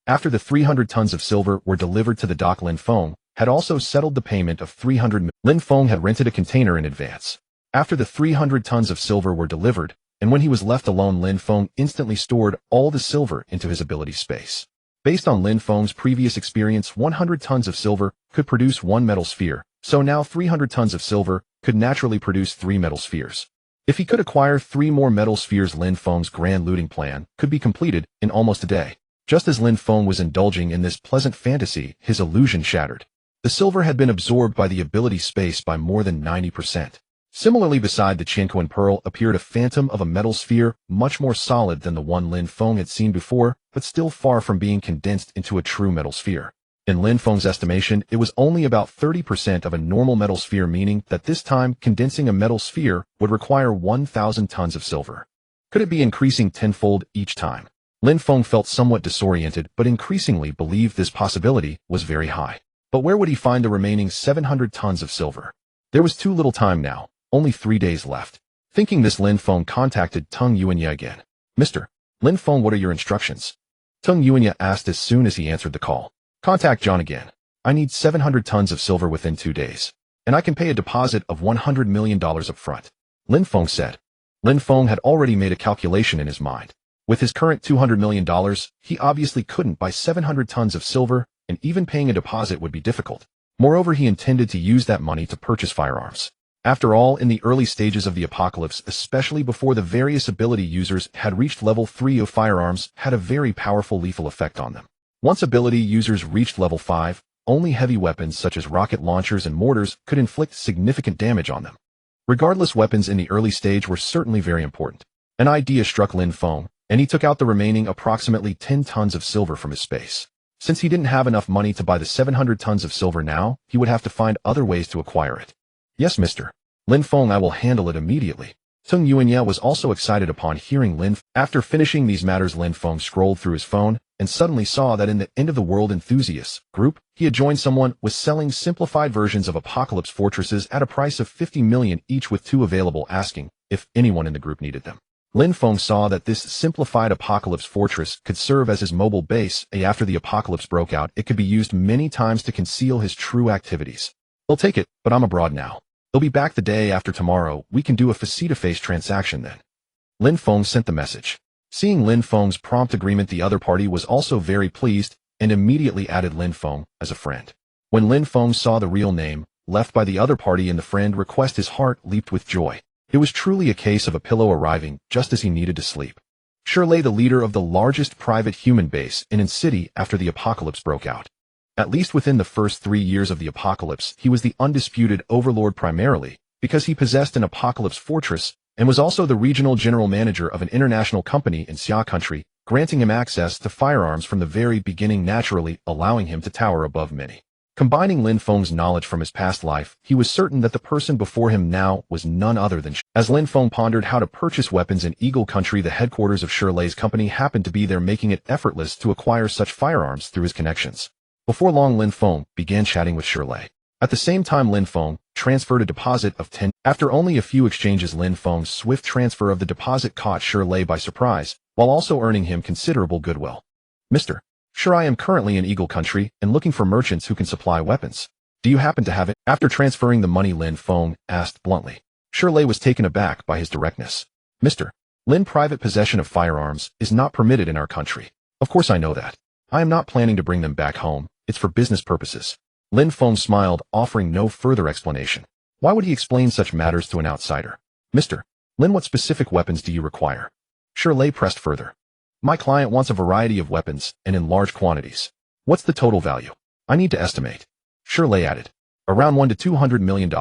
After the 300 tons of silver were delivered to the dock, Lin Feng had also settled the payment of 300 million. Lin Feng had rented a container in advance. After the 300 tons of silver were delivered, and when he was left alone, Lin Feng instantly stored all the silver into his ability space. Based on Lin Feng's previous experience, 100 tons of silver could produce 1 metal sphere, so now 300 tons of silver could naturally produce 3 metal spheres. If he could acquire 3 more metal spheres, Lin Feng's grand looting plan could be completed in almost a day. Just as Lin Feng was indulging in this pleasant fantasy, his illusion shattered. The silver had been absorbed by the ability space by more than 90%. Similarly, beside the Qinquan pearl appeared a phantom of a metal sphere, much more solid than the one Lin Feng had seen before, but still far from being condensed into a true metal sphere. In Lin Feng's estimation, it was only about 30% of a normal metal sphere, meaning that this time condensing a metal sphere would require 1,000 tons of silver. Could it be increasing tenfold each time? Lin Feng felt somewhat disoriented, but increasingly believed this possibility was very high. But where would he find the remaining 700 tons of silver? There was too little time now, only 3 days left. Thinking this, Lin Feng contacted Tung Yuanya again. "Mr. Lin Feng, what are your instructions?" Tung Yuanya asked as soon as he answered the call. "Contact John again. I need 700 tons of silver within 2 days, and I can pay a deposit of $100 million up front," Lin Feng said. Lin Feng had already made a calculation in his mind. With his current $200 million, he obviously couldn't buy 700 tons of silver, and even paying a deposit would be difficult. Moreover, he intended to use that money to purchase firearms. After all, in the early stages of the apocalypse, especially before the various ability users had reached level 3 of firearms, had a very powerful lethal effect on them. Once ability users reached level 5, only heavy weapons such as rocket launchers and mortars could inflict significant damage on them. Regardless, weapons in the early stage were certainly very important. An idea struck Lin Feng, and he took out the remaining approximately 10 tons of silver from his space. Since he didn't have enough money to buy the 700 tons of silver now, he would have to find other ways to acquire it. "Yes, Mr. Lin Feng, I will handle it immediately." Tung Yuanya was also excited upon hearing Lin. After finishing these matters, Lin Feng scrolled through his phone and suddenly saw that in the End of the World Enthusiasts group, he had joined someone with selling simplified versions of Apocalypse fortresses at a price of 50 million each, with 2 available, asking if anyone in the group needed them. Lin Feng saw that this simplified Apocalypse fortress could serve as his mobile base. After the apocalypse broke out, it could be used many times to conceal his true activities. "They'll take it, but I'm abroad now. They'll be back the day after tomorrow. We can do a face-to-face transaction then." Lin Feng sent the message. Seeing Lin Feng's prompt agreement, the other party was also very pleased and immediately added Lin Feng as a friend. When Lin Feng saw the real name left by the other party in the friend request, his heart leaped with joy. It was truly a case of a pillow arriving just as he needed to sleep. Shirley, the leader of the largest private human base in city after the apocalypse broke out. At least within the first 3 years of the apocalypse, he was the undisputed overlord, primarily because he possessed an apocalypse fortress and was also the regional general manager of an international company in Xia country, granting him access to firearms from the very beginning, naturally allowing him to tower above many. Combining Lin Feng's knowledge from his past life, he was certain that the person before him now was none other than As Lin Feng pondered how to purchase weapons in Eagle Country, the headquarters of Shirley's company happened to be there, making it effortless to acquire such firearms through his connections. Before long, Lin Feng began chatting with Shirley. At the same time, Lin Feng transferred a deposit of 10. After only a few exchanges, Lin Feng's swift transfer of the deposit caught Shirley by surprise, while also earning him considerable goodwill. Mr. Sure, I am currently in Eagle Country and looking for merchants who can supply weapons. Do you happen to have it? After transferring the money, Lin Feng asked bluntly. Shirley was taken aback by his directness. Mr. Lin, private possession of firearms is not permitted in our country. Of course I know that. I am not planning to bring them back home. It's for business purposes. Lin Feng smiled, offering no further explanation. Why would he explain such matters to an outsider? Mr. Lin, what specific weapons do you require? Shirley pressed further. My client wants a variety of weapons, and in large quantities. What's the total value? I need to estimate. Shirley added. Around $1 to $200 million.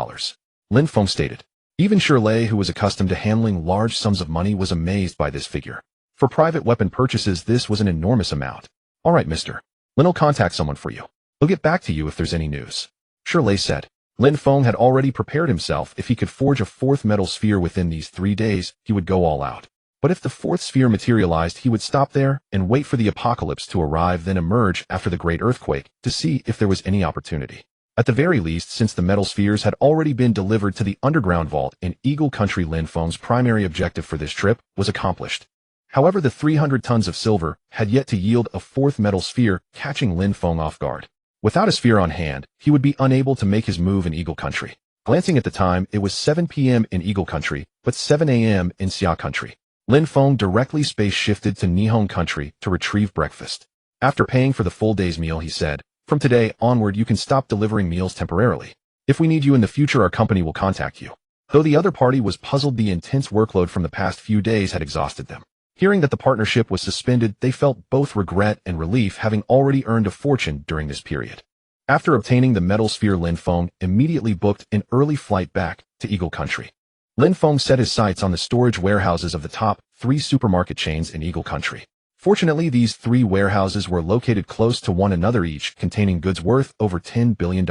Lin Feng stated. Even Shirley, who was accustomed to handling large sums of money, was amazed by this figure. For private weapon purchases, this was an enormous amount. All right, Mr. Lin will contact someone for you. He'll get back to you if there's any news. Shirley said. Lin Feng had already prepared himself. If he could forge a fourth metal sphere within these 3 days, he would go all out. But if the fourth sphere materialized, he would stop there and wait for the apocalypse to arrive, then emerge after the great earthquake to see if there was any opportunity. At the very least, since the metal spheres had already been delivered to the underground vault in Eagle Country, Lin Feng's primary objective for this trip was accomplished. However, the 300 tons of silver had yet to yield a fourth metal sphere, catching Lin Feng off guard. Without a sphere on hand, he would be unable to make his move in Eagle Country. Glancing at the time, it was 7 p.m. in Eagle Country, but 7 a.m. in Xia Country. Lin Feng directly space-shifted to Nihon Country to retrieve breakfast. After paying for the full day's meal, he said, "From today onward, you can stop delivering meals temporarily. If we need you in the future, our company will contact you." Though the other party was puzzled, the intense workload from the past few days had exhausted them. Hearing that the partnership was suspended, they felt both regret and relief, having already earned a fortune during this period. After obtaining the metal sphere, Lin Feng immediately booked an early flight back to Eagle Country. Lin Feng set his sights on the storage warehouses of the top 3 supermarket chains in Eagle Country. Fortunately, these 3 warehouses were located close to one another, each containing goods worth over $10 billion.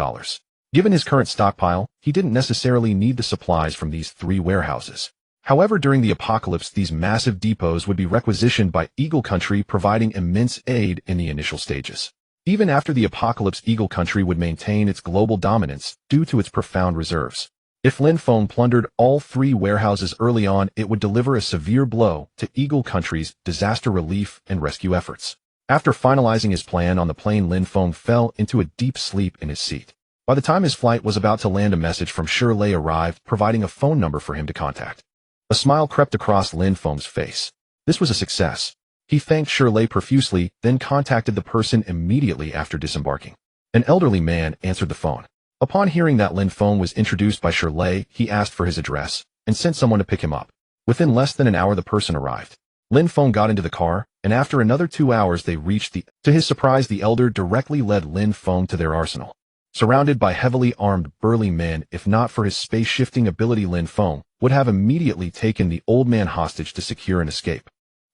Given his current stockpile, he didn't necessarily need the supplies from these 3 warehouses. However, during the apocalypse, these massive depots would be requisitioned by Eagle Country, providing immense aid in the initial stages. Even after the apocalypse, Eagle Country would maintain its global dominance due to its profound reserves. If Lin Feng plundered all 3 warehouses early on, it would deliver a severe blow to Eagle Country's disaster relief and rescue efforts. After finalizing his plan on the plane, Lin Feng fell into a deep sleep in his seat. By the time his flight was about to land, a message from Shirley arrived, providing a phone number for him to contact. A smile crept across Lin Feng's face. This was a success. He thanked Shirley profusely, then contacted the person immediately after disembarking. An elderly man answered the phone. Upon hearing that Lin Feng was introduced by Shirley, he asked for his address and sent someone to pick him up. Within less than an hour, the person arrived. Lin Feng got into the car, and after another 2 hours they reached the... To his surprise, the elder directly led Lin Feng to their arsenal. Surrounded by heavily armed, burly men, if not for his space-shifting ability, Lin Feng would have immediately taken the old man hostage to secure an escape.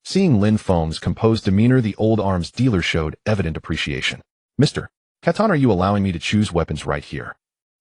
Seeing Lin Feng's composed demeanor, the old arms dealer showed evident appreciation. "Mr. Catan, are you allowing me to choose weapons right here?"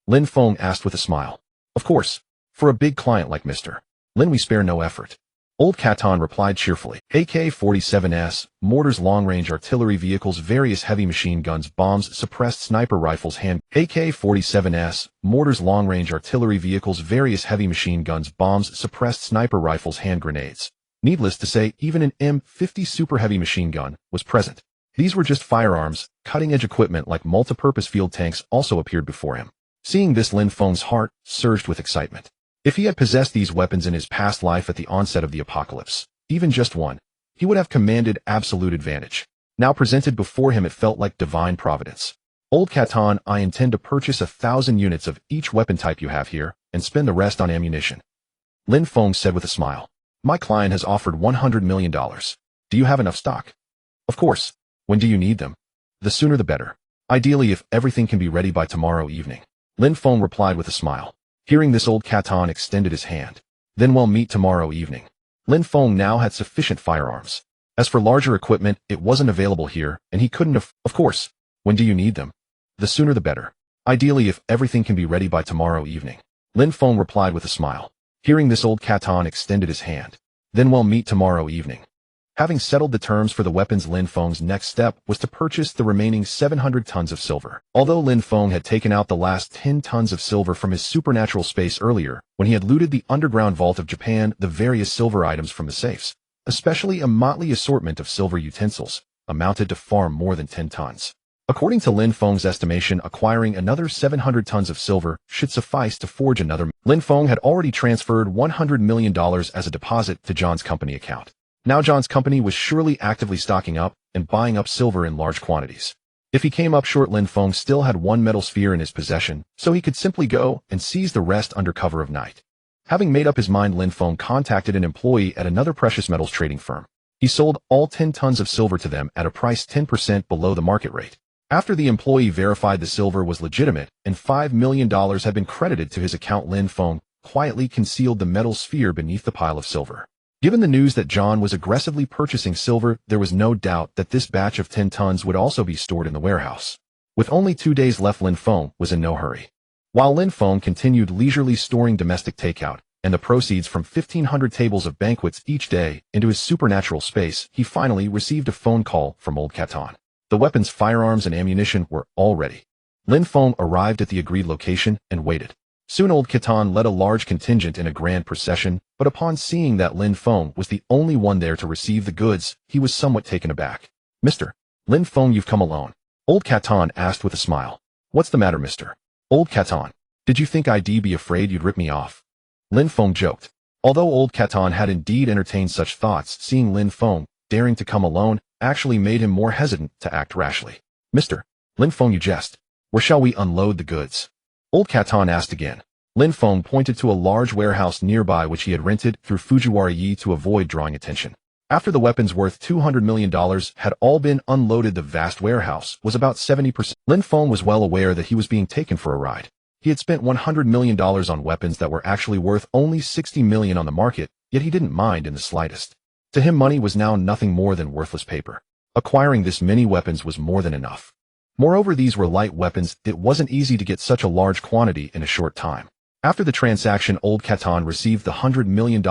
Lin Feng asked with a smile. "Of course. For a big client like Mr. Lin, we spare no effort." Old Catan replied cheerfully. AK-47s, mortars, long-range artillery vehicles, various heavy machine guns, bombs, suppressed sniper rifles, AK-47s, mortars, long-range artillery vehicles, various heavy machine guns, bombs, suppressed sniper rifles, hand grenades. Needless to say, even an M50 super heavy machine gun was present. These were just firearms. Cutting-edge equipment like multi-purpose field tanks also appeared before him. Seeing this, Lin Feng's heart surged with excitement. If he had possessed these weapons in his past life at the onset of the apocalypse, even just one, he would have commanded absolute advantage. Now presented before him, it felt like divine providence. "Old Catan, I intend to purchase 1,000 units of each weapon type you have here, and spend the rest on ammunition," Lin Feng said with a smile. "My client has offered $100 million. Do you have enough stock?" "Of course. When do you need them?" "The sooner the better. Ideally, if everything can be ready by tomorrow evening," Lin Feng replied with a smile. Hearing this, old Catan extended his hand. Then we'll meet tomorrow evening. Lin Feng now had sufficient firearms. As for larger equipment, it wasn't available here, and he couldn't have. Of course. When do you need them? The sooner the better. Ideally, if everything can be ready by tomorrow evening. Lin Feng replied with a smile. Hearing this, old Catan extended his hand. Then we'll meet tomorrow evening. Having settled the terms for the weapons, Lin Feng's next step was to purchase the remaining 700 tons of silver. Although Lin Feng had taken out the last 10 tons of silver from his supernatural space earlier, when he had looted the underground vault of Japan, the various silver items from the safes, especially a motley assortment of silver utensils, amounted to far more than 10 tons. According to Lin Feng's estimation, acquiring another 700 tons of silver should suffice to forge another. Lin Feng had already transferred $100 million as a deposit to John's company account. Now John's company was surely actively stocking up and buying up silver in large quantities. If he came up short, Lin Feng still had one metal sphere in his possession, so he could simply go and seize the rest under cover of night. Having made up his mind, Lin Feng contacted an employee at another precious metals trading firm. He sold all 10 tons of silver to them at a price 10% below the market rate. After the employee verified the silver was legitimate and $5 million had been credited to his account, Lin Feng quietly concealed the metal sphere beneath the pile of silver. Given the news that John was aggressively purchasing silver, there was no doubt that this batch of 10 tons would also be stored in the warehouse. With only 2 days left, Lin Feng was in no hurry. While Lin Feng continued leisurely storing domestic takeout and the proceeds from 1,500 tables of banquets each day into his supernatural space, he finally received a phone call from old Catan. The weapons, firearms, and ammunition were all ready. Lin Feng arrived at the agreed location and waited. Soon old Catan led a large contingent in a grand procession, but upon seeing that Lin Feng was the only one there to receive the goods, he was somewhat taken aback. Mr. Lin Feng, you've come alone. Old Catan asked with a smile. What's the matter, Mr. Old Catan? Did you think I'd be afraid you'd rip me off? Lin Feng joked. Although old Catan had indeed entertained such thoughts, seeing Lin Feng daring to come alone actually made him more hesitant to act rashly. Mr. Lin Feng, you jest. Where shall we unload the goods? Old Catan asked again. Lin Feng pointed to a large warehouse nearby which he had rented through Fujiwara Yi to avoid drawing attention. After the weapons worth $200 million had all been unloaded, the vast warehouse was about 70%. Lin Feng was well aware that he was being taken for a ride. He had spent $100 million on weapons that were actually worth only $60 million on the market, yet he didn't mind in the slightest. To him, money was now nothing more than worthless paper. Acquiring this many weapons was more than enough. Moreover, these were light weapons. It wasn't easy to get such a large quantity in a short time. After the transaction, old Catan received the $100 million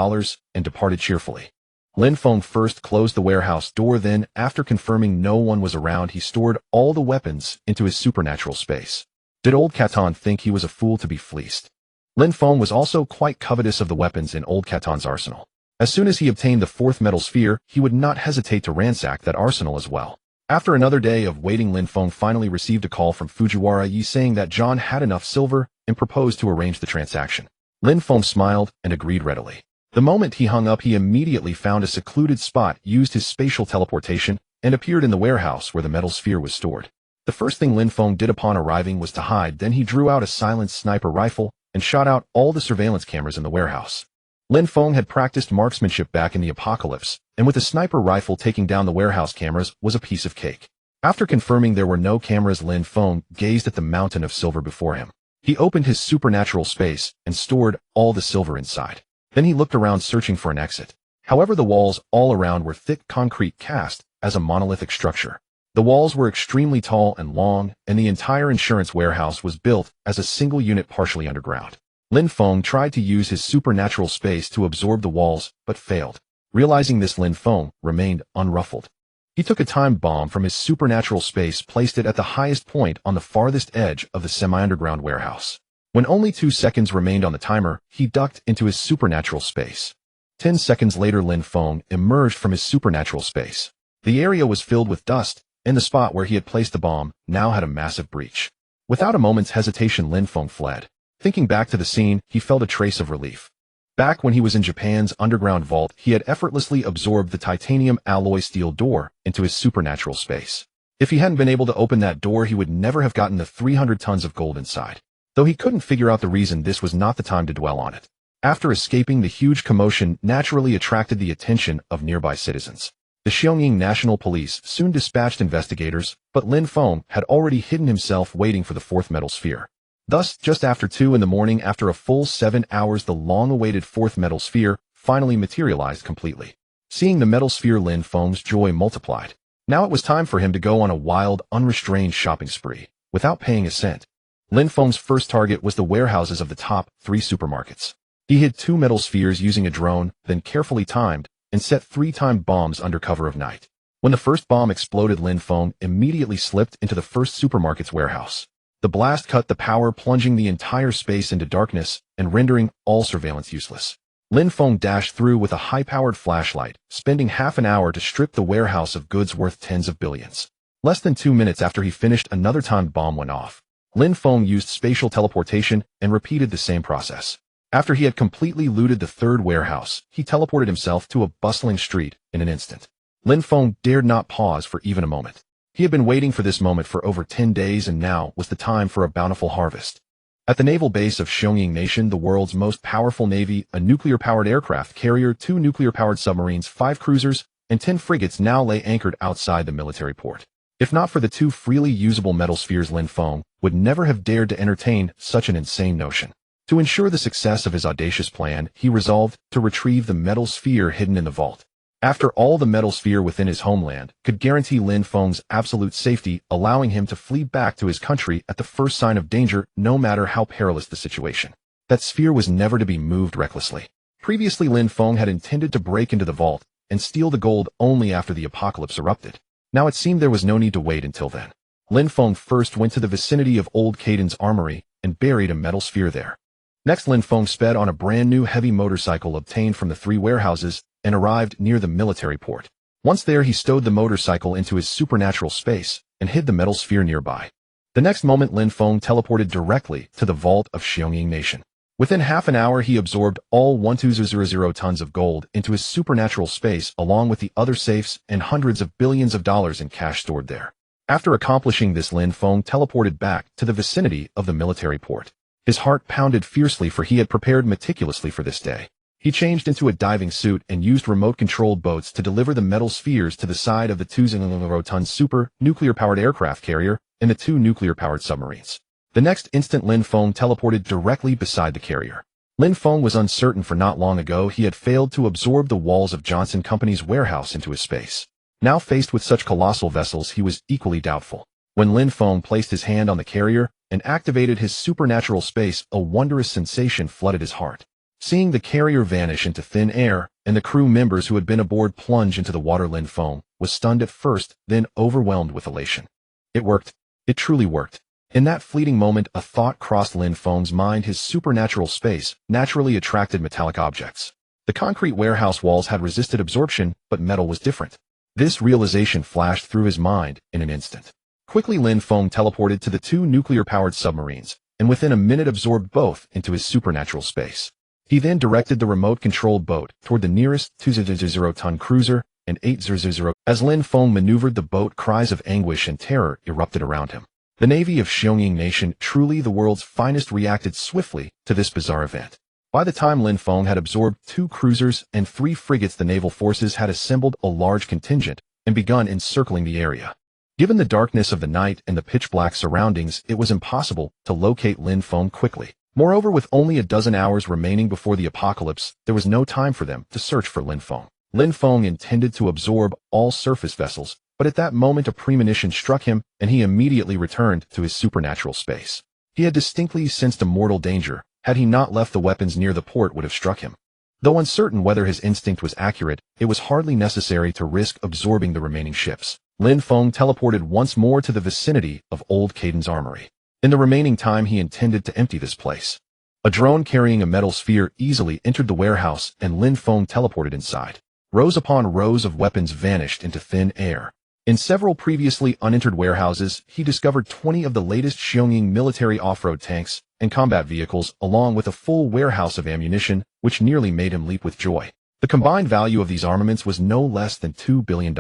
and departed cheerfully. Lin Feng first closed the warehouse door, then, after confirming no one was around, he stored all the weapons into his supernatural space. Did old Catan think he was a fool to be fleeced? Lin Feng was also quite covetous of the weapons in old Catan's arsenal. As soon as he obtained the fourth metal sphere, he would not hesitate to ransack that arsenal as well. After another day of waiting, Lin Feng finally received a call from Fujiwara Yi saying that John had enough silver and proposed to arrange the transaction. Lin Feng smiled and agreed readily. The moment he hung up, he immediately found a secluded spot, used his spatial teleportation, and appeared in the warehouse where the metal sphere was stored. The first thing Lin Feng did upon arriving was to hide. Then he drew out a silenced sniper rifle and shot out all the surveillance cameras in the warehouse. Lin Feng had practiced marksmanship back in the apocalypse, and with a sniper rifle, taking down the warehouse cameras was a piece of cake. After confirming there were no cameras, Lin Feng gazed at the mountain of silver before him. He opened his supernatural space and stored all the silver inside. Then he looked around, searching for an exit. However, the walls all around were thick concrete, cast as a monolithic structure. The walls were extremely tall and long, and the entire insurance warehouse was built as a single unit partially underground. Lin Feng tried to use his supernatural space to absorb the walls, but failed. Realizing this, Lin Feng remained unruffled. He took a time bomb from his supernatural space, placed it at the highest point on the farthest edge of the semi-underground warehouse. When only 2 seconds remained on the timer, he ducked into his supernatural space. 10 seconds later, Lin Feng emerged from his supernatural space. The area was filled with dust, and the spot where he had placed the bomb now had a massive breach. Without a moment's hesitation, Lin Feng fled. Thinking back to the scene, he felt a trace of relief. Back when he was in Japan's underground vault, he had effortlessly absorbed the titanium alloy steel door into his supernatural space. If he hadn't been able to open that door, he would never have gotten the 300 tons of gold inside. Though he couldn't figure out the reason, this was not the time to dwell on it. After escaping, the huge commotion naturally attracted the attention of nearby citizens. The Xiongning National Police soon dispatched investigators, but Lin Feng had already hidden himself, waiting for the fourth metal sphere. Thus, just after 2 in the morning, after a full 7 hours, the long-awaited fourth metal sphere finally materialized completely. Seeing the metal sphere, Lin Feng's joy multiplied. Now it was time for him to go on a wild, unrestrained shopping spree, without paying a cent. Lin Feng's first target was the warehouses of the top 3 supermarkets. He hid 2 metal spheres using a drone, then carefully timed, and set 3 timed bombs under cover of night. When the first bomb exploded, Lin Feng immediately slipped into the first supermarket's warehouse. The blast cut the power, plunging the entire space into darkness and rendering all surveillance useless. Lin Feng dashed through with a high-powered flashlight, spending half an hour to strip the warehouse of goods worth tens of billions. Less than 2 minutes after he finished, another timed bomb went off. Lin Feng used spatial teleportation and repeated the same process. After he had completely looted the third warehouse, he teleported himself to a bustling street in an instant. Lin Feng dared not pause for even a moment. He had been waiting for this moment for over 10 days, and now was the time for a bountiful harvest. At the naval base of Xiongning Nation, the world's most powerful navy, a nuclear-powered aircraft carrier, 2 nuclear-powered submarines, 5 cruisers, and 10 frigates now lay anchored outside the military port. If not for the 2 freely usable metal spheres, Lin Feng would never have dared to entertain such an insane notion. To ensure the success of his audacious plan, he resolved to retrieve the metal sphere hidden in the vault. After all, the metal sphere within his homeland could guarantee Lin Feng's absolute safety, allowing him to flee back to his country at the first sign of danger, no matter how perilous the situation. That sphere was never to be moved recklessly. Previously, Lin Feng had intended to break into the vault and steal the gold only after the apocalypse erupted. Now it seemed there was no need to wait until then. Lin Feng first went to the vicinity of Old Caden's armory and buried a metal sphere there. Next, Lin Feng sped on a brand new heavy motorcycle obtained from the 3 warehouses and arrived near the military port. Once there, he stowed the motorcycle into his supernatural space and hid the metal sphere nearby. The next moment, Lin Feng teleported directly to the vault of Xiongning Nation. Within half an hour, he absorbed all 1,200 tons of gold into his supernatural space, along with the other safes and hundreds of billions of dollars in cash stored there. After accomplishing this, Lin Feng teleported back to the vicinity of the military port. His heart pounded fiercely, for he had prepared meticulously for this day. He changed into a diving suit and used remote-controlled boats to deliver the metal spheres to the side of the 2,000-ton super nuclear-powered aircraft carrier and the 2 nuclear-powered submarines. The next instant, Lin Feng teleported directly beside the carrier. Lin Feng was uncertain, for not long ago he had failed to absorb the walls of Johnson Company's warehouse into his space. Now faced with such colossal vessels, he was equally doubtful. When Lin Feng placed his hand on the carrier and activated his supernatural space, a wondrous sensation flooded his heart. Seeing the carrier vanish into thin air and the crew members who had been aboard plunge into the water, Lin Feng was stunned at first, then overwhelmed with elation. It worked. It truly worked. In that fleeting moment, a thought crossed Lin Feng's mind. His supernatural space naturally attracted metallic objects. The concrete warehouse walls had resisted absorption, but metal was different. This realization flashed through his mind in an instant. Quickly, Lin Feng teleported to the 2 nuclear-powered submarines, and within a minute absorbed both into his supernatural space. He then directed the remote-controlled boat toward the nearest 2,000-ton cruiser and 8,000. As Lin Feng maneuvered the boat, cries of anguish and terror erupted around him. The navy of Xiongning Nation, truly the world's finest, reacted swiftly to this bizarre event. By the time Lin Feng had absorbed 2 cruisers and 3 frigates, the naval forces had assembled a large contingent and begun encircling the area. Given the darkness of the night and the pitch-black surroundings, it was impossible to locate Lin Feng quickly. Moreover, with only a dozen hours remaining before the apocalypse, there was no time for them to search for Lin Feng. Lin Feng intended to absorb all surface vessels, but at that moment a premonition struck him, and he immediately returned to his supernatural space. He had distinctly sensed a mortal danger. Had he not left, the weapons near the port would have struck him. Though uncertain whether his instinct was accurate, it was hardly necessary to risk absorbing the remaining ships. Lin Feng teleported once more to the vicinity of Old Caden's armory. In the remaining time, he intended to empty this place. A drone carrying a metal sphere easily entered the warehouse, and Lin Feng teleported inside. Rows upon rows of weapons vanished into thin air. In several previously unentered warehouses, he discovered 20 of the latest Xiongning military off-road tanks and combat vehicles, along with a full warehouse of ammunition, which nearly made him leap with joy. The combined value of these armaments was no less than $2 billion.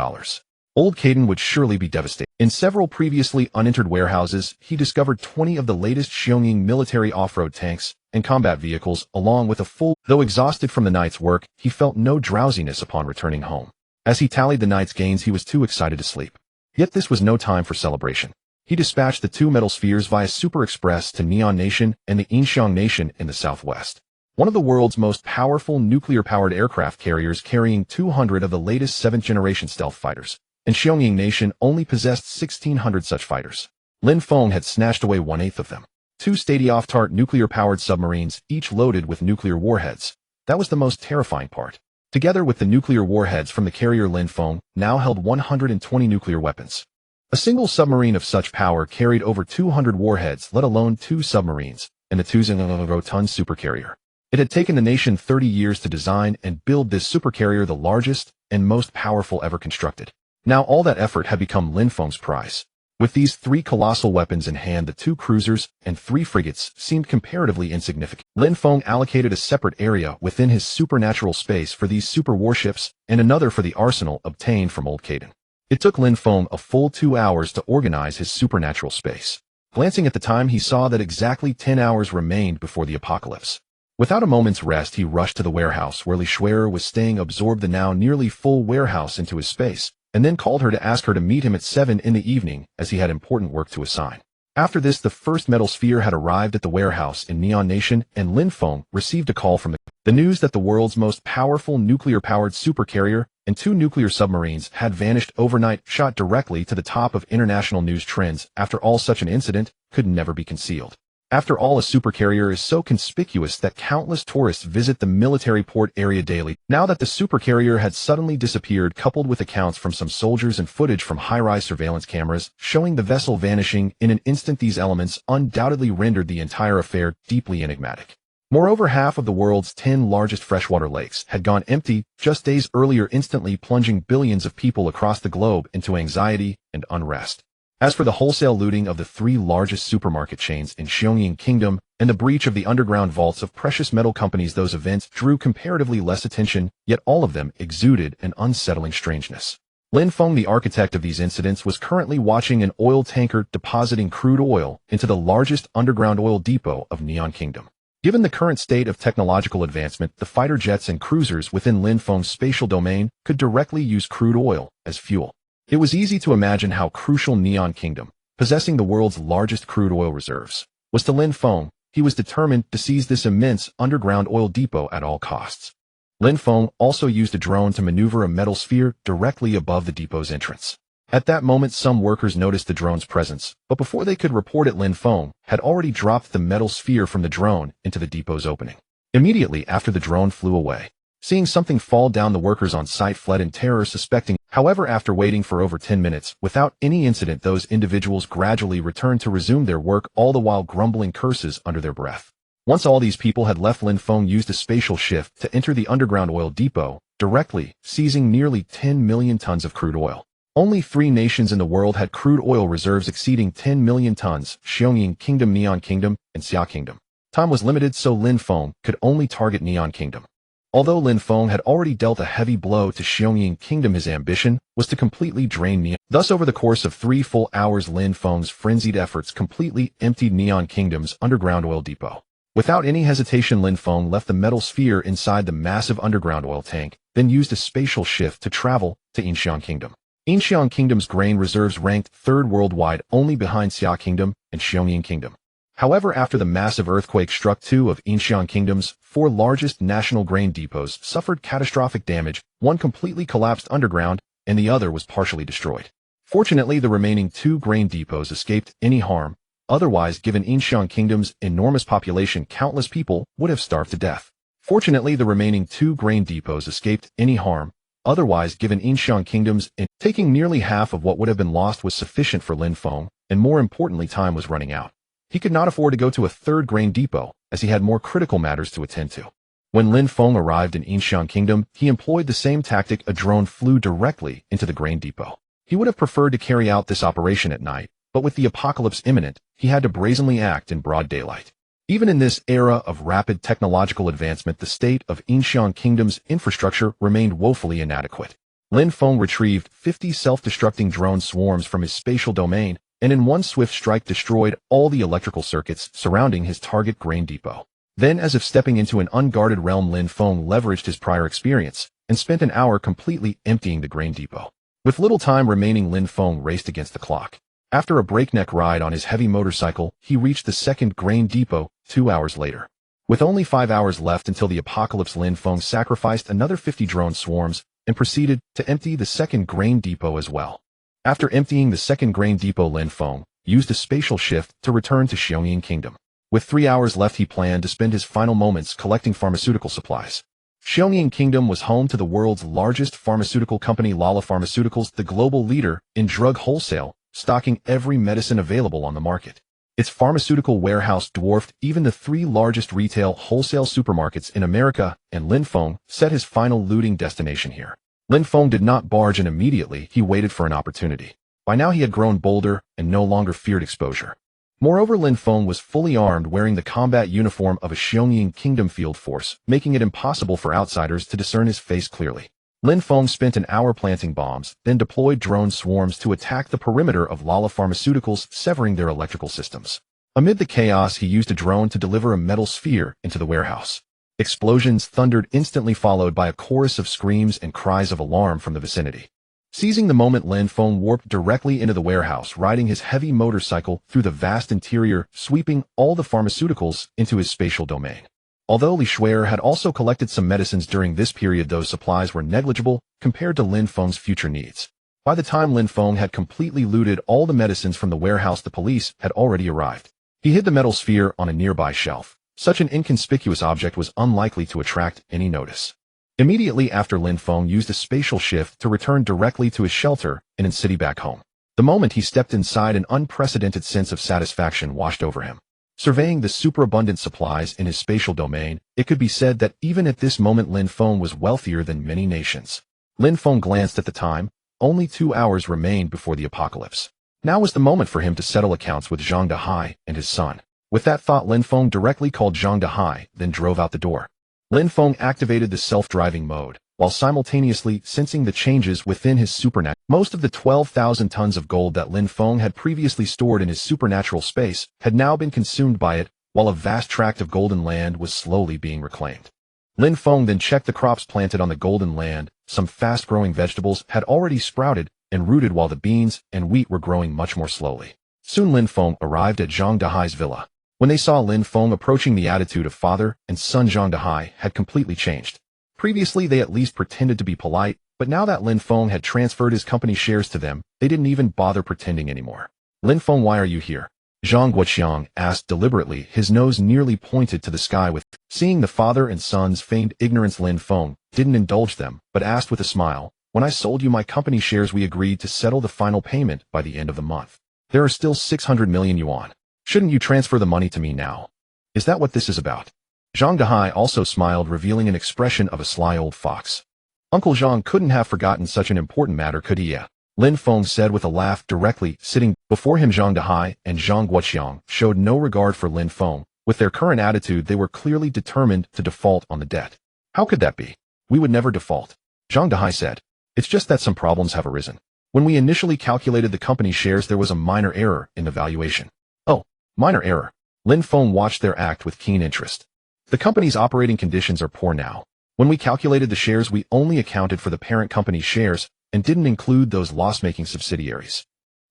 Old Caden would surely be devastated. In several previously unentered warehouses, he discovered 20 of the latest Xiongning military off-road tanks and combat vehicles, along with a full... Though exhausted from the night's work, he felt no drowsiness upon returning home. As he tallied the night's gains, he was too excited to sleep. Yet this was no time for celebration. He dispatched the two metal spheres via Super Express to Neon Nation and the Inxiang Nation in the southwest. One of the world's most powerful nuclear-powered aircraft carriers carrying 200 of the latest 7th-generation stealth fighters, and Xiongning Nation only possessed 1,600 such fighters. Lin Feng had snatched away 1/8 of them. Two state-of-the-art nuclear-powered submarines, each loaded with nuclear warheads. That was the most terrifying part. Together with the nuclear warheads from the carrier, Lin Feng now held 120 nuclear weapons. A single submarine of such power carried over 200 warheads, let alone two submarines, and the 2,000-ton supercarrier. It had taken the nation 30 years to design and build this supercarrier, the largest and most powerful ever constructed. Now all that effort had become Lin Feng's prize. With these three colossal weapons in hand, the two cruisers and three frigates seemed comparatively insignificant. Lin Feng allocated a separate area within his supernatural space for these super warships and another for the arsenal obtained from Old Caden. It took Lin Feng a full 2 hours to organize his supernatural space. Glancing at the time, he saw that exactly 10 hours remained before the apocalypse. Without a moment's rest, he rushed to the warehouse where Li Shui'er was staying, absorbed the now nearly full warehouse into his space, and then called her to ask her to meet him at 7 in the evening as he had important work to assign. After this, the first metal sphere had arrived at the warehouse in Neon Nation, and Lin Feng received a call from the news that the world's most powerful nuclear-powered supercarrier and two nuclear submarines had vanished overnight, shot directly to the top of international news trends. After all, such an incident could never be concealed. After all, a supercarrier is so conspicuous that countless tourists visit the military port area daily. Now that the supercarrier had suddenly disappeared, coupled with accounts from some soldiers and footage from high-rise surveillance cameras showing the vessel vanishing in an instant, these elements undoubtedly rendered the entire affair deeply enigmatic. Moreover, half of the world's 10 largest freshwater lakes had gone empty just days earlier, instantly plunging billions of people across the globe into anxiety and unrest. As for the wholesale looting of the 3 largest supermarket chains in Xiongning Kingdom and the breach of the underground vaults of precious metal companies, those events drew comparatively less attention, yet all of them exuded an unsettling strangeness. Lin Feng, the architect of these incidents, was currently watching an oil tanker depositing crude oil into the largest underground oil depot of Neon Kingdom. Given the current state of technological advancement, the fighter jets and cruisers within Lin Feng's spatial domain could directly use crude oil as fuel. It was easy to imagine how crucial Neon Kingdom, possessing the world's largest crude oil reserves, was to Lin Feng. He was determined to seize this immense underground oil depot at all costs. Lin Feng also used a drone to maneuver a metal sphere directly above the depot's entrance. At that moment, some workers noticed the drone's presence, but before they could report it, Lin Feng had already dropped the metal sphere from the drone into the depot's opening. Immediately after the drone flew away, seeing something fall down, the workers on site fled in terror, suspecting. However, after waiting for over 10 minutes without any incident, those individuals gradually returned to resume their work, all the while grumbling curses under their breath. Once all these people had left, Lin Feng used a spatial shift to enter the underground oil depot, directly seizing nearly 10 million tons of crude oil. Only 3 nations in the world had crude oil reserves exceeding 10 million tons: Xiongning Kingdom, Neon Kingdom, and Xia Kingdom. Time was limited, so Lin Feng could only target Neon Kingdom. Although Lin Feng had already dealt a heavy blow to Xiongning Kingdom, his ambition was to completely drain Neon. Thus, over the course of 3 full hours, Lin Feng's frenzied efforts completely emptied Neon Kingdom's underground oil depot. Without any hesitation, Lin Feng left the metal sphere inside the massive underground oil tank, then used a spatial shift to travel to Inxiang Kingdom. Inxiang Kingdom's grain reserves ranked 3rd worldwide, only behind Xia Kingdom and Xiongning Kingdom. However, after the massive earthquake struck, 2 of Inxiang Kingdom's 4 largest national grain depots suffered catastrophic damage. One completely collapsed underground, and the other was partially destroyed. Fortunately, the remaining 2 grain depots escaped any harm. Otherwise, given Inxiang Kingdom's enormous population, countless people would have starved to death. Fortunately, the remaining 2 grain depots escaped any harm. Otherwise, given Inxiang Kingdom's taking nearly half of what would have been lost was sufficient for Lin Feng, and more importantly, time was running out. He could not afford to go to a 3rd grain depot, as he had more critical matters to attend to. When Lin Feng arrived in Inxiang Kingdom, he employed the same tactic. A drone flew directly into the grain depot. He would have preferred to carry out this operation at night, but with the apocalypse imminent, he had to brazenly act in broad daylight. Even in this era of rapid technological advancement, the state of Inxiang Kingdom's infrastructure remained woefully inadequate. Lin Feng retrieved 50 self-destructing drone swarms from his spatial domain, and in one swift strike destroyed all the electrical circuits surrounding his target grain depot. Then, as if stepping into an unguarded realm, Lin Feng leveraged his prior experience and spent an hour completely emptying the grain depot. With little time remaining, Lin Feng raced against the clock. After a breakneck ride on his heavy motorcycle, he reached the second grain depot 2 hours later. With only 5 hours left until the apocalypse, Lin Feng sacrificed another 50 drone swarms and proceeded to empty the second grain depot as well. After emptying the second grain depot, Lin Feng used a spatial shift to return to Xiongyan Kingdom. With 3 hours left, he planned to spend his final moments collecting pharmaceutical supplies. Xiongyan Kingdom was home to the world's largest pharmaceutical company, Lala Pharmaceuticals, the global leader in drug wholesale, stocking every medicine available on the market. Its pharmaceutical warehouse dwarfed even the 3 largest retail wholesale supermarkets in America, and Lin Feng set his final looting destination here. Lin Feng did not barge in immediately, he waited for an opportunity. By now he had grown bolder and no longer feared exposure. Moreover, Lin Feng was fully armed, wearing the combat uniform of a Xiongyan Kingdom field force, making it impossible for outsiders to discern his face clearly. Lin Feng spent an hour planting bombs, then deployed drone swarms to attack the perimeter of Lala Pharmaceuticals, severing their electrical systems. Amid the chaos, he used a drone to deliver a metal sphere into the warehouse. Explosions thundered, instantly followed by a chorus of screams and cries of alarm from the vicinity. Seizing the moment, Lin Feng warped directly into the warehouse, riding his heavy motorcycle through the vast interior, sweeping all the pharmaceuticals into his spatial domain. Although Li Shuer had also collected some medicines during this period, those supplies were negligible compared to Lin Feng's future needs. By the time Lin Feng had completely looted all the medicines from the warehouse, the police had already arrived. He hid the metal sphere on a nearby shelf. Such an inconspicuous object was unlikely to attract any notice. Immediately after, Lin Feng used a spatial shift to return directly to his shelter in a city back home. The moment he stepped inside, an unprecedented sense of satisfaction washed over him. Surveying the superabundant supplies in his spatial domain, it could be said that even at this moment Lin Feng was wealthier than many nations. Lin Feng glanced at the time. Only 2 hours remained before the apocalypse. Now was the moment for him to settle accounts with Zhang Dehai and his son. With that thought, Lin Feng directly called Zhang Dehai, then drove out the door. Lin Feng activated the self-driving mode, while simultaneously sensing the changes within his supernatural. Most of the 12,000 tons of gold that Lin Feng had previously stored in his supernatural space had now been consumed by it, while a vast tract of golden land was slowly being reclaimed. Lin Feng then checked the crops planted on the golden land. Some fast-growing vegetables had already sprouted and rooted, while the beans and wheat were growing much more slowly. Soon Lin Feng arrived at Zhang Dehai's villa. When they saw Lin Feng approaching, the attitude of father and son Zhang Dehai had completely changed. Previously, they at least pretended to be polite, but now that Lin Feng had transferred his company shares to them, they didn't even bother pretending anymore. Lin Feng, why are you here? Zhang Guoqiang asked deliberately, his nose nearly pointed to the sky with. Seeing the father and son's feigned ignorance, Lin Feng didn't indulge them, but asked with a smile, when I sold you my company shares, we agreed to settle the final payment by the end of the month. There are still 600 million yuan. Shouldn't you transfer the money to me now? Is that what this is about? Zhang Dehai also smiled, revealing an expression of a sly old fox. Uncle Zhang couldn't have forgotten such an important matter, could he? Yeah, Lin Feng said with a laugh. Directly sitting before him, Zhang Dehai and Zhang Guoqiang showed no regard for Lin Feng. With their current attitude, they were clearly determined to default on the debt. How could that be? We would never default, Zhang Dehai said. It's just that some problems have arisen. When we initially calculated the company shares, there was a minor error in the valuation. Oh, minor error. Lin Feng watched their act with keen interest. The company's operating conditions are poor now. When we calculated the shares, we only accounted for the parent company's shares and didn't include those loss-making subsidiaries.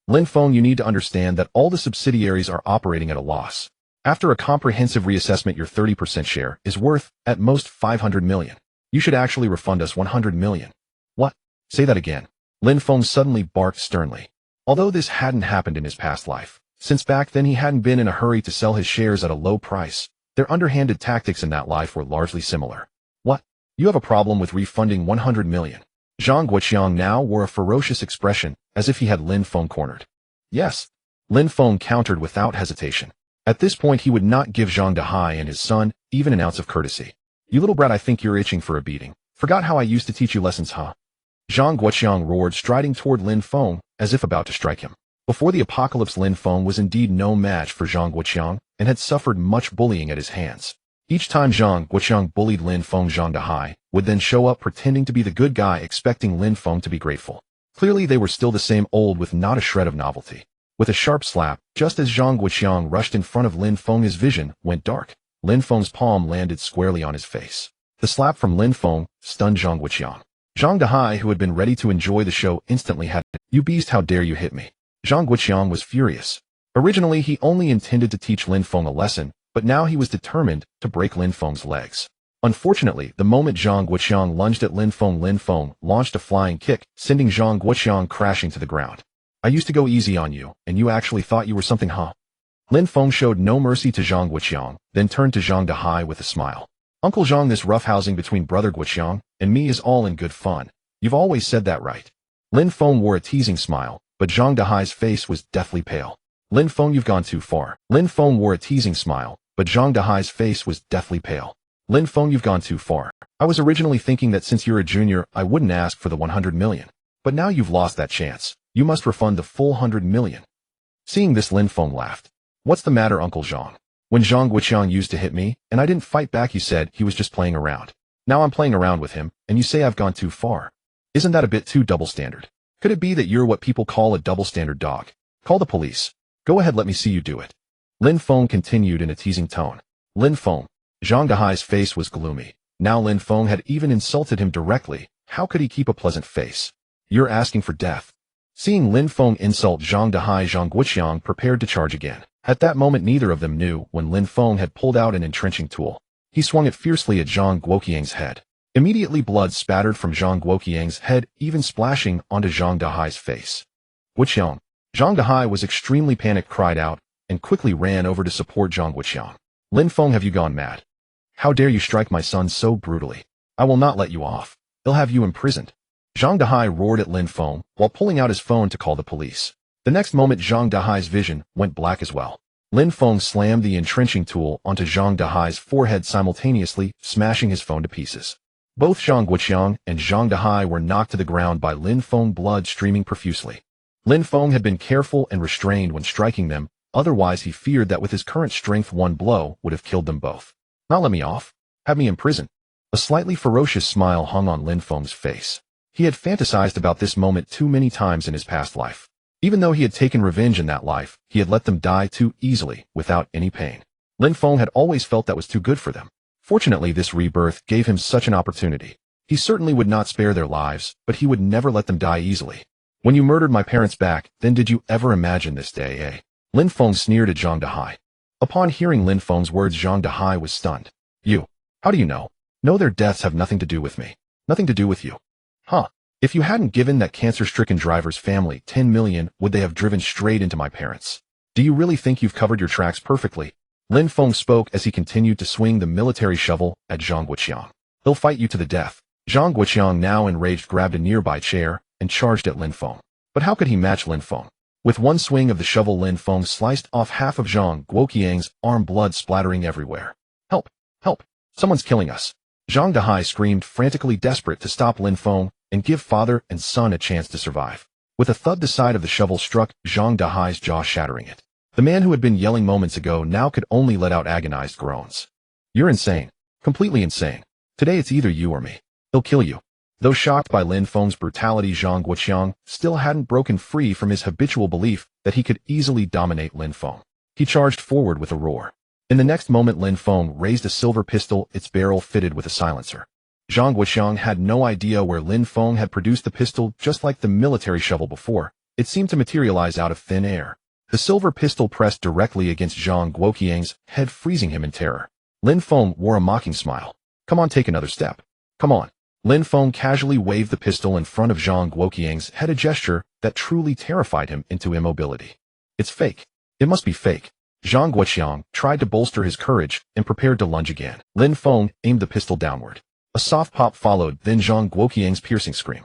Lin Feng, you need to understand that all the subsidiaries are operating at a loss. After a comprehensive reassessment, your 30% share is worth, at most, 500 million. You should actually refund us 100 million. What? Say that again. Lin Feng suddenly barked sternly. Although this hadn't happened in his past life, since back then he hadn't been in a hurry to sell his shares at a low price, their underhanded tactics in that life were largely similar. What? You have a problem with refunding 100 million? Zhang Guoqiang now wore a ferocious expression, as if he had Lin Feng cornered. Yes. Lin Feng countered without hesitation. At this point, he would not give Zhang Dehai and his son even an ounce of courtesy. You little brat, I think you're itching for a beating. Forgot how I used to teach you lessons, huh? Zhang Guoqiang roared, striding toward Lin Feng, as if about to strike him. Before the apocalypse, Lin Feng was indeed no match for Zhang Guoqiang, and had suffered much bullying at his hands. Each time Zhang Guoqiang bullied Lin Feng, Zhang Dehai would then show up pretending to be the good guy, expecting Lin Feng to be grateful. Clearly they were still the same old, with not a shred of novelty. With a sharp slap, just as Zhang Guoqiang rushed in front of Lin Feng, his vision went dark. Lin Feng's palm landed squarely on his face. The slap from Lin Feng stunned Zhang Guoqiang. Zhang Dehai, who had been ready to enjoy the show, instantly had, "You beast, how dare you hit me?" Zhang Guoqiang was furious. Originally, he only intended to teach Lin Feng a lesson, but now he was determined to break Lin Feng's legs. Unfortunately, the moment Zhang Guoqiang lunged at Lin Feng launched a flying kick, sending Zhang Guoqiang crashing to the ground. I used to go easy on you, and you actually thought you were something, huh? Lin Feng showed no mercy to Zhang Guoqiang, then turned to Zhang Dehai with a smile. Uncle Zhang, this roughhousing between brother Guoqiang and me is all in good fun. You've always said that, right? Lin Feng wore a teasing smile, but Zhang Dehai's face was deathly pale. Lin Feng, you've gone too far. Lin Feng wore a teasing smile, but Zhang Dehai's face was deathly pale. Lin Feng, you've gone too far. I was originally thinking that since you're a junior, I wouldn't ask for the 100 million. But now you've lost that chance. You must refund the full 100 million. Seeing this, Lin Feng laughed. What's the matter, Uncle Zhang? When Zhang Guoqiang used to hit me, and I didn't fight back, you said he was just playing around. Now I'm playing around with him, and you say I've gone too far. Isn't that a bit too double standard? Could it be that you're what people call a double standard dog? Call the police. Go ahead, let me see you do it. Lin Feng continued in a teasing tone. Lin Feng. Zhang Dehai's face was gloomy. Now Lin Feng had even insulted him directly. How could he keep a pleasant face? You're asking for death. Seeing Lin Feng insult Zhang Dehai, Zhang Guoqiang prepared to charge again. At that moment, neither of them knew when Lin Feng had pulled out an entrenching tool. He swung it fiercely at Zhang Guoqiang's head. Immediately, blood spattered from Zhang Guoqiang's head, even splashing onto Zhang Dehai's face. Guoqiang. Zhang Dehai was extremely panicked, cried out, and quickly ran over to support Zhang Guoqiang. Lin Feng, have you gone mad? How dare you strike my son so brutally? I will not let you off. They'll have you imprisoned. Zhang Dehai roared at Lin Feng while pulling out his phone to call the police. The next moment, Zhang Dehai's vision went black as well. Lin Feng slammed the entrenching tool onto Zhang Dehai's forehead simultaneously, smashing his phone to pieces. Both Zhang Guoqiang and Zhang Dehai were knocked to the ground by Lin Feng, blood streaming profusely. Lin Feng had been careful and restrained when striking them, otherwise he feared that with his current strength one blow would have killed them both. Not let me off. Have me in prison. A slightly ferocious smile hung on Lin Feng's face. He had fantasized about this moment too many times in his past life. Even though he had taken revenge in that life, he had let them die too easily, without any pain. Lin Feng had always felt that was too good for them. Fortunately, this rebirth gave him such an opportunity. He certainly would not spare their lives, but he would never let them die easily. When you murdered my parents back, then did you ever imagine this day, eh? Lin Feng sneered at Zhang Dehai. Upon hearing Lin Feng's words, Zhang Dehai was stunned. You. How do you know? No, their deaths have nothing to do with me. Nothing to do with you. Huh. If you hadn't given that cancer-stricken driver's family 10 million, would they have driven straight into my parents? Do you really think you've covered your tracks perfectly? Lin Feng spoke as he continued to swing the military shovel at Zhang Guoqiang. They'll fight you to the death. Zhang Guoqiang, now enraged, grabbed a nearby chair and charged at Lin Feng. But how could he match Lin Feng? With one swing of the shovel, Lin Feng sliced off half of Zhang Guoqiang's arm, blood splattering everywhere. Help! Help! Someone's killing us! Zhang Dehai screamed, frantically desperate to stop Lin Feng and give father and son a chance to survive. With a thud, the side of the shovel struck Zhang Dehai's jaw, shattering it. The man who had been yelling moments ago now could only let out agonized groans. You're insane. Completely insane. Today it's either you or me. They'll kill you. Though shocked by Lin Feng's brutality, Zhang Guoqiang still hadn't broken free from his habitual belief that he could easily dominate Lin Feng. He charged forward with a roar. In the next moment, Lin Feng raised a silver pistol, its barrel fitted with a silencer. Zhang Guoqiang had no idea where Lin Feng had produced the pistol. Just like the military shovel before, it seemed to materialize out of thin air. The silver pistol pressed directly against Zhang Guoqiang's head, freezing him in terror. Lin Feng wore a mocking smile. Come on, take another step. Come on. Lin Feng casually waved the pistol in front of Zhang Guoqiang's head, a gesture that truly terrified him into immobility. It's fake. It must be fake. Zhang Guoqiang tried to bolster his courage and prepared to lunge again. Lin Feng aimed the pistol downward. A soft pop followed, then Zhang Guoqiang's piercing scream.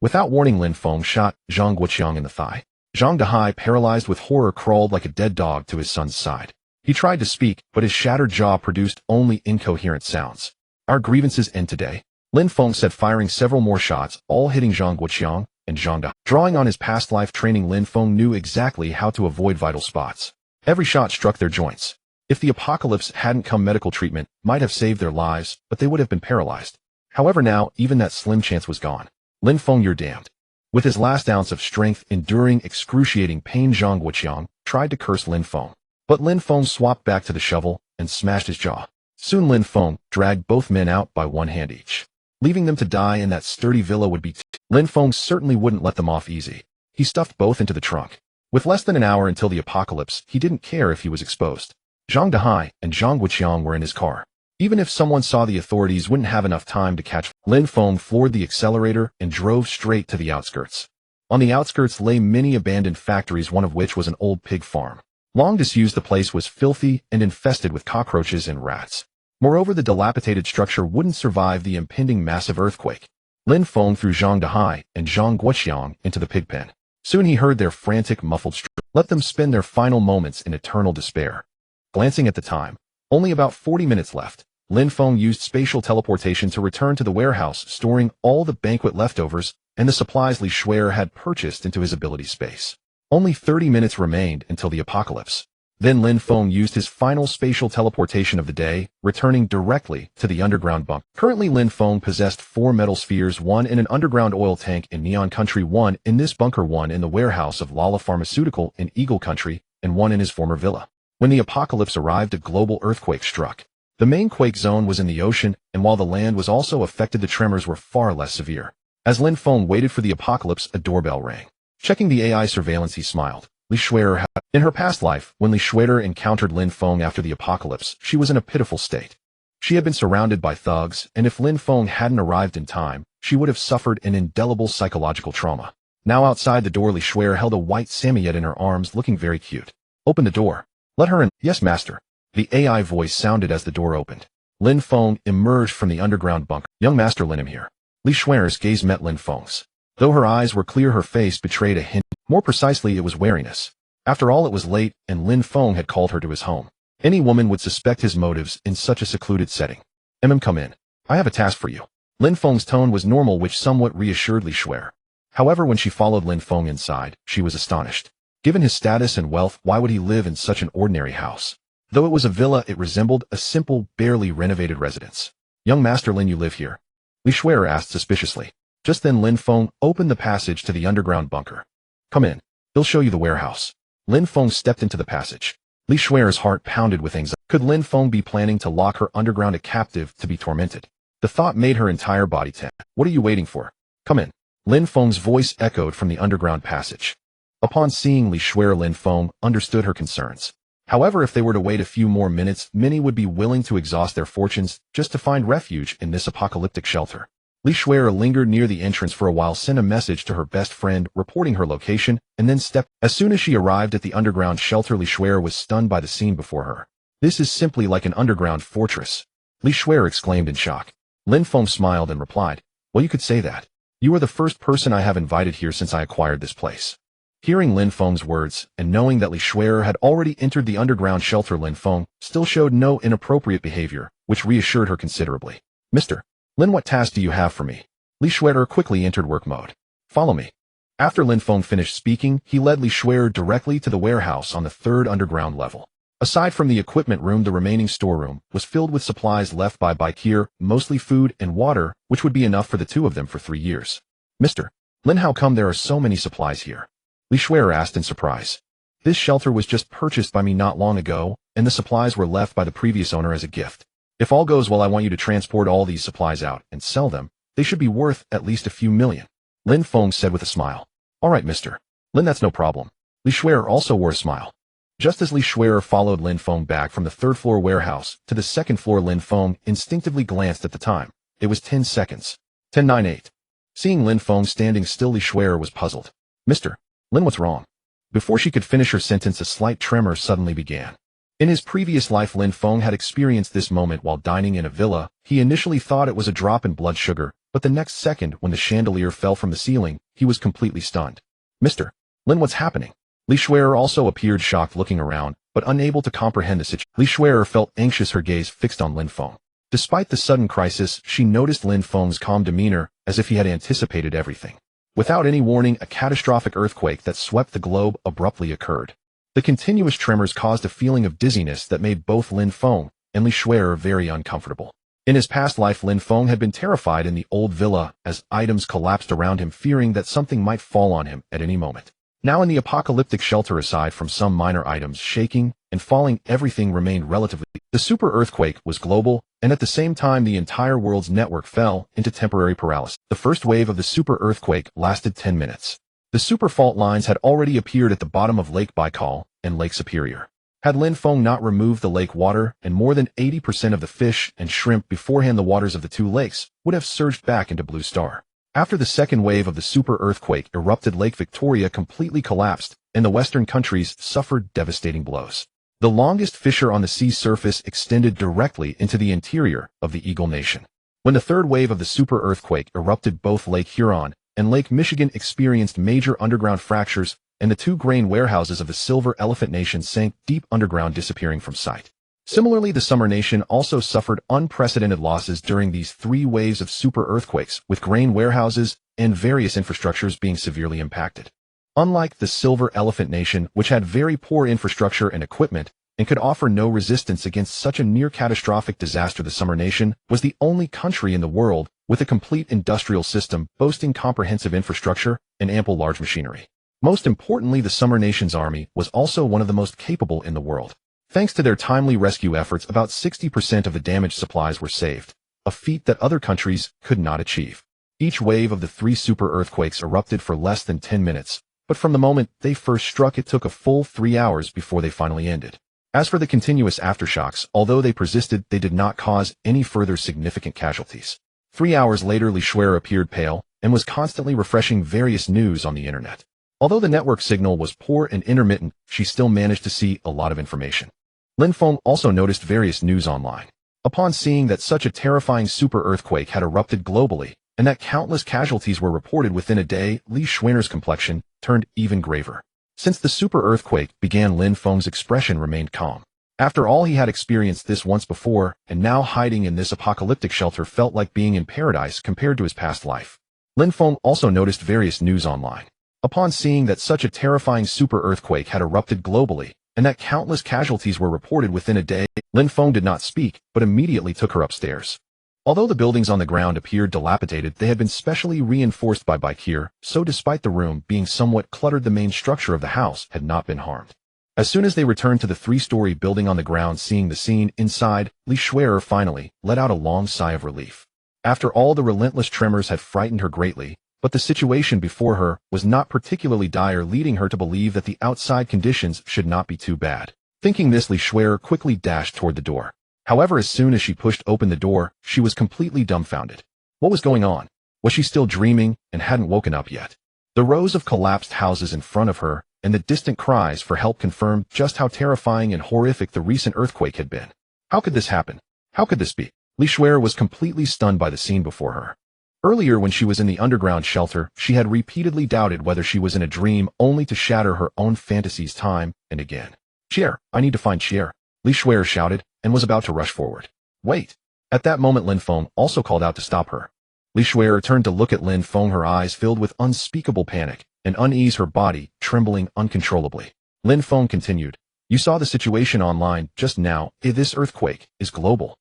Without warning, Lin Feng shot Zhang Guoqiang in the thigh. Zhang Dehai, paralyzed with horror, crawled like a dead dog to his son's side. He tried to speak, but his shattered jaw produced only incoherent sounds. Our grievances end today, Lin Feng said, firing several more shots, all hitting Zhang Guoqiang and Zhang Dehai. Drawing on his past life training, Lin Feng knew exactly how to avoid vital spots. Every shot struck their joints. If the apocalypse hadn't come, medical treatment might have saved their lives, but they would have been paralyzed. However, now, even that slim chance was gone. Lin Feng, you're damned. With his last ounce of strength enduring excruciating pain, Zhang Guoqiang tried to curse Lin Feng. But Lin Feng swapped back to the shovel and smashed his jaw. Soon Lin Feng dragged both men out by one hand each. Leaving them to die in that sturdy villa would be Lin Feng certainly wouldn't let them off easy. He stuffed both into the trunk. With less than an hour until the apocalypse, he didn't care if he was exposed. Zhang Dehai and Zhang Guoqiang were in his car. Even if someone saw, the authorities wouldn't have enough time to catch. Lin Feng floored the accelerator and drove straight to the outskirts. On the outskirts lay many abandoned factories, one of which was an old pig farm. Long disused, the place was filthy and infested with cockroaches and rats. Moreover, the dilapidated structure wouldn't survive the impending massive earthquake. Lin Feng threw Zhang Dehai and Zhang Guoqiang into the pig pen. Soon he heard their frantic, muffled screams. Let them spend their final moments in eternal despair. Glancing at the time, only about 40 minutes left. Lin Feng used spatial teleportation to return to the warehouse, storing all the banquet leftovers and the supplies Li Shuer had purchased into his ability space. Only 30 minutes remained until the apocalypse. Then Lin Feng used his final spatial teleportation of the day, returning directly to the underground bunker. Currently, Lin Feng possessed 4 metal spheres, 1 in an underground oil tank in Neon Country, 1 in this bunker, 1 in the warehouse of Lala Pharmaceutical in Eagle Country, and 1 in his former villa. When the apocalypse arrived, a global earthquake struck. The main quake zone was in the ocean, and while the land was also affected, the tremors were far less severe. As Lin Feng waited for the apocalypse, a doorbell rang. Checking the AI surveillance, he smiled. Li Shuer had. In her past life, when Li Shuer encountered Lin Feng after the apocalypse, she was in a pitiful state. She had been surrounded by thugs, and if Lin Feng hadn't arrived in time, she would have suffered an indelible psychological trauma. Now outside the door, Li Shuer held a white Samoyed in her arms, looking very cute. Open the door. Let her in. Yes, master. The AI voice sounded as the door opened. Lin Feng emerged from the underground bunker. Young master, Lin, him here. Li Shuer's gaze met Lin Feng's. Though her eyes were clear, her face betrayed a hint. More precisely, it was wariness. After all, it was late, and Lin Feng had called her to his home. Any woman would suspect his motives in such a secluded setting. Come in. I have a task for you. Lin Feng's tone was normal, which somewhat reassured Li Shuer. However, when she followed Lin Feng inside, she was astonished. Given his status and wealth, why would he live in such an ordinary house? Though it was a villa, it resembled a simple, barely renovated residence. Young master Lin, you live here? Li Shuer asked suspiciously. Just then Lin Feng opened the passage to the underground bunker. Come in. He'll show you the warehouse. Lin Feng stepped into the passage. Li Shuer's heart pounded with anxiety. Could Lin Feng be planning to lock her underground a captive to be tormented? The thought made her entire body tense. What are you waiting for? Come in. Lin Feng's voice echoed from the underground passage. Upon seeing Li Shuer, Lin Feng understood her concerns. However, if they were to wait a few more minutes, many would be willing to exhaust their fortunes just to find refuge in this apocalyptic shelter. Li Shuer lingered near the entrance for a while, sent a message to her best friend reporting her location, and then stepped. As soon as she arrived at the underground shelter, Li Shuer was stunned by the scene before her. This is simply like an underground fortress. Li Shuer exclaimed in shock. Lin Feng smiled and replied, well, you could say that. You are the first person I have invited here since I acquired this place. Hearing Lin Feng's words, and knowing that Li Shuer had already entered the underground shelter, Lin Feng still showed no inappropriate behavior, which reassured her considerably. Mr. Lin, what task do you have for me? Li Shuer quickly entered work mode. Follow me. After Lin Feng finished speaking, he led Li Shuer directly to the warehouse on the 3rd underground level. Aside from the equipment room, the remaining storeroom was filled with supplies left by Baikir, mostly food and water, which would be enough for the two of them for 3 years. Mr. Lin, how come there are so many supplies here? Li Shuer asked in surprise. This shelter was just purchased by me not long ago, and the supplies were left by the previous owner as a gift. If all goes well, I want you to transport all these supplies out and sell them. They should be worth at least a few million. Lin Feng said with a smile. All right, Mr. Lin, that's no problem. Li Shuer also wore a smile. Just as Li Shuer followed Lin Feng back from the 3rd floor warehouse to the 2nd floor, Lin Feng instinctively glanced at the time. It was 10 seconds. 10:98. Seeing Lin Feng standing still, Li Shuer was puzzled. Mr. Lin, what's wrong? Before she could finish her sentence, a slight tremor suddenly began. In his previous life, Lin Feng had experienced this moment while dining in a villa. He initially thought it was a drop in blood sugar, but the next second, when the chandelier fell from the ceiling, he was completely stunned. Mr. Lin, what's happening? Li Shuer also appeared shocked, looking around, but unable to comprehend the situation. Li Shuer felt anxious, her gaze fixed on Lin Feng. Despite the sudden crisis, she noticed Lin Feng's calm demeanor, as if he had anticipated everything. Without any warning, a catastrophic earthquake that swept the globe abruptly occurred. The continuous tremors caused a feeling of dizziness that made both Lin Feng and Li Shuer very uncomfortable. In his past life, Lin Feng had been terrified in the old villa as items collapsed around him, fearing that something might fall on him at any moment. Now in the apocalyptic shelter, aside from some minor items shaking and falling, everything remained relatively. The super earthquake was global, and at the same time the entire world's network fell into temporary paralysis. The first wave of the super earthquake lasted 10 minutes. The super fault lines had already appeared at the bottom of Lake Baikal and Lake Superior. Had Lin Feng not removed the lake water and more than 80% of the fish and shrimp beforehand, the waters of the two lakes would have surged back into Blue Star. After the second wave of the super earthquake erupted, Lake Victoria completely collapsed, and the western countries suffered devastating blows. The longest fissure on the sea's surface extended directly into the interior of the Eagle Nation. When the third wave of the super earthquake erupted, both Lake Huron and Lake Michigan experienced major underground fractures, and the two grain warehouses of the Silver Elephant Nation sank deep underground, disappearing from sight. Similarly, the Summer Nation also suffered unprecedented losses during these three waves of super earthquakes, with grain warehouses and various infrastructures being severely impacted. Unlike the Silver Elephant Nation, which had very poor infrastructure and equipment and could offer no resistance against such a near-catastrophic disaster, the Summer Nation was the only country in the world with a complete industrial system boasting comprehensive infrastructure and ample large machinery. Most importantly, the Summer Nation's army was also one of the most capable in the world. Thanks to their timely rescue efforts, about 60% of the damaged supplies were saved, a feat that other countries could not achieve. Each wave of the three super earthquakes erupted for less than 10 minutes, but from the moment they first struck, it took a full 3 hours before they finally ended. As for the continuous aftershocks, although they persisted, they did not cause any further significant casualties. 3 hours later, Li Shuer appeared pale and was constantly refreshing various news on the internet. Although the network signal was poor and intermittent, she still managed to see a lot of information. Lin Feng also noticed various news online. Upon seeing that such a terrifying super earthquake had erupted globally, and that countless casualties were reported within a day, Li Shuer's complexion turned even graver. Since the super earthquake began, Lin Feng's expression remained calm. After all, he had experienced this once before, and now hiding in this apocalyptic shelter felt like being in paradise compared to his past life. Lin Feng also noticed various news online. Upon seeing that such a terrifying super earthquake had erupted globally, and that countless casualties were reported within a day, Lin Feng did not speak, but immediately took her upstairs. Although the buildings on the ground appeared dilapidated, they had been specially reinforced by Baikir, so despite the room being somewhat cluttered, the main structure of the house had not been harmed. As soon as they returned to the three-story building on the ground, seeing the scene inside, Li Shuer finally let out a long sigh of relief. After all, the relentless tremors had frightened her greatly, but the situation before her was not particularly dire, leading her to believe that the outside conditions should not be too bad. Thinking this, Li Shuer quickly dashed toward the door. However, as soon as she pushed open the door, she was completely dumbfounded. What was going on? Was she still dreaming and hadn't woken up yet? The rows of collapsed houses in front of her and the distant cries for help confirmed just how terrifying and horrific the recent earthquake had been. How could this happen? How could this be? Li Shuer was completely stunned by the scene before her. Earlier, when she was in the underground shelter, she had repeatedly doubted whether she was in a dream, only to shatter her own fantasies time and again. "Chier, I need to find Chier," Li Shuer shouted, and was about to rush forward. "Wait." At that moment, Lin Feng also called out to stop her. Li Shuer turned to look at Lin Feng, her eyes filled with unspeakable panic and unease, her body trembling uncontrollably. Lin Feng continued, "You saw the situation online just now. This earthquake is global.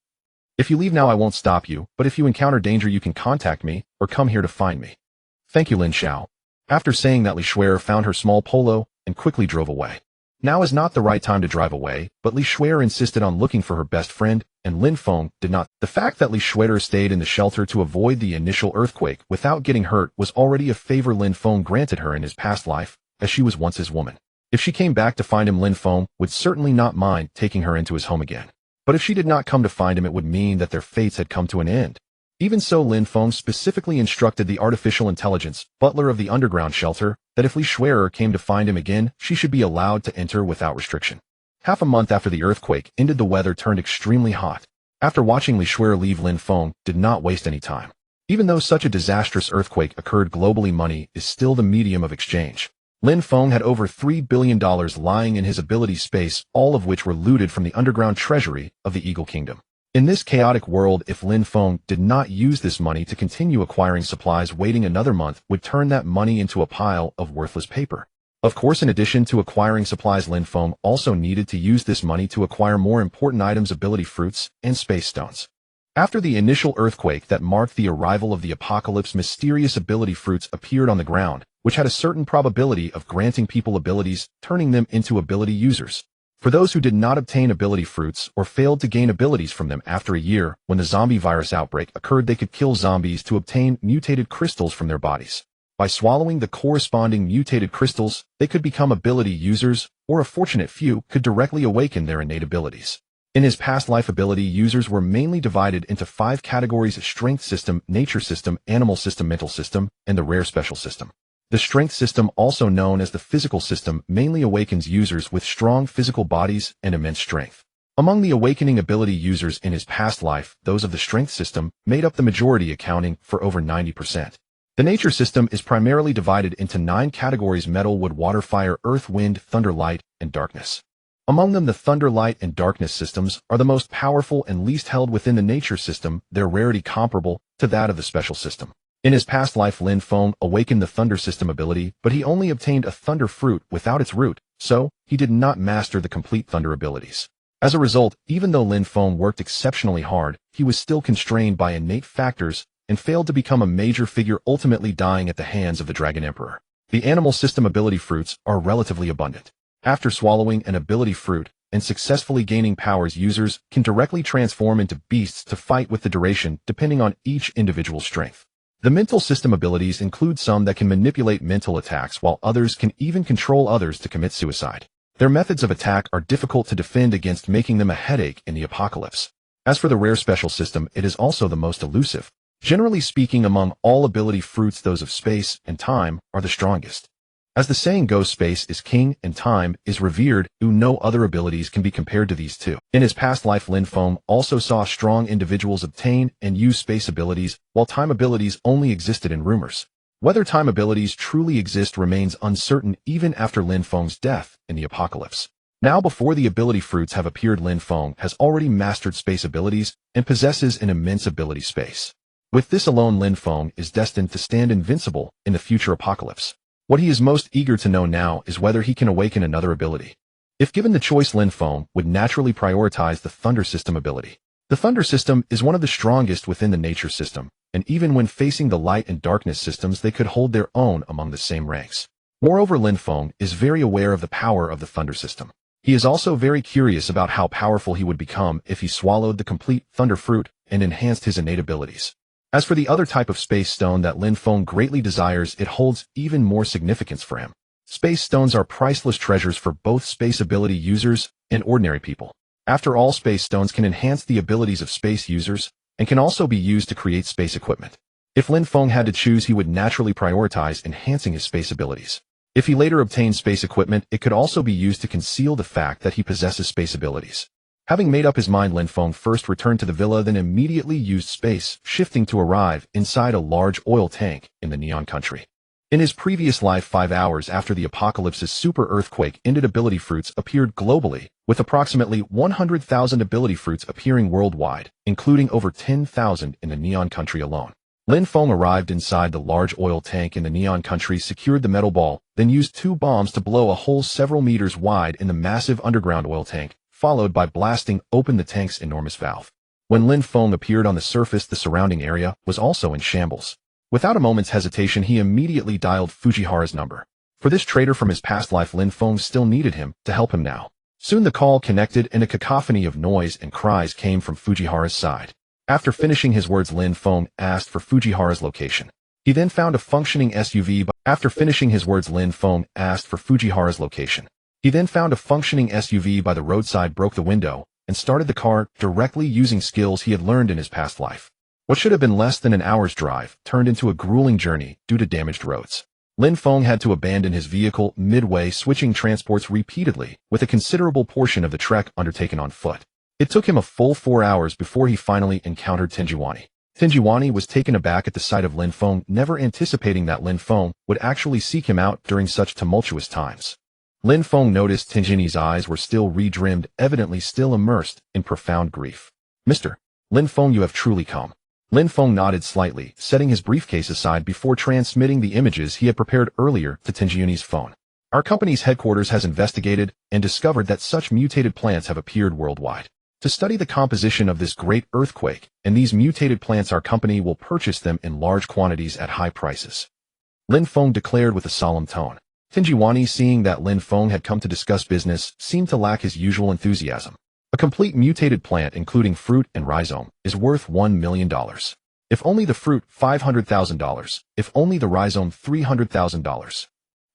If you leave now, I won't stop you, but if you encounter danger, you can contact me or come here to find me." "Thank you, Lin Xiao." After saying that, Li Shuer found her small polo and quickly drove away. Now is not the right time to drive away, but Li Shuer insisted on looking for her best friend, and Lin Feng did not. The fact that Li Shuer stayed in the shelter to avoid the initial earthquake without getting hurt was already a favor Lin Feng granted her in his past life, as she was once his woman. If she came back to find him, Lin Feng would certainly not mind taking her into his home again. But if she did not come to find him, it would mean that their fates had come to an end. Even so, Lin Feng specifically instructed the artificial intelligence butler of the underground shelter that if Li Shuer came to find him again, she should be allowed to enter without restriction. Half a month after the earthquake ended, the weather turned extremely hot. After watching Li Shuer leave, Lin Feng did not waste any time. Even though such a disastrous earthquake occurred globally, money is still the medium of exchange. Lin Feng had over $3 billion lying in his ability space, all of which were looted from the underground treasury of the Eagle Kingdom. In this chaotic world, if Lin Feng did not use this money to continue acquiring supplies, waiting another month would turn that money into a pile of worthless paper. Of course, in addition to acquiring supplies, Lin Feng also needed to use this money to acquire more important items, ability fruits, and space stones. After the initial earthquake that marked the arrival of the apocalypse, mysterious ability fruits appeared on the ground, which had a certain probability of granting people abilities, turning them into ability users. For those who did not obtain ability fruits or failed to gain abilities from them after a year, when the zombie virus outbreak occurred, they could kill zombies to obtain mutated crystals from their bodies. By swallowing the corresponding mutated crystals, they could become ability users, or a fortunate few could directly awaken their innate abilities. In his past life, ability users were mainly divided into 5 categories: strength system, nature system, animal system, mental system, and the rare special system. The strength system, also known as the physical system, mainly awakens users with strong physical bodies and immense strength. Among the awakening ability users in his past life, those of the strength system made up the majority, accounting for over 90%. The nature system is primarily divided into 9 categories: metal, wood, water, fire, earth, wind, thunder, light, and darkness. Among them, the thunder, light, and darkness systems are the most powerful and least held within the nature system, their rarity comparable to that of the special system. In his past life, Lin Feng awakened the thunder system ability, but he only obtained a thunder fruit without its root, so he did not master the complete thunder abilities. As a result, even though Lin Feng worked exceptionally hard, he was still constrained by innate factors and failed to become a major figure, ultimately dying at the hands of the Dragon Emperor. The animal system ability fruits are relatively abundant. After swallowing an ability fruit and successfully gaining powers, users can directly transform into beasts to fight with the duration, depending on each individual's strength. The mental system abilities include some that can manipulate mental attacks, while others can even control others to commit suicide. Their methods of attack are difficult to defend against, making them a headache in the apocalypse. As for the rare special system, it is also the most elusive. Generally speaking, among all ability fruits, those of space and time are the strongest. As the saying goes, space is king and time is revered, no other abilities can be compared to these two. In his past life, Lin Feng also saw strong individuals obtain and use space abilities, while time abilities only existed in rumors. Whether time abilities truly exist remains uncertain even after Lin Feng's death in the apocalypse. Now, before the ability fruits have appeared, Lin Feng has already mastered space abilities and possesses an immense ability space. With this alone, Lin Feng is destined to stand invincible in the future apocalypse. What he is most eager to know now is whether he can awaken another ability. If given the choice, Lin Feng would naturally prioritize the thunder system ability. The thunder system is one of the strongest within the nature system, and even when facing the light and darkness systems, they could hold their own among the same ranks. Moreover, Lin Feng is very aware of the power of the thunder system. He is also very curious about how powerful he would become if he swallowed the complete thunder fruit and enhanced his innate abilities. As for the other type of space stone that Lin Feng greatly desires, it holds even more significance for him. Space stones are priceless treasures for both space ability users and ordinary people. After all, space stones can enhance the abilities of space users and can also be used to create space equipment. If Lin Feng had to choose, he would naturally prioritize enhancing his space abilities. If he later obtained space equipment, it could also be used to conceal the fact that he possesses space abilities. Having made up his mind, Lin Feng first returned to the villa, then immediately used space shifting to arrive inside a large oil tank in the Neon Country. In his previous life, 5 hours after the apocalypse's super earthquake ended, ability fruits appeared globally, with approximately 100,000 ability fruits appearing worldwide, including over 10,000 in the Neon Country alone. Lin Feng arrived inside the large oil tank in the Neon Country, secured the metal ball, then used 2 bombs to blow a hole several meters wide in the massive underground oil tank, followed by blasting open the tank's enormous valve. When Lin Feng appeared on the surface, the surrounding area was also in shambles. Without a moment's hesitation, he immediately dialed Fujihara's number. For this traitor from his past life, Lin Feng still needed him to help him now. Soon the call connected and a cacophony of noise and cries came from Fujihara's side. After finishing his words, Lin Feng asked for Fujihara's location. He then found a functioning SUV by the roadside, broke the window, and started the car directly using skills he had learned in his past life. What should have been less than an hour's drive turned into a grueling journey due to damaged roads. Lin Feng had to abandon his vehicle midway, switching transports repeatedly, with a considerable portion of the trek undertaken on foot. It took him a full 4 hours before he finally encountered Tenjiwani. Tenjiwani was taken aback at the sight of Lin Feng, never anticipating that Lin Feng would actually seek him out during such tumultuous times. Lin Feng noticed Tenjiwani's eyes were still redrimmed, evidently still immersed in profound grief. "Mr. Lin Feng, you have truly come." Lin Feng nodded slightly, setting his briefcase aside before transmitting the images he had prepared earlier to Tenjiwani's phone. "Our company's headquarters has investigated and discovered that such mutated plants have appeared worldwide. To study the composition of this great earthquake and these mutated plants, our company will purchase them in large quantities at high prices," Lin Feng declared with a solemn tone. Tenjiwani, seeing that Lin Feng had come to discuss business, seemed to lack his usual enthusiasm. "A complete mutated plant, including fruit and rhizome, is worth $1 million. If only the fruit, $500,000. If only the rhizome, $300,000.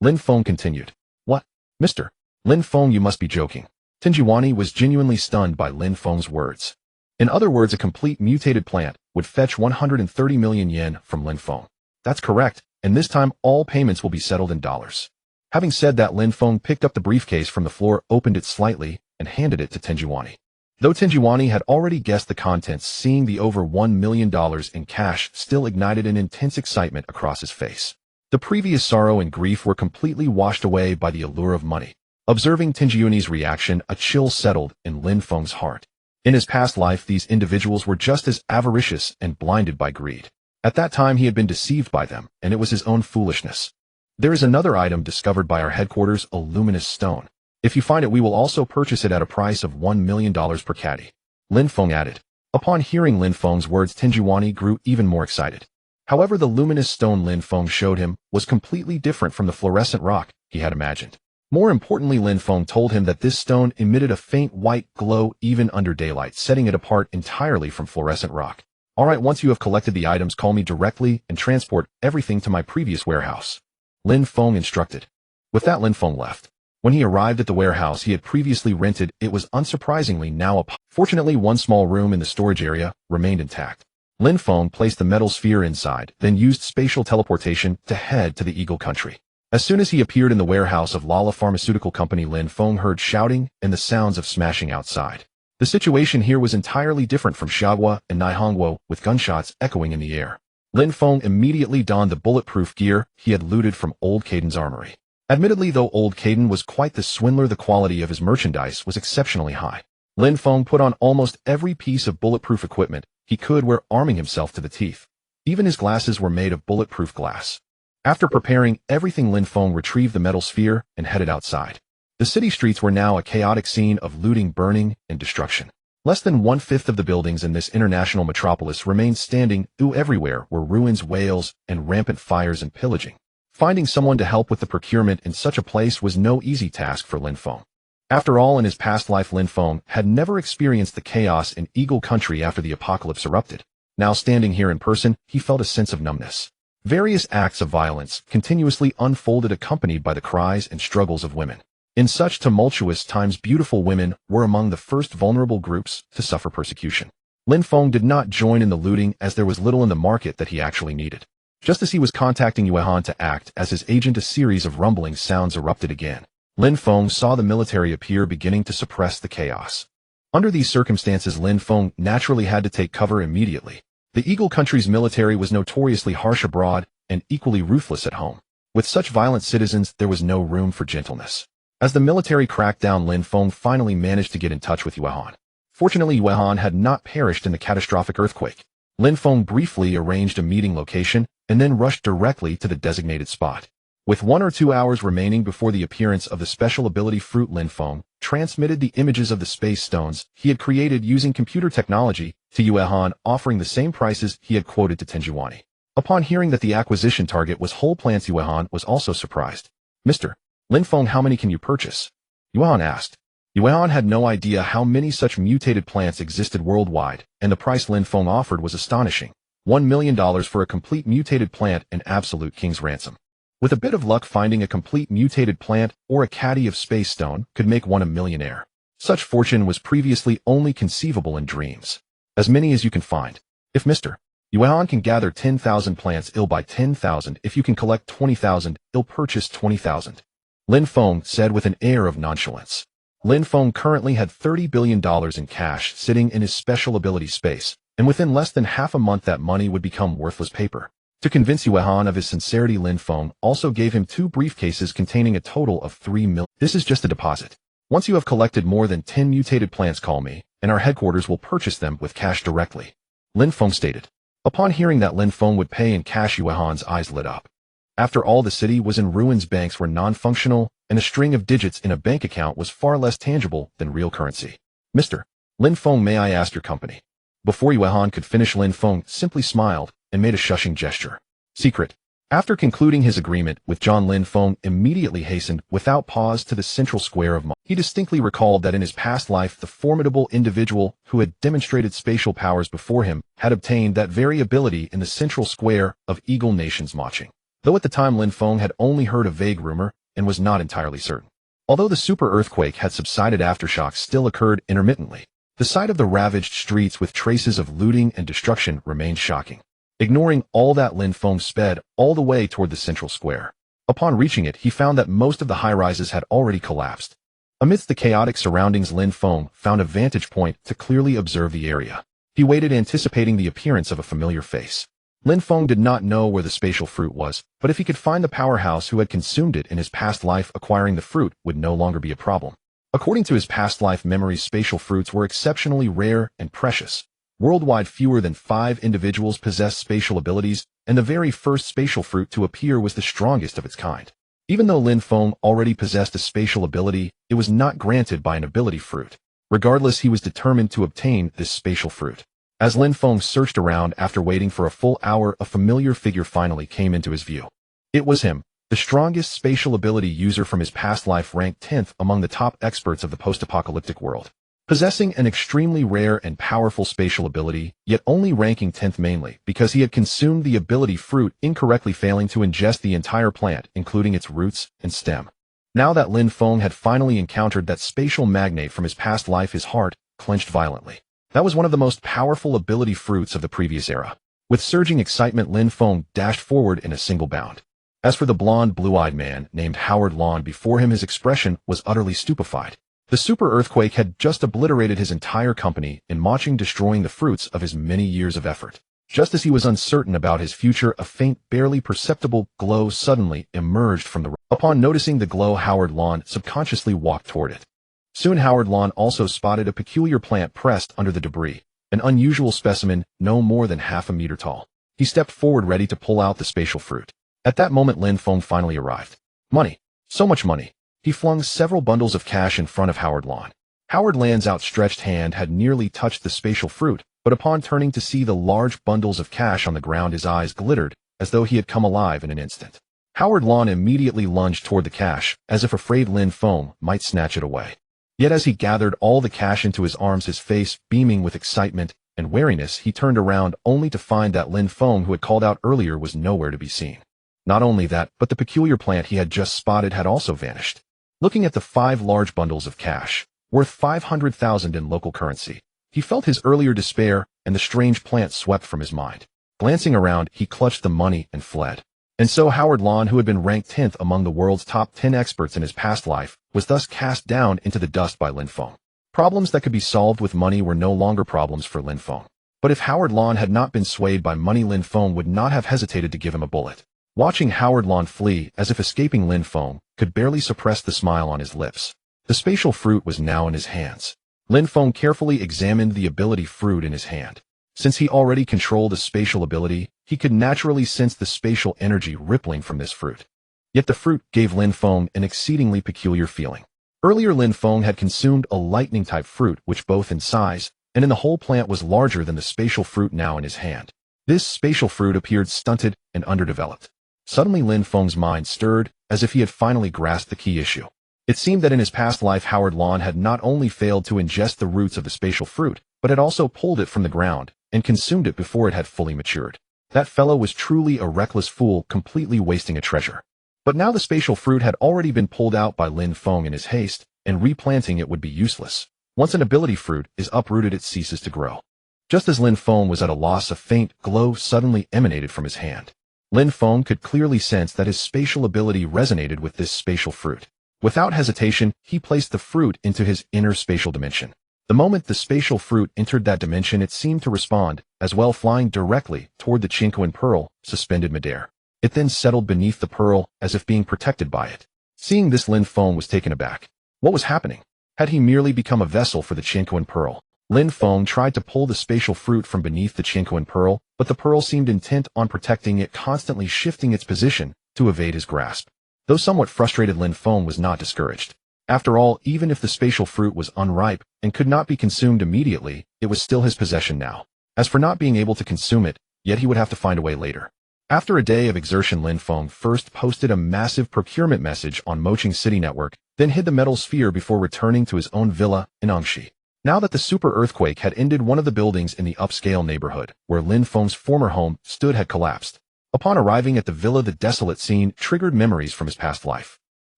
Lin Feng continued. What? Mr. Lin Feng, you must be joking. Tingyuani was genuinely stunned by Lin Feng's words. In other words, a complete mutated plant would fetch 130 million yen from Lin Feng. That's correct, and this time all payments will be settled in dollars. Having said that, Lin Feng picked up the briefcase from the floor, opened it slightly, and handed it to Tingyuani. Though Tingyuani had already guessed the contents, seeing the over $1 million in cash still ignited an intense excitement across his face. The previous sorrow and grief were completely washed away by the allure of money. Observing Tingyuani's reaction, a chill settled in Lin Feng's heart. In his past life, these individuals were just as avaricious and blinded by greed. At that time, he had been deceived by them, and it was his own foolishness. There is another item discovered by our headquarters, a luminous stone. If you find it, we will also purchase it at a price of $1 million per caddy. Lin Feng added. Upon hearing Lin Feng's words, Tingyuani grew even more excited. However, the luminous stone Lin Feng showed him was completely different from the fluorescent rock he had imagined. More importantly, Lin Feng told him that this stone emitted a faint white glow even under daylight, setting it apart entirely from fluorescent rock. Alright, once you have collected the items, call me directly and transport everything to my previous warehouse. Lin Feng instructed. With that, Lin Feng left. When he arrived at the warehouse he had previously rented, it was unsurprisingly now fortunately, one small room in the storage area remained intact. Lin Feng placed the metal sphere inside, then used spatial teleportation to head to the Eagle Country. As soon as he appeared in the warehouse of Lala Pharmaceutical Company, Lin Feng heard shouting and the sounds of smashing outside. The situation here was entirely different from Xiaohua and Nihonguo, with gunshots echoing in the air. Lin Feng immediately donned the bulletproof gear he had looted from Old Caden's armory. Admittedly, though Old Caden was quite the swindler, the quality of his merchandise was exceptionally high. Lin Feng put on almost every piece of bulletproof equipment he could wear, arming himself to the teeth. Even his glasses were made of bulletproof glass. After preparing everything, Lin Feng retrieved the metal sphere and headed outside. The city streets were now a chaotic scene of looting, burning, and destruction. Less than 1/5 of the buildings in this international metropolis remained standing. Everywhere were ruins, whales, and rampant fires and pillaging. Finding someone to help with the procurement in such a place was no easy task for Lin Feng. After all, in his past life, Lin Feng had never experienced the chaos in Eagle Country after the apocalypse erupted. Now, standing here in person, he felt a sense of numbness. Various acts of violence continuously unfolded, accompanied by the cries and struggles of women. In such tumultuous times, beautiful women were among the first vulnerable groups to suffer persecution. Lin Feng did not join in the looting as there was little in the market that he actually needed. Just as he was contacting Yuehan to act as his agent, a series of rumbling sounds erupted again. Lin Feng saw the military appear, beginning to suppress the chaos. Under these circumstances, Lin Feng naturally had to take cover immediately. The Eagle Country's military was notoriously harsh abroad and equally ruthless at home. With such violent citizens, there was no room for gentleness. As the military cracked down, Lin Feng finally managed to get in touch with Yuehan. Fortunately, Yuehan had not perished in the catastrophic earthquake. Lin Feng briefly arranged a meeting location and then rushed directly to the designated spot. With 1 or 2 hours remaining before the appearance of the special ability fruit, Lin Feng transmitted the images of the space stones he had created using computer technology to Yuehan, offering the same prices he had quoted to Tingyuani. Upon hearing that the acquisition target was whole plants, Yuehan was also surprised. Mr. Lin Feng, how many can you purchase? Yuehan asked. Yuehan had no idea how many such mutated plants existed worldwide, and the price Lin Feng offered was astonishing. $1 million for a complete mutated plant, an absolute king's ransom. With a bit of luck, finding a complete mutated plant or a caddy of space stone could make one a millionaire. Such fortune was previously only conceivable in dreams. As many as you can find. If Mr. Yuehan can gather 10,000 plants, he'll buy 10,000. If you can collect 20,000, he'll purchase 20,000. Lin Feng said with an air of nonchalance. Lin Feng currently had $30 billion in cash sitting in his special ability space, and within less than half a month that money would become worthless paper. To convince Yuehan of his sincerity, Lin Feng also gave him 2 briefcases containing a total of 3 million. This is just a deposit. Once you have collected more than 10 mutated plants, call me, and our headquarters will purchase them with cash directly. Lin Feng stated. Upon hearing that Lin Feng would pay in cash, Yuehan's eyes lit up. After all, the city was in ruins, banks were non-functional, and a string of digits in a bank account was far less tangible than real currency. Mr. Lin Feng, may I ask your company? Before Yuehan could finish, Lin Feng simply smiled and made a shushing gesture. Secret. After concluding his agreement with John, Lin Feng immediately hastened without pause to the central square of Manga. He distinctly recalled that in his past life the formidable individual who had demonstrated spatial powers before him had obtained that very ability in the central square of Eagle Nation's Maching. Though at the time Lin Feng had only heard a vague rumor and was not entirely certain. Although the super earthquake had subsided, aftershocks still occurred intermittently. The sight of the ravaged streets with traces of looting and destruction remained shocking. Ignoring all that, Lin Feng sped all the way toward the central square. Upon reaching it, he found that most of the high-rises had already collapsed. Amidst the chaotic surroundings, Lin Feng found a vantage point to clearly observe the area. He waited, anticipating the appearance of a familiar face. Lin Feng did not know where the spatial fruit was, but if he could find the powerhouse who had consumed it in his past life, acquiring the fruit would no longer be a problem. According to his past life memories, spatial fruits were exceptionally rare and precious. Worldwide, fewer than 5 individuals possessed spatial abilities, and the very first spatial fruit to appear was the strongest of its kind. Even though Lin Feng already possessed a spatial ability, it was not granted by an ability fruit. Regardless, he was determined to obtain this spatial fruit. As Lin Feng searched around after waiting for a full hour, a familiar figure finally came into his view. It was him, the strongest spatial ability user from his past life, ranked 10th among the top experts of the post-apocalyptic world. Possessing an extremely rare and powerful spatial ability, yet only ranking 10th mainly because he had consumed the ability fruit incorrectly, failing to ingest the entire plant, including its roots and stem. Now that Lin Feng had finally encountered that spatial magnate from his past life, his heart clenched violently. That was one of the most powerful ability fruits of the previous era. With surging excitement, Lin Feng dashed forward in a single bound. As for the blonde, blue-eyed man named Howard Lawn before him, his expression was utterly stupefied. The super earthquake had just obliterated his entire company in Maching, destroying the fruits of his many years of effort. Just as he was uncertain about his future, a faint, barely perceptible glow suddenly emerged from the room. Upon noticing the glow, Howard Lawn subconsciously walked toward it. Soon Howard Lawn also spotted a peculiar plant pressed under the debris, an unusual specimen no more than half a meter tall. He stepped forward, ready to pull out the spatial fruit. At that moment, Lin Feng finally arrived. Money. So much money. He flung several bundles of cash in front of Howard Lawn. Howard Land's outstretched hand had nearly touched the spatial fruit, but upon turning to see the large bundles of cash on the ground, his eyes glittered as though he had come alive in an instant. Howard Lawn immediately lunged toward the cash, as if afraid Lin Feng might snatch it away. Yet as he gathered all the cash into his arms, his face beaming with excitement and wariness, he turned around only to find that Lin Feng, who had called out earlier, was nowhere to be seen. Not only that, but the peculiar plant he had just spotted had also vanished. Looking at the 5 large bundles of cash, worth 500,000 in local currency, he felt his earlier despair, and the strange plant swept from his mind. Glancing around, he clutched the money and fled. And so Howard Lawn, who had been ranked 10th among the world's top 10 experts in his past life, was thus cast down into the dust by Lin Feng. Problems that could be solved with money were no longer problems for Lin Feng. But if Howard Lawn had not been swayed by money, Lin Feng would not have hesitated to give him a bullet. Watching Howard Lawn flee as if escaping, Lin Feng could barely suppress the smile on his lips. The spatial fruit was now in his hands. Lin Feng carefully examined the ability fruit in his hand. Since he already controlled a spatial ability, he could naturally sense the spatial energy rippling from this fruit. Yet the fruit gave Lin Feng an exceedingly peculiar feeling. Earlier, Lin Feng had consumed a lightning-type fruit which, both in size and in the whole plant, was larger than the spatial fruit now in his hand. This spatial fruit appeared stunted and underdeveloped. Suddenly Lin Feng's mind stirred, as if he had finally grasped the key issue. It seemed that in his past life, Howard Lawn had not only failed to ingest the roots of the spatial fruit, but had also pulled it from the ground and consumed it before it had fully matured. That fellow was truly a reckless fool, completely wasting a treasure. But now the spatial fruit had already been pulled out by Lin Feng in his haste, and replanting it would be useless. Once an ability fruit is uprooted, it ceases to grow. Just as Lin Feng was at a loss, a faint glow suddenly emanated from his hand. Lin Feng could clearly sense that his spatial ability resonated with this spatial fruit. Without hesitation, he placed the fruit into his inner spatial dimension. The moment the spatial fruit entered that dimension, it seemed to respond, as well, flying directly toward the Chinquan pearl, suspended midair. It then settled beneath the pearl, as if being protected by it. Seeing this, Lin Feng was taken aback. What was happening? Had he merely become a vessel for the Chinquan pearl? Lin Feng tried to pull the spatial fruit from beneath the Chinquan pearl, but the pearl seemed intent on protecting it, constantly shifting its position to evade his grasp. Though somewhat frustrated, Lin Feng was not discouraged. After all, even if the spatial fruit was unripe and could not be consumed immediately, it was still his possession now. As for not being able to consume it, yet he would have to find a way later. After a day of exertion, Lin Feng first posted a massive procurement message on Moching City Network, then hid the metal sphere before returning to his own villa in Angxi. Now that the super earthquake had ended, one of the buildings in the upscale neighborhood where Lin Feng's former home stood had collapsed. Upon arriving at the villa, the desolate scene triggered memories from his past life.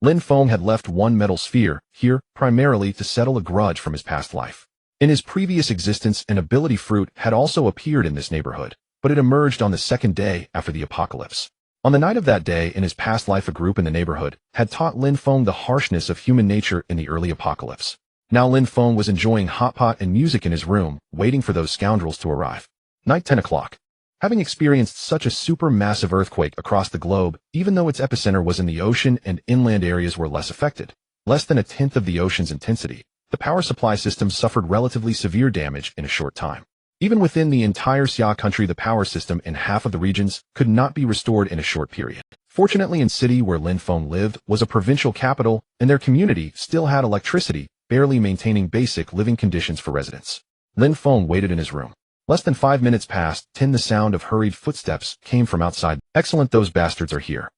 Lin Feng had left one metal sphere here primarily to settle a grudge from his past life. In his previous existence, an ability fruit had also appeared in this neighborhood, but it emerged on the second day after the apocalypse. On the night of that day, in his past life, a group in the neighborhood had taught Lin Feng the harshness of human nature in the early apocalypse. Now Lin Feng was enjoying hot pot and music in his room, waiting for those scoundrels to arrive. Night 10 o'clock. Having experienced such a supermassive earthquake across the globe, even though its epicenter was in the ocean and inland areas were less affected, less than a tenth of the ocean's intensity, the power supply system suffered relatively severe damage in a short time. Even within the entire Xia country, the power system in half of the regions could not be restored in a short period. Fortunately, in city where Lin Feng lived was a provincial capital, and their community still had electricity, barely maintaining basic living conditions for residents. Lin Feng waited in his room. Less than 5 minutes passed, till the sound of hurried footsteps came from outside. Excellent, those bastards are here.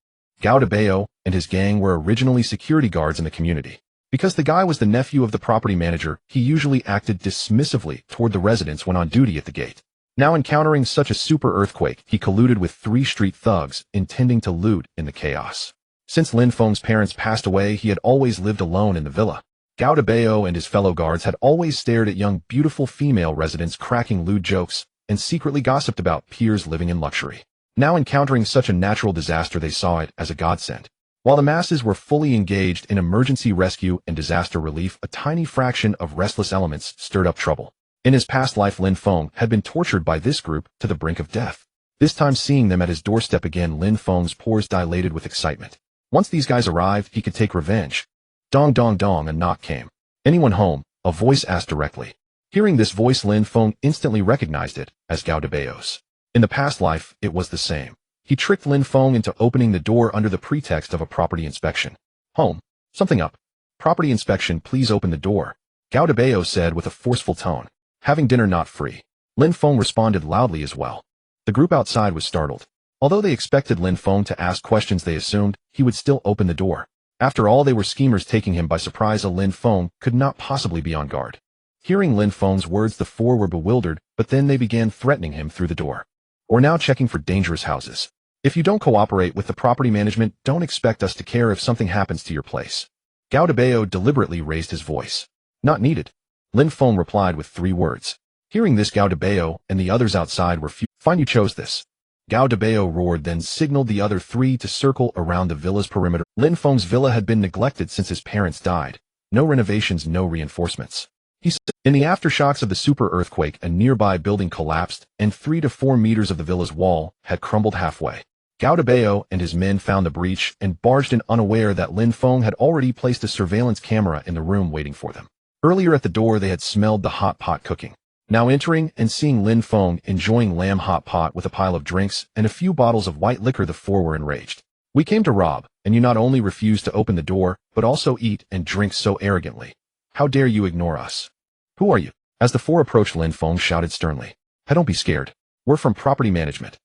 Gao Debao and his gang were originally security guards in the community. Because the guy was the nephew of the property manager, he usually acted dismissively toward the residents when on duty at the gate. Now encountering such a super earthquake, he colluded with 3 street thugs, intending to loot in the chaos. Since Lin Feng's parents passed away, he had always lived alone in the villa. Gao Debao and his fellow guards had always stared at young, beautiful female residents cracking lewd jokes, and secretly gossiped about peers living in luxury. Now encountering such a natural disaster, they saw it as a godsend. While the masses were fully engaged in emergency rescue and disaster relief, a tiny fraction of restless elements stirred up trouble. In his past life, Lin Feng had been tortured by this group to the brink of death. This time, seeing them at his doorstep again, Lin Feng's pores dilated with excitement. Once these guys arrived, he could take revenge. Dong dong dong, a knock came. Anyone home? A voice asked directly. Hearing this voice, Lin Feng instantly recognized it as Gao Debao's. In the past life, it was the same. He tricked Lin Feng into opening the door under the pretext of a property inspection. Home. Something up. Property inspection, please open the door, Gao Debao said with a forceful tone. Having dinner not free. Lin Feng responded loudly as well. The group outside was startled. Although they expected Lin Feng to ask questions, they assumed he would still open the door. After all, they were schemers taking him by surprise. Lin Feng could not possibly be on guard. Hearing Lin Feng's words, the 4 were bewildered, but then they began threatening him through the door. We're now checking for dangerous houses. If you don't cooperate with the property management, don't expect us to care if something happens to your place. Gao Debao deliberately raised his voice. Not needed. Lin Feng replied with 3 words. Hearing this, Gao Debao and the others outside were fine, you chose this. Gao Debao roared, then signaled the other 3 to circle around the villa's perimeter. Lin Feng's villa had been neglected since his parents died. No renovations, no reinforcements. He said. In the aftershocks of the super earthquake, a nearby building collapsed, and 3 to 4 meters of the villa's wall had crumbled halfway. Gao Debao and his men found the breach and barged in, unaware that Lin Feng had already placed a surveillance camera in the room waiting for them. Earlier at the door, they had smelled the hot pot cooking. Now entering and seeing Lin Feng enjoying lamb hot pot with a pile of drinks and a few bottles of white liquor, the 4 were enraged. We came to rob, and you not only refuse to open the door, but also eat and drink so arrogantly. How dare you ignore us? Who are you? As the 4 approached, Lin Feng shouted sternly. Hey, don't be scared. We're from property management.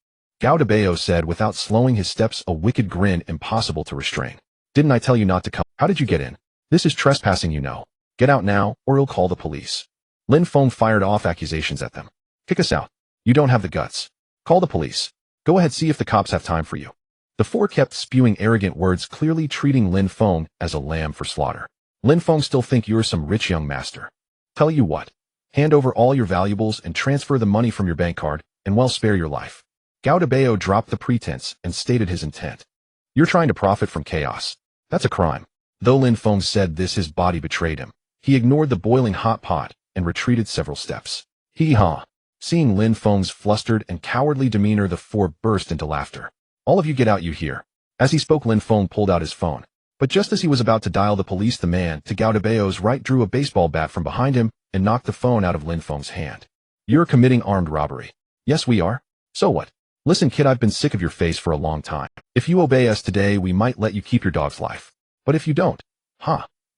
Gao Debao said without slowing his steps, a wicked grin impossible to restrain. Didn't I tell you not to come? How did you get in? This is trespassing, you know. Get out now, or I'll call the police. Lin Feng fired off accusations at them. Kick us out. You don't have the guts. Call the police. Go ahead, see if the cops have time for you. The 4 kept spewing arrogant words, clearly treating Lin Feng as a lamb for slaughter. Lin Feng, still think you're some rich young master. Tell you what. Hand over all your valuables and transfer the money from your bank card, and well, spare your life. Gao Debao dropped the pretense and stated his intent. You're trying to profit from chaos. That's a crime. Though Lin Feng said this, his body betrayed him. He ignored the boiling hot pot and retreated several steps. Hee-haw. Seeing Lin Feng's flustered and cowardly demeanor, the 4 burst into laughter. All of you get out, you hear. As he spoke, Lin Feng pulled out his phone. But just as he was about to dial the police, the man to Gao Debao's right drew a baseball bat from behind him and knocked the phone out of Lin Feng's hand. You're committing armed robbery. Yes, we are. So what? Listen, kid, I've been sick of your face for a long time. If you obey us today, we might let you keep your dog's life. But if you don't,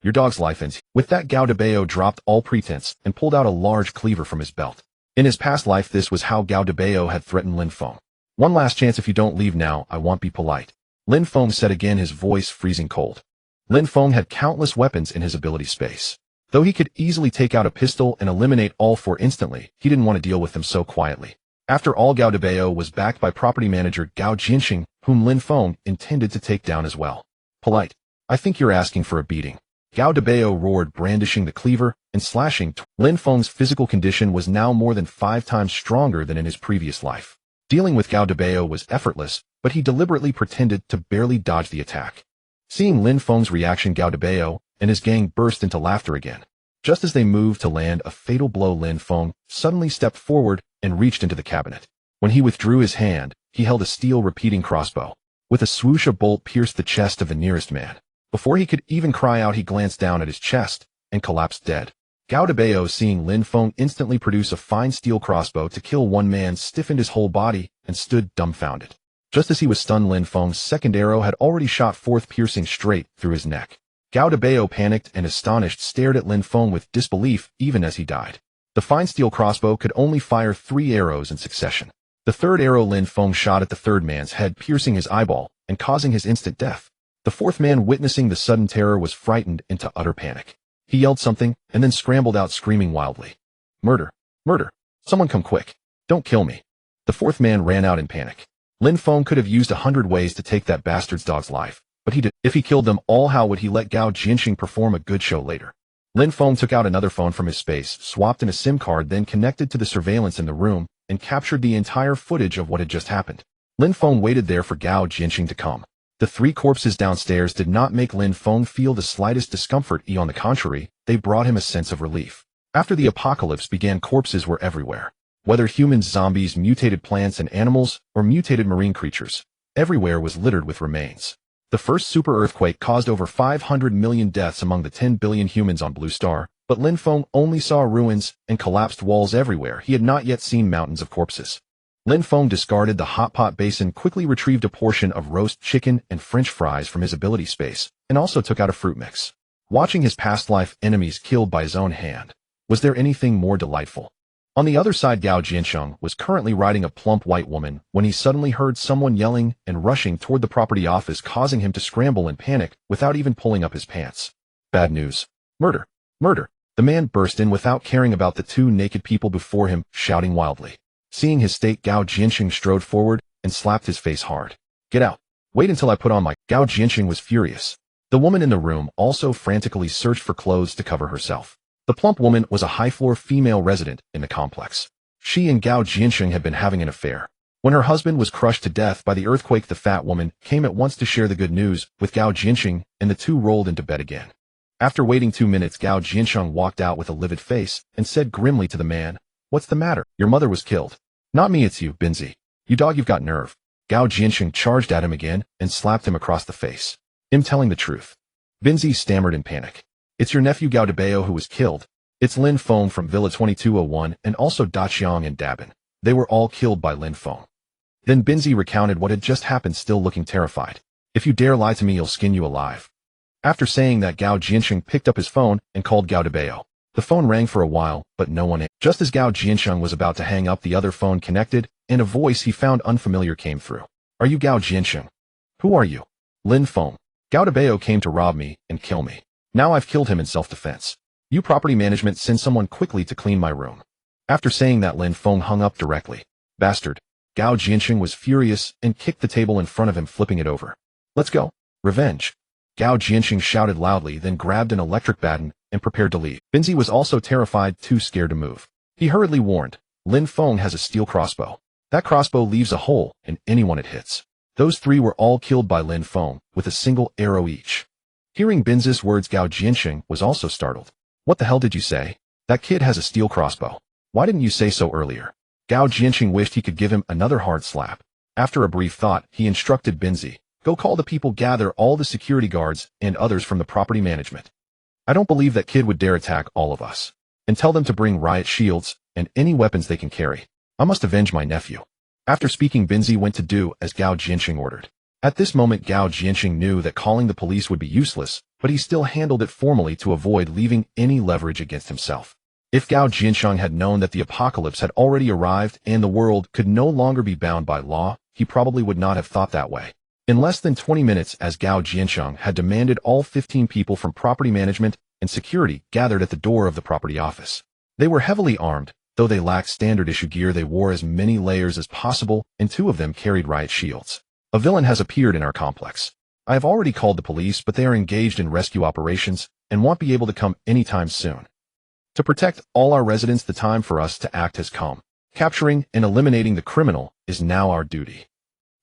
your dog's life ends. With that, Gao Debao dropped all pretense and pulled out a large cleaver from his belt. In his past life, this was how Gao Debao had threatened Lin Feng. One last chance. If you don't leave now, I won't be polite. Lin Feng said again, his voice freezing cold. Lin Feng had countless weapons in his ability space. Though he could easily take out a pistol and eliminate all four instantly, he didn't want to deal with them so quietly. After all, Gao Debao was backed by property manager Gao Jianxing, whom Lin Feng intended to take down as well. Polite. I think you're asking for a beating. Gao Debao roared, brandishing the cleaver and slashing. Lin Feng's physical condition was now more than 5 times stronger than in his previous life. Dealing with Gao Debao was effortless, but he deliberately pretended to barely dodge the attack. Seeing Lin Feng's reaction, Gao Debao and his gang burst into laughter again. Just as they moved to land a fatal blow, Lin Feng suddenly stepped forward and reached into the cabinet. When he withdrew his hand, he held a steel repeating crossbow. With a swoosh, a bolt pierced the chest of the nearest man. Before he could even cry out, he glanced down at his chest and collapsed dead. Gao Debao, seeing Lin Feng instantly produce a fine steel crossbow to kill one man, stiffened his whole body and stood dumbfounded. Just as he was stunned, Lin Feng's second arrow had already shot forth, piercing straight through his neck. Gao Debao, panicked and astonished, stared at Lin Feng with disbelief even as he died. The fine steel crossbow could only fire 3 arrows in succession. The third arrow Lin Feng shot at the third man's head, piercing his eyeball and causing his instant death. The fourth man, witnessing the sudden terror, was frightened into utter panic. He yelled something and then scrambled out, screaming wildly. Murder! Murder! Someone come quick! Don't kill me! The fourth man ran out in panic. Lin Feng could have used 100 ways to take that bastard's dog's life, but he did. If he killed them all, how would he let Gao Jianxing perform a good show later? Lin Feng took out another phone from his space, swapped in a SIM card, then connected to the surveillance in the room, and captured the entire footage of what had just happened. Lin Feng waited there for Gao Jianxing to come. The 3 corpses downstairs did not make Lin Feng feel the slightest discomfort. On the contrary, they brought him a sense of relief. After the apocalypse began, corpses were everywhere. Whether humans, zombies, mutated plants and animals, or mutated marine creatures, everywhere was littered with remains. The first super earthquake caused over 500 million deaths among the 10 billion humans on Blue Star, but Lin Feng only saw ruins and collapsed walls everywhere. He had not yet seen mountains of corpses. Lin Feng discarded the hot pot basin, quickly retrieved a portion of roast chicken and French fries from his ability space, and also took out a fruit mix. Watching his past life enemies killed by his own hand, was there anything more delightful? On the other side, Gao Jianxing was currently riding a plump white woman when he suddenly heard someone yelling and rushing toward the property office, causing him to scramble in panic without even pulling up his pants. Bad news. Murder! Murder! The man burst in without caring about the 2 naked people before him, shouting wildly. Seeing his state, Gao Jianxing strode forward and slapped his face hard. Get out! Wait until I put on my... Gao Jianxing was furious. The woman in the room also frantically searched for clothes to cover herself. The plump woman was a high-floor female resident in the complex. She and Gao Jianxing had been having an affair. When her husband was crushed to death by the earthquake, the fat woman came at once to share the good news with Gao Jianxing, and the 2 rolled into bed again. After waiting 2 minutes, Gao Jianxing walked out with a livid face and said grimly to the man, "What's the matter? Your mother was killed." "Not me, it's you, Binzi. You dog, you've got nerve." Gao Jianxing charged at him again and slapped him across the face. "I'm telling the truth." Binzi stammered in panic. "It's your nephew Gao Debao who was killed. It's Lin Feng from Villa 2201 and also Da Qiang and Dabin. They were all killed by Lin Feng." Then Binzi recounted what had just happened, still looking terrified. "If you dare lie to me, he'll skin you alive." After saying that, Gao Jianxing picked up his phone and called Gao Debao. The phone rang for a while, but no one answered. Just as Gao Jianxing was about to hang up, the other phone connected, and a voice he found unfamiliar came through. "Are you Gao Jianxing?" "Who are you?" "Lin Feng. Gao Debao came to rob me and kill me. Now I've killed him in self-defense. You property management, send someone quickly to clean my room." After saying that, Lin Feng hung up directly. "Bastard." Gao Jianxing was furious and kicked the table in front of him, flipping it over. "Let's go. Revenge." Gao Jianxing shouted loudly, then grabbed an electric baton and prepared to leave. Binzi was also terrified, too scared to move. He hurriedly warned, "Lin Feng has a steel crossbow. That crossbow leaves a hole in anyone it hits." Those 3 were all killed by Lin Feng with a single arrow each. Hearing Binzi's words, Gao Jianxing was also startled. "What the hell did you say? That kid has a steel crossbow. Why didn't you say so earlier?" Gao Jianxing wished he could give him another hard slap. After a brief thought, he instructed Binzi, "Go call the people, gather all the security guards and others from the property management. I don't believe that kid would dare attack all of us. And tell them to bring riot shields and any weapons they can carry. I must avenge my nephew." After speaking, Binzi went to do as Gao Jianxing ordered. At this moment, Gao Jianxing knew that calling the police would be useless, but he still handled it formally to avoid leaving any leverage against himself. If Gao Jianxing had known that the apocalypse had already arrived and the world could no longer be bound by law, he probably would not have thought that way. In less than 20 minutes, as Gao Jiansheng had demanded, all 15 people from property management and security gathered at the door of the property office. They were heavily armed. Though they lacked standard issue gear, they wore as many layers as possible, and 2 of them carried riot shields. A villain has appeared in our complex. I have already called the police, but they are engaged in rescue operations and won't be able to come anytime soon. To protect all our residents, the time for us to act has come. Capturing and eliminating the criminal is now our duty.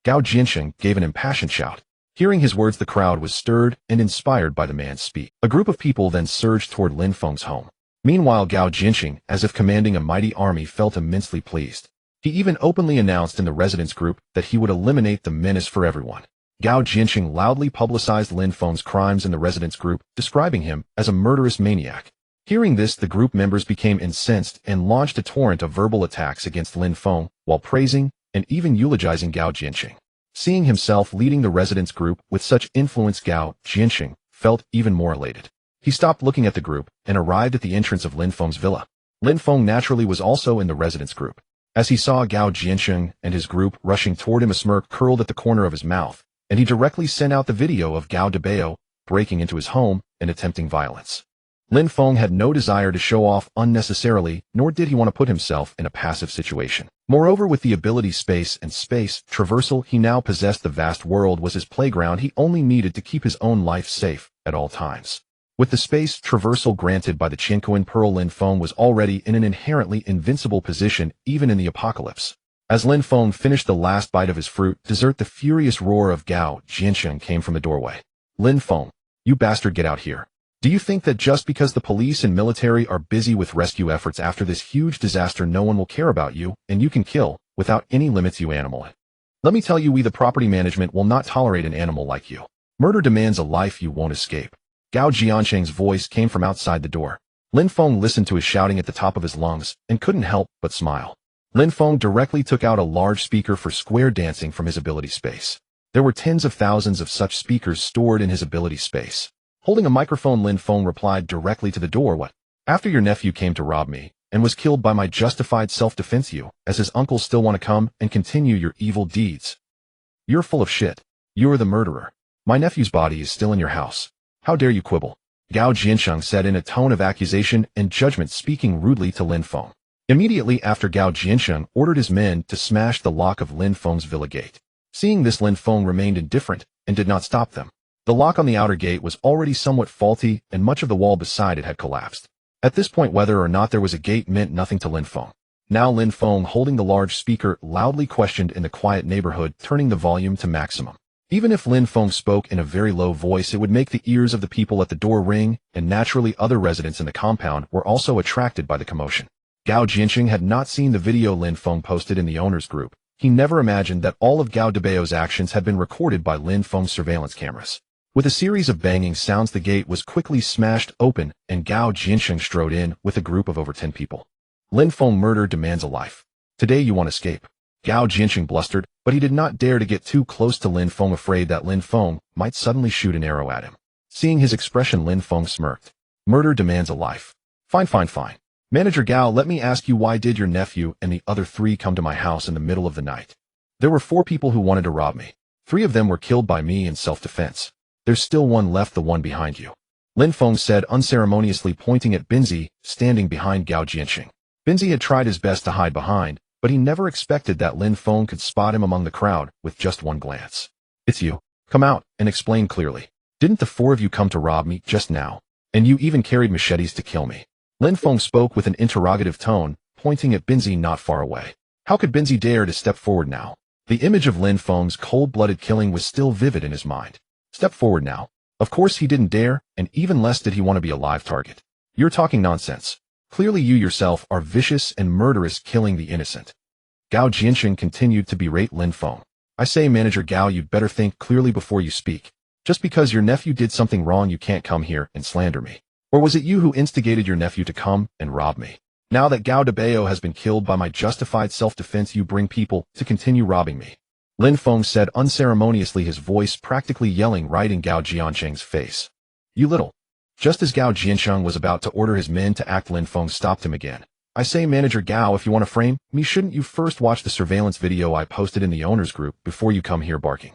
Gao Jiansheng gave an impassioned shout. Hearing his words, the crowd was stirred and inspired by the man's speech. A group of people then surged toward Lin Feng's home. Meanwhile, Gao Jiansheng, as if commanding a mighty army, felt immensely pleased. He even openly announced in the residence group that he would eliminate the menace for everyone. Gao Jiansheng loudly publicized Lin Feng's crimes in the residence group, describing him as a murderous maniac. Hearing this, the group members became incensed and launched a torrent of verbal attacks against Lin Feng, while praising and even eulogizing Gao Jiansheng. Seeing himself leading the residence group with such influence, Gao Jiansheng felt even more elated. He stopped looking at the group and arrived at the entrance of Lin Feng's villa. Lin Feng naturally was also in the residence group. As he saw Gao Jiansheng and his group rushing toward him, a smirk curled at the corner of his mouth, and he directly sent out the video of Gao Dabao breaking into his home and attempting violence. Lin Feng had no desire to show off unnecessarily, nor did he want to put himself in a passive situation. Moreover, with the ability space and space traversal, he now possessed. The vast world was his playground. He only needed to keep his own life safe at all times. With the space traversal granted by the Qianquan Pearl, Lin Feng was already in an inherently invincible position, even in the apocalypse. As Lin Feng finished the last bite of his fruit dessert, the furious roar of Gao Jiansheng came from the doorway. Lin Feng, you bastard, get out here. Do you think that just because the police and military are busy with rescue efforts after this huge disaster, no one will care about you, and you can kill, without any limits, you animal? Let me tell you, we the property management will not tolerate an animal like you. Murder demands a life you won't escape. Gao Jiansheng's voice came from outside the door. Lin Feng listened to his shouting at the top of his lungs, and couldn't help but smile. Lin Feng directly took out a large speaker for square dancing from his ability space. There were tens of thousands of such speakers stored in his ability space. Holding a microphone, Lin Feng replied directly to the door. What? After your nephew came to rob me, and was killed by my justified self-defense, you, as his uncle, still want to come and continue your evil deeds? You're full of shit. You're the murderer. My nephew's body is still in your house. How dare you quibble? Gao Jiansheng said in a tone of accusation and judgment, speaking rudely to Lin Feng. Immediately after, Gao Jiansheng ordered his men to smash the lock of Lin Feng's villa gate. Seeing this, Lin Feng remained indifferent and did not stop them. The lock on the outer gate was already somewhat faulty, and much of the wall beside it had collapsed. At this point, whether or not there was a gate meant nothing to Lin Feng. Now Lin Feng, holding the large speaker, loudly questioned in the quiet neighborhood, turning the volume to maximum. Even if Lin Feng spoke in a very low voice, it would make the ears of the people at the door ring, and naturally other residents in the compound were also attracted by the commotion. Gao Jiansheng had not seen the video Lin Feng posted in the owner's group. He never imagined that all of Gao Dabao's actions had been recorded by Lin Feng's surveillance cameras. With a series of banging sounds, the gate was quickly smashed open, and Gao Jiansheng strode in with a group of over 10 people. Lin Feng, murder demands a life. Today you won't escape. Gao Jiansheng blustered, but he did not dare to get too close to Lin Feng, afraid that Lin Feng might suddenly shoot an arrow at him. Seeing his expression, Lin Feng smirked. Murder demands a life. Fine. Manager Gao, let me ask you, why did your nephew and the other 3 come to my house in the middle of the night? There were 4 people who wanted to rob me. 3 of them were killed by me in self-defense. There's still one left, the one behind you. Lin Feng said unceremoniously, pointing at Binzi, standing behind Gao Jiansheng. Binzi had tried his best to hide behind, but he never expected that Lin Feng could spot him among the crowd with just one glance. It's you. Come out and explain clearly. Didn't the 4 of you come to rob me just now? And you even carried machetes to kill me? Lin Feng spoke with an interrogative tone, pointing at Binzi not far away. How could Binzi dare to step forward now? The image of Lin Feng's cold-blooded killing was still vivid in his mind. Step forward now. Of course he didn't dare, and even less did he want to be a live target. You're talking nonsense. Clearly you yourself are vicious and murderous, killing the innocent. Gao Jiansheng continued to berate Lin Feng. I say, Manager Gao, you'd better think clearly before you speak. Just because your nephew did something wrong, you can't come here and slander me. Or was it you who instigated your nephew to come and rob me? Now that Gao Dabao has been killed by my justified self-defense, you bring people to continue robbing me. Lin Feng said unceremoniously, his voice practically yelling right in Gao Jiansheng's face. You little. Just as Gao Jiansheng was about to order his men to act, Lin Feng stopped him again. I say, Manager Gao, if you want to frame me, shouldn't you first watch the surveillance video I posted in the owners group before you come here barking?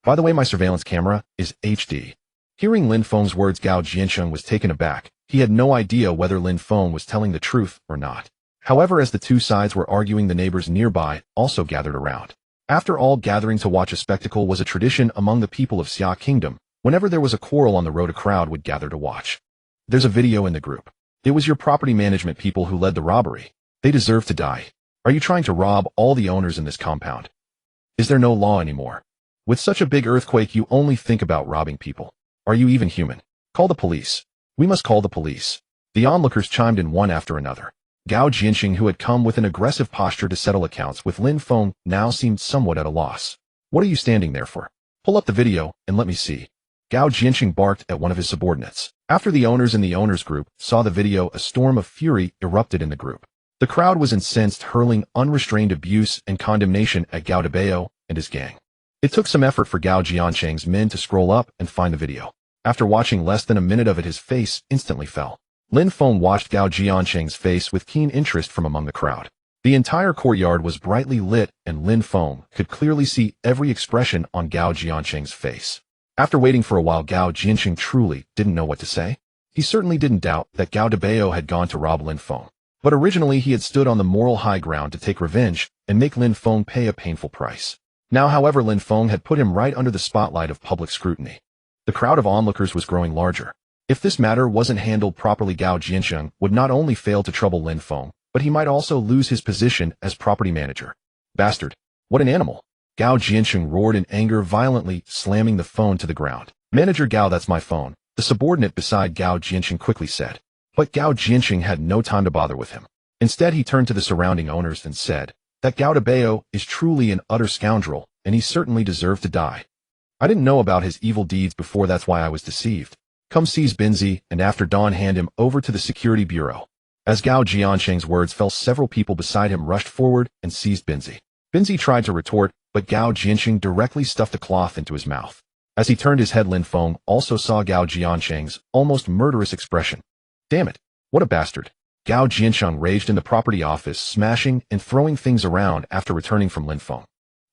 By the way, my surveillance camera is HD. Hearing Lin Feng's words, Gao Jiansheng was taken aback. He had no idea whether Lin Feng was telling the truth or not. However, as the two sides were arguing, the neighbors nearby also gathered around. After all, gathering to watch a spectacle was a tradition among the people of Xia Kingdom. Whenever there was a quarrel on the road, a crowd would gather to watch. There's a video in the group. It was your property management people who led the robbery. They deserve to die. Are you trying to rob all the owners in this compound? Is there no law anymore? With such a big earthquake, you only think about robbing people. Are you even human? Call the police. We must call the police. The onlookers chimed in one after another. Gao Jianxing, who had come with an aggressive posture to settle accounts with Lin Feng, now seemed somewhat at a loss. What are you standing there for? Pull up the video and let me see. Gao Jianxing barked at one of his subordinates. After the owners in the owners group saw the video, a storm of fury erupted in the group. The crowd was incensed, hurling unrestrained abuse and condemnation at Gao Dabao and his gang. It took some effort for Gao Jiansheng's men to scroll up and find the video. After watching less than a minute of it, his face instantly fell. Lin Feng watched Gao Jiansheng's face with keen interest from among the crowd. The entire courtyard was brightly lit, and Lin Feng could clearly see every expression on Gao Jiansheng's face. After waiting for a while, Gao Jiansheng truly didn't know what to say. He certainly didn't doubt that Gao Dabao had gone to rob Lin Feng. But originally he had stood on the moral high ground to take revenge and make Lin Feng pay a painful price. Now, however, Lin Feng had put him right under the spotlight of public scrutiny. The crowd of onlookers was growing larger. If this matter wasn't handled properly, Gao Jiansheng would not only fail to trouble Lin Feng, but he might also lose his position as property manager. Bastard! What an animal! Gao Jiansheng roared in anger, violently slamming the phone to the ground. Manager Gao, that's my phone, the subordinate beside Gao Jiansheng quickly said. But Gao Jiansheng had no time to bother with him. Instead, he turned to the surrounding owners and said that Gao Dabao is truly an utter scoundrel, and he certainly deserved to die. I didn't know about his evil deeds before, that's why I was deceived. Come seize Binzi, and after dawn hand him over to the security bureau. As Gao Jiansheng's words fell, several people beside him rushed forward and seized Binzi. Binzi tried to retort, but Gao Jiansheng directly stuffed a cloth into his mouth. As he turned his head, Lin Feng also saw Gao Jiansheng's almost murderous expression. Damn it! What a bastard! Gao Jiansheng raged in the property office, smashing and throwing things around after returning from Lin Feng.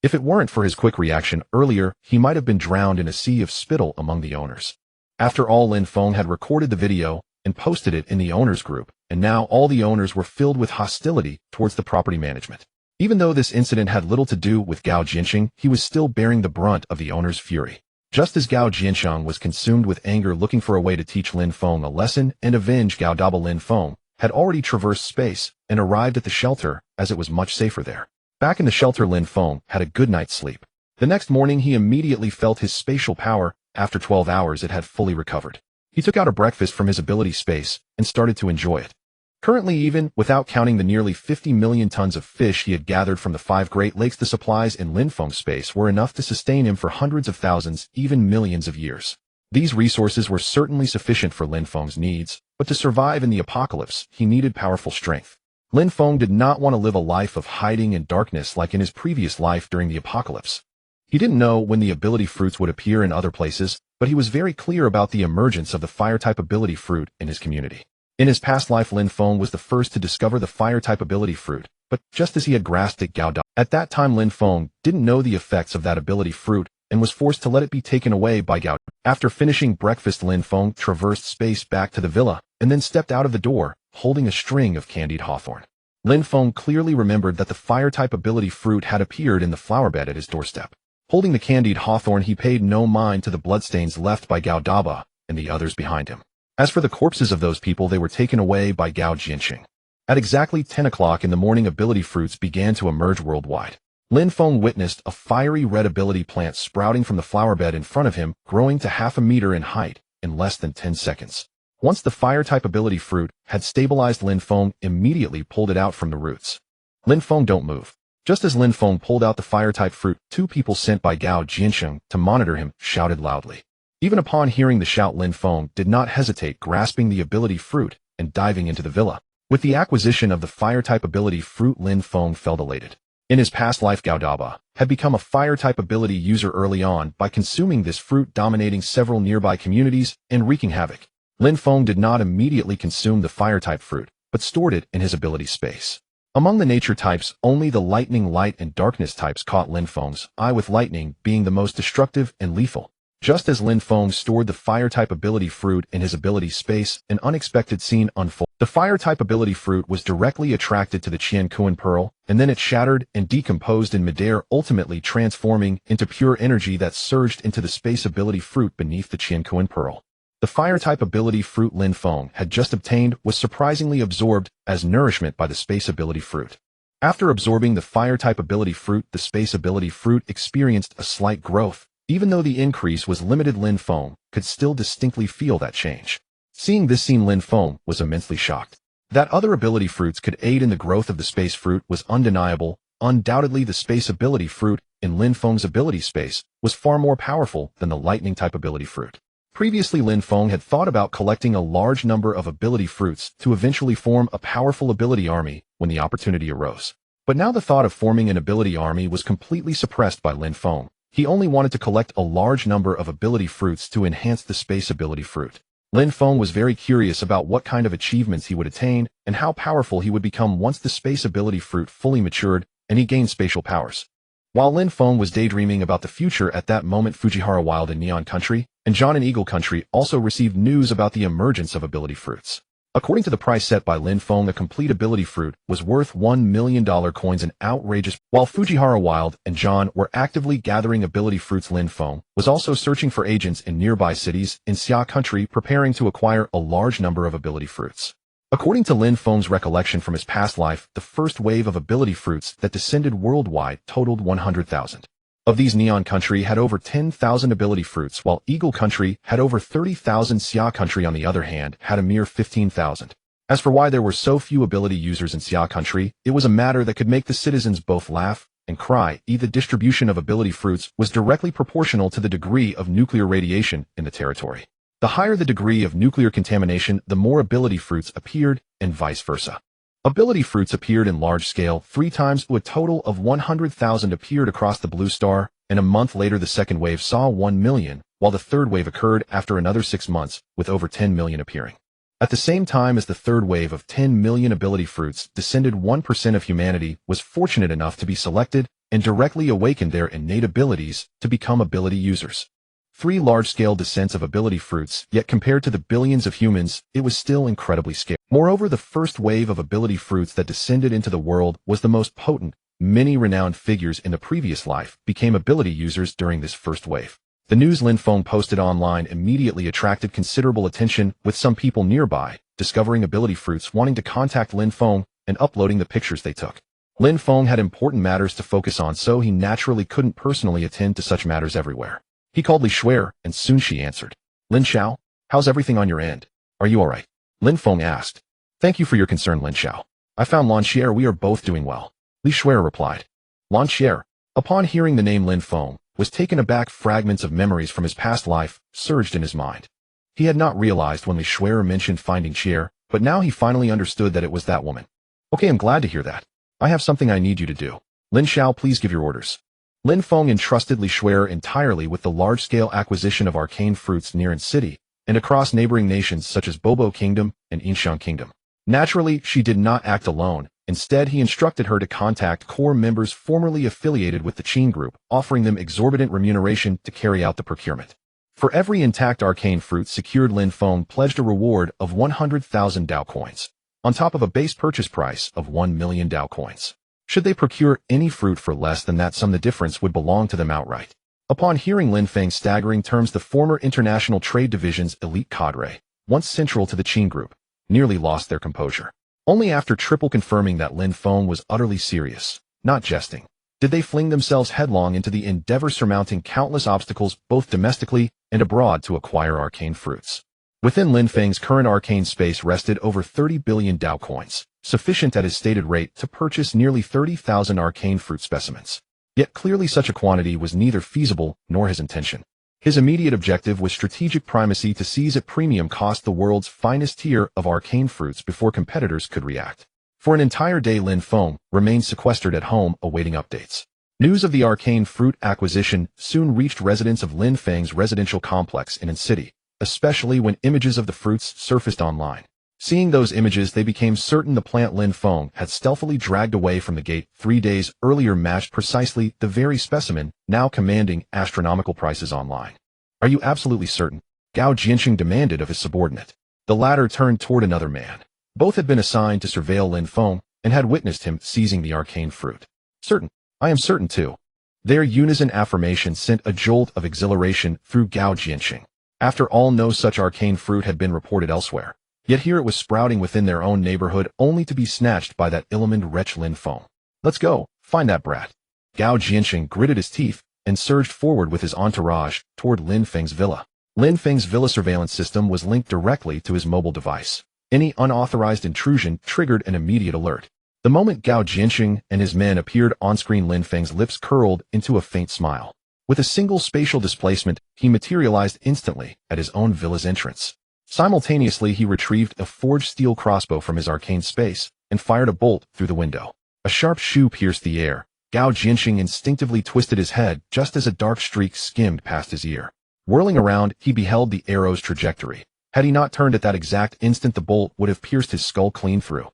If it weren't for his quick reaction earlier, he might have been drowned in a sea of spittle among the owners. After all, Lin Feng had recorded the video and posted it in the owners group, and now all the owners were filled with hostility towards the property management. Even though this incident had little to do with Gao Jiansheng, he was still bearing the brunt of the owners' fury. Just as Gao Jiansheng was consumed with anger, looking for a way to teach Lin Feng a lesson and avenge Gao Dabao, Lin Feng had already traversed space and arrived at the shelter, as it was much safer there. Back in the shelter, Lin Feng had a good night's sleep. The next morning, he immediately felt his spatial power. After 12 hours, it had fully recovered. He took out a breakfast from his ability space and started to enjoy it. Currently, even without counting the nearly 50 million tons of fish he had gathered from the 5 Great Lakes, the supplies in Lin Feng's space were enough to sustain him for hundreds of thousands, even millions of years. These resources were certainly sufficient for Lin Feng's needs, but to survive in the apocalypse, he needed powerful strength. Lin Feng did not want to live a life of hiding in darkness like in his previous life during the apocalypse. He didn't know when the ability fruits would appear in other places, but he was very clear about the emergence of the fire-type ability fruit in his community. In his past life, Lin Feng was the first to discover the fire-type ability fruit, but just as he had grasped it, at that time Lin Feng didn't know the effects of that ability fruit and was forced to let it be taken away by Gao. After finishing breakfast, Lin Feng traversed space back to the villa and then stepped out of the door, holding a string of candied hawthorn. Lin Feng clearly remembered that the fire-type ability fruit had appeared in the flower bed at his doorstep. Holding the candied hawthorn, he paid no mind to the bloodstains left by Gao Dabao and the others behind him. As for the corpses of those people, they were taken away by Gao Jiansheng. At exactly 10 o'clock in the morning, ability fruits began to emerge worldwide. Lin Feng witnessed a fiery red ability plant sprouting from the flower bed in front of him, growing to half a meter in height in less than 10 seconds. Once the fire-type ability fruit had stabilized, Lin Feng immediately pulled it out from the roots. Lin Feng, don't move. Just as Lin Feng pulled out the fire-type fruit, 2 people sent by Gao Jiansheng to monitor him shouted loudly. Even upon hearing the shout, Lin Feng did not hesitate, grasping the ability fruit and diving into the villa. With the acquisition of the fire-type ability fruit, Lin Feng felt elated. In his past life, Gao Dabao had become a fire-type ability user early on by consuming this fruit, dominating several nearby communities and wreaking havoc. Lin Feng did not immediately consume the fire-type fruit, but stored it in his ability space. Among the nature types, only the lightning, light, and darkness types caught Lin Feng's eye, with lightning being the most destructive and lethal. Just as Lin Feng stored the fire-type ability fruit in his ability space, an unexpected scene unfolded. The fire-type ability fruit was directly attracted to the Qiankuan pearl, and then it shattered and decomposed in midair, ultimately transforming into pure energy that surged into the space ability fruit beneath the Qiankuan pearl. The fire-type ability fruit Lin Feng had just obtained was surprisingly absorbed as nourishment by the space ability fruit. After absorbing the fire-type ability fruit, the space ability fruit experienced a slight growth. Even though the increase was limited, Lin Feng could still distinctly feel that change. Seeing this scene, Lin Feng was immensely shocked. That other ability fruits could aid in the growth of the space fruit was undeniable. Undoubtedly, the space ability fruit in Lin Feng's ability space was far more powerful than the lightning-type ability fruit. Previously, Lin Feng had thought about collecting a large number of ability fruits to eventually form a powerful ability army when the opportunity arose. But now the thought of forming an ability army was completely suppressed by Lin Feng. He only wanted to collect a large number of ability fruits to enhance the space ability fruit. Lin Feng was very curious about what kind of achievements he would attain and how powerful he would become once the space ability fruit fully matured and he gained spatial powers. While Lin Feng was daydreaming about the future at that moment, Fujiwara Wild in Neon Country and John in Eagle Country also received news about the emergence of ability fruits. According to the price set by Lin Feng, a complete ability fruit was worth $1 million coins, an outrageous. While Fujiwara Wild and John were actively gathering ability fruits, Lin Feng was also searching for agents in nearby cities in Xia Country, preparing to acquire a large number of ability fruits. According to Lin Feng's recollection from his past life, the first wave of ability fruits that descended worldwide totaled 100,000. Of these, Neon Country had over 10,000 ability fruits, while Eagle Country had over 30,000. Xia Country, on the other hand, had a mere 15,000. As for why there were so few ability users in Xia Country, it was a matter that could make the citizens both laugh and cry. The distribution of ability fruits was directly proportional to the degree of nuclear radiation in the territory. The higher the degree of nuclear contamination, the more ability fruits appeared, and vice versa. Ability fruits appeared in large scale 3 times, a total of 100,000 appeared across the blue star, and a month later the second wave saw 1 million, while the third wave occurred after another 6 months, with over 10 million appearing. At the same time as the third wave of 10 million ability fruits descended, 1% of humanity was fortunate enough to be selected and directly awakened their innate abilities to become ability users. 3 large-scale descents of ability fruits, yet compared to the billions of humans, it was still incredibly scary. Moreover, the first wave of ability fruits that descended into the world was the most potent. Many renowned figures in the previous life became ability users during this first wave. The news Lin Feng posted online immediately attracted considerable attention, with some people nearby discovering ability fruits wanting to contact Lin Feng and uploading the pictures they took. Lin Feng had important matters to focus on, so he naturally couldn't personally attend to such matters everywhere. He called Li Shuer, and soon she answered. Lin Xiao, how's everything on your end? Are you alright? Lin Feng asked. Thank you for your concern, Lin Xiao. I found Lan Xier, we are both doing well. Li Shuer replied. Lan Xier, upon hearing the name Lin Feng, was taken aback. Fragments of memories from his past life surged in his mind. He had not realized when Li Shuer mentioned finding Xier, but now he finally understood that it was that woman. Okay, I'm glad to hear that. I have something I need you to do. Lin Xiao, please give your orders. Lin Feng entrusted Li Shuer entirely with the large-scale acquisition of arcane fruits near in city and across neighboring nations such as Bobo Kingdom and Yinshan Kingdom. Naturally, she did not act alone. Instead, he instructed her to contact core members formerly affiliated with the Qin Group, offering them exorbitant remuneration to carry out the procurement. For every intact arcane fruit secured, Lin Feng pledged a reward of 100,000 Dao coins, on top of a base purchase price of 1 million Dao coins. Should they procure any fruit for less than that sum, the difference would belong to them outright. Upon hearing Lin Feng's staggering terms, the former International Trade Division's elite cadre, once central to the Qin Group, nearly lost their composure. Only after triple confirming that Lin Feng was utterly serious, not jesting, did they fling themselves headlong into the endeavor, surmounting countless obstacles both domestically and abroad to acquire arcane fruits. Within Lin Feng's current arcane space rested over 30 billion Dao coins, sufficient at his stated rate to purchase nearly 30,000 arcane fruit specimens. Yet clearly such a quantity was neither feasible nor his intention. His immediate objective was strategic primacy, to seize at premium cost the world's finest tier of arcane fruits before competitors could react. For an entire day, Lin Feng remained sequestered at home, awaiting updates. News of the arcane fruit acquisition soon reached residents of Lin Feng's residential complex in An City, especially when images of the fruits surfaced online. Seeing those images, they became certain the plant Lin Feng had stealthily dragged away from the gate 3 days earlier matched precisely the very specimen now commanding astronomical prices online. Are you absolutely certain? Gao Jianxing demanded of his subordinate. The latter turned toward another man. Both had been assigned to surveil Lin Feng and had witnessed him seizing the arcane fruit. Certain. I am certain too. Their unison affirmation sent a jolt of exhilaration through Gao Jianxing. After all, no such arcane fruit had been reported elsewhere. Yet here it was sprouting within their own neighborhood, only to be snatched by that ill-omened wretch Lin Feng. Let's go, find that brat. Gao Jianxing gritted his teeth and surged forward with his entourage toward Lin Feng's villa. Lin Feng's villa surveillance system was linked directly to his mobile device. Any unauthorized intrusion triggered an immediate alert. The moment Gao Jianxing and his men appeared on-screen, Lin Feng's lips curled into a faint smile. With a single spatial displacement, he materialized instantly at his own villa's entrance. Simultaneously, he retrieved a forged steel crossbow from his arcane space and fired a bolt through the window. A sharp shoe pierced the air. Gao Jianxing instinctively twisted his head just as a dark streak skimmed past his ear. Whirling around, he beheld the arrow's trajectory. Had he not turned at that exact instant, the bolt would have pierced his skull clean through.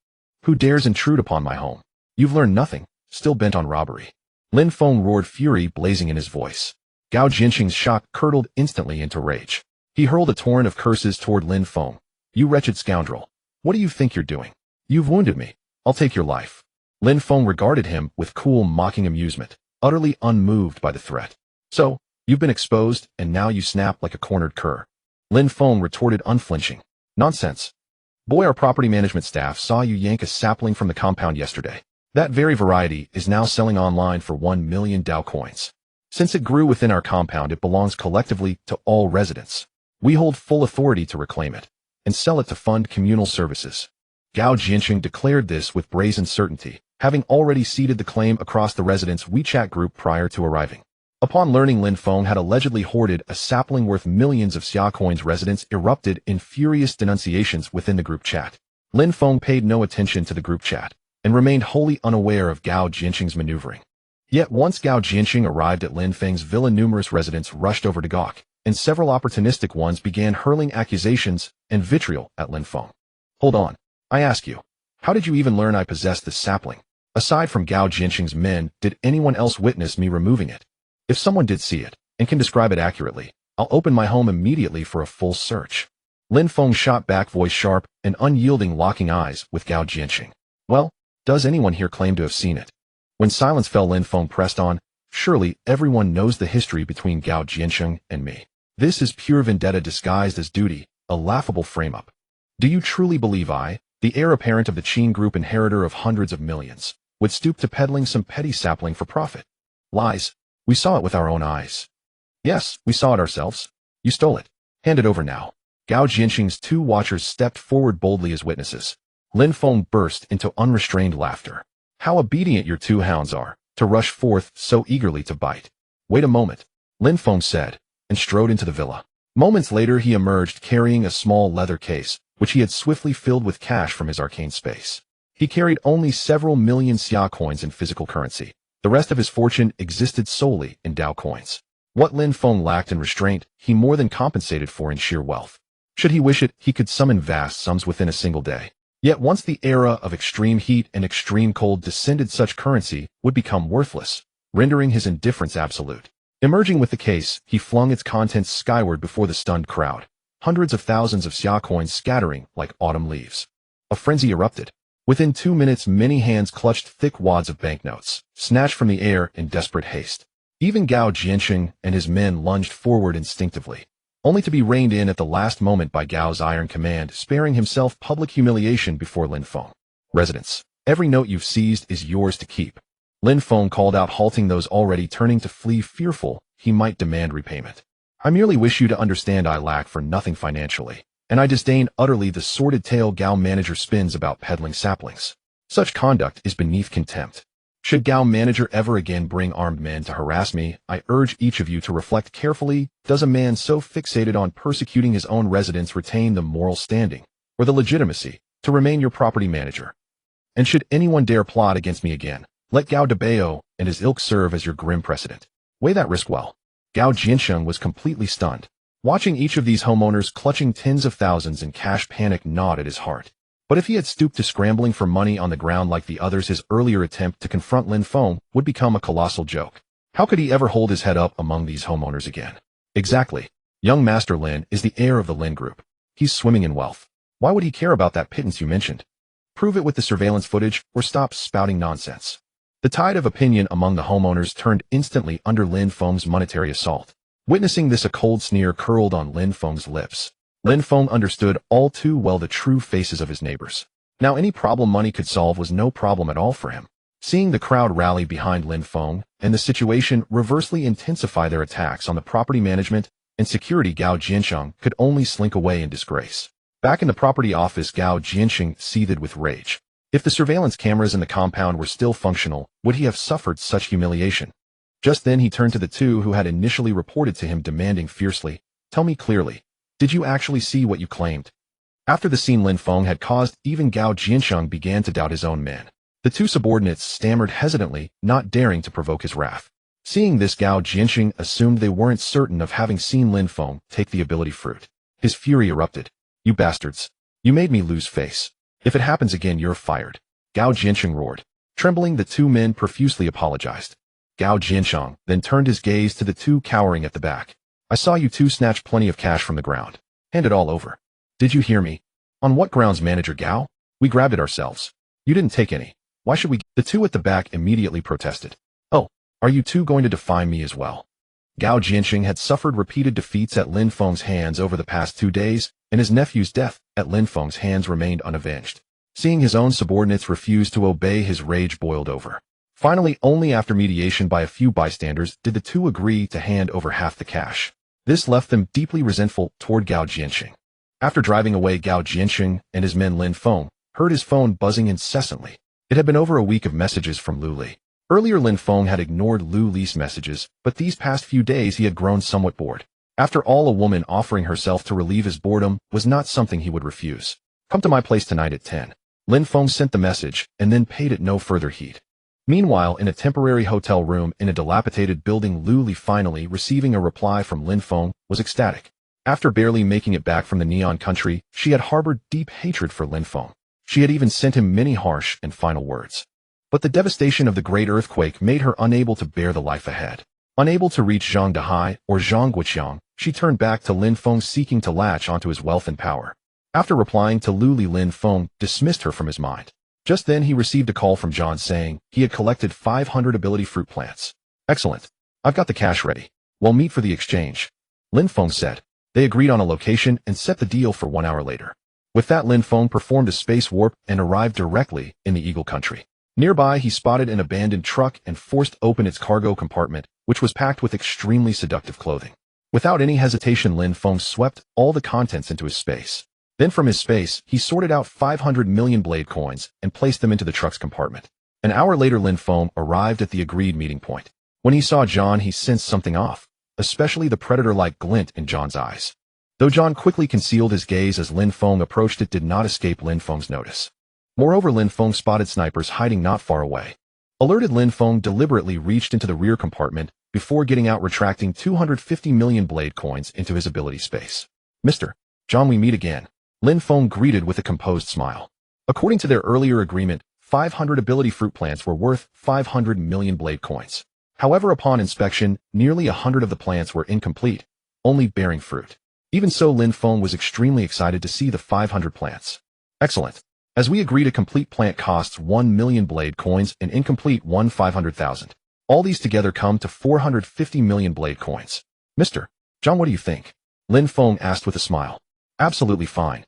Who dares intrude upon my home? You've learned nothing, still bent on robbery. Lin Feng roared, fury blazing in his voice. Gao Jianxing's shock curdled instantly into rage. He hurled a torrent of curses toward Lin Feng. You wretched scoundrel. What do you think you're doing? You've wounded me. I'll take your life. Lin Feng regarded him with cool, mocking amusement, utterly unmoved by the threat. So, you've been exposed, and now you snap like a cornered cur. Lin Feng retorted, unflinching. Nonsense. Boy, our property management staff saw you yank a sapling from the compound yesterday. That very variety is now selling online for 1 million Dao coins. Since it grew within our compound, it belongs collectively to all residents. We hold full authority to reclaim it and sell it to fund communal services. Gao Jianxing declared this with brazen certainty, having already seeded the claim across the residents' WeChat group prior to arriving. Upon learning Lin Feng had allegedly hoarded a sapling worth millions of Xia coins, residents erupted in furious denunciations within the group chat. Lin Feng paid no attention to the group chat and remained wholly unaware of Gao Jianxing's maneuvering. Yet once Gao Jianxing arrived at Lin Feng's villa, numerous residents rushed over to gawk, and several opportunistic ones began hurling accusations and vitriol at Lin Feng. Hold on. I ask you, how did you even learn I possessed this sapling? Aside from Gao Jianxing's men, did anyone else witness me removing it? If someone did see it, and can describe it accurately, I'll open my home immediately for a full search. Lin Feng shot back, voice sharp and unyielding, locking eyes with Gao Jianxing. Well, does anyone here claim to have seen it? When silence fell, Lin Feng pressed on. Surely everyone knows the history between Gao Jianxing and me. This is pure vendetta disguised as duty, a laughable frame-up. Do you truly believe I, the heir apparent of the Qin Group, inheritor of hundreds of millions, would stoop to peddling some petty sapling for profit? Lies. We saw it with our own eyes. Yes, we saw it ourselves. You stole it. Hand it over now. Gao Jianxing's two watchers stepped forward boldly as witnesses. Lin Feng burst into unrestrained laughter. How obedient your two hounds are, to rush forth so eagerly to bite. Wait a moment, Lin Feng said, and strode into the villa. Moments later, he emerged carrying a small leather case, which he had swiftly filled with cash from his arcane space. He carried only several million Xia coins in physical currency. The rest of his fortune existed solely in Dao coins. What Lin Feng lacked in restraint, he more than compensated for in sheer wealth. Should he wish it, he could summon vast sums within a single day. Yet once the era of extreme heat and extreme cold descended, such currency would become worthless, rendering his indifference absolute. Emerging with the case, he flung its contents skyward before the stunned crowd, hundreds of thousands of Xia coins scattering like autumn leaves. A frenzy erupted. Within 2 minutes, many hands clutched thick wads of banknotes, snatched from the air in desperate haste. Even Gao Jianxing and his men lunged forward instinctively, only to be reined in at the last moment by Gao's iron command, sparing himself public humiliation before Lin Feng. Residents, every note you've seized is yours to keep. Lin Feng called out, halting those already turning to flee, fearful he might demand repayment. I merely wish you to understand I lack for nothing financially, and I disdain utterly the sordid tale Gao manager spins about peddling saplings. Such conduct is beneath contempt. Should Gao manager ever again bring armed men to harass me, I urge each of you to reflect carefully. Does a man so fixated on persecuting his own residents retain the moral standing, or the legitimacy, to remain your property manager? And should anyone dare plot against me again, let Gao de Bao and his ilk serve as your grim precedent. Weigh that risk well. Gao Jianxing was completely stunned. Watching each of these homeowners clutching tens of thousands in cash, panic gnawed at his heart. But if he had stooped to scrambling for money on the ground like the others, his earlier attempt to confront Lin Feng would become a colossal joke. How could he ever hold his head up among these homeowners again? Exactly. Young Master Lin is the heir of the Lin Group. He's swimming in wealth. Why would he care about that pittance you mentioned? Prove it with the surveillance footage, or stop spouting nonsense. The tide of opinion among the homeowners turned instantly under Lin Feng's monetary assault. Witnessing this, a cold sneer curled on Lin Feng's lips. Lin Feng understood all too well the true faces of his neighbors. Now any problem money could solve was no problem at all for him. Seeing the crowd rally behind Lin Feng and the situation reversely intensify their attacks on the property management and security, Gao Jiansheng could only slink away in disgrace. Back in the property office, Gao Jiansheng seethed with rage. If the surveillance cameras in the compound were still functional, would he have suffered such humiliation? Just then he turned to the two who had initially reported to him, demanding fiercely, "Tell me clearly. Did you actually see what you claimed?" After the scene Lin Feng had caused, even Gao Jiansheng began to doubt his own men. The two subordinates stammered hesitantly, not daring to provoke his wrath. Seeing this, Gao Jiansheng assumed they weren't certain of having seen Lin Feng take the ability fruit. His fury erupted. "You bastards. You made me lose face. If it happens again, you're fired." Gao Jiansheng roared. Trembling, the two men profusely apologized. Gao Jiansheng then turned his gaze to the two cowering at the back. "I saw you two snatch plenty of cash from the ground. Hand it all over." "Did you hear me?" "On what grounds, Manager Gao? We grabbed it ourselves. You didn't take any. Why should we?" The two at the back immediately protested. "Oh, are you two going to defy me as well?" Gao Jiansheng had suffered repeated defeats at Lin Feng's hands over the past 2 days, and his nephew's death at Lin Feng's hands remained unavenged. Seeing his own subordinates refuse to obey, his rage boiled over. Finally, only after mediation by a few bystanders did the two agree to hand over half the cash. This left them deeply resentful toward Gao Jiansheng. After driving away, Gao Jiansheng and his men, Lin Feng heard his phone buzzing incessantly. It had been over a week of messages from Lu Li. Earlier, Lin Feng had ignored Lu Li's messages, but these past few days he had grown somewhat bored. After all, a woman offering herself to relieve his boredom was not something he would refuse. "Come to my place tonight at 10. Lin Feng sent the message and then paid it no further heed. Meanwhile, in a temporary hotel room in a dilapidated building, Lu Li, finally receiving a reply from Lin Feng, was ecstatic. After barely making it back from the Neon Country, she had harbored deep hatred for Lin Feng. She had even sent him many harsh and final words. But the devastation of the great earthquake made her unable to bear the life ahead. Unable to reach Zhang Dehai or Zhang Guoqiang, she turned back to Lin Feng, seeking to latch onto his wealth and power. After replying to Lu Li, Lin Feng dismissed her from his mind. Just then he received a call from John saying he had collected 500 ability fruit plants. "Excellent. I've got the cash ready. We'll meet for the exchange," Lin Feng said. They agreed on a location and set the deal for 1 hour later. With that, Lin Feng performed a space warp and arrived directly in the Eagle Country. Nearby, he spotted an abandoned truck and forced open its cargo compartment, which was packed with extremely seductive clothing. Without any hesitation, Lin Feng swept all the contents into his space. Then from his space, he sorted out 500 million blade coins and placed them into the truck's compartment. An hour later, Lin Feng arrived at the agreed meeting point. When he saw John, he sensed something off, especially the predator-like glint in John's eyes. Though John quickly concealed his gaze as Lin Feng approached, it did not escape Lin Feng's notice. Moreover, Lin Feng spotted snipers hiding not far away. Alerted, Lin Feng deliberately reached into the rear compartment before getting out, retracting 250 million blade coins into his ability space. "Mr. John, we meet again," Lin Feng greeted with a composed smile. According to their earlier agreement, 500 ability fruit plants were worth 500 million blade coins. However, upon inspection, nearly 100 of the plants were incomplete, only bearing fruit. Even so, Lin Feng was extremely excited to see the 500 plants. "Excellent. As we agreed, a complete plant costs 1 million blade coins and incomplete 500,000. All these together come to 450 million blade coins. Mr. John, what do you think?" Lin Feng asked with a smile. "Absolutely fine.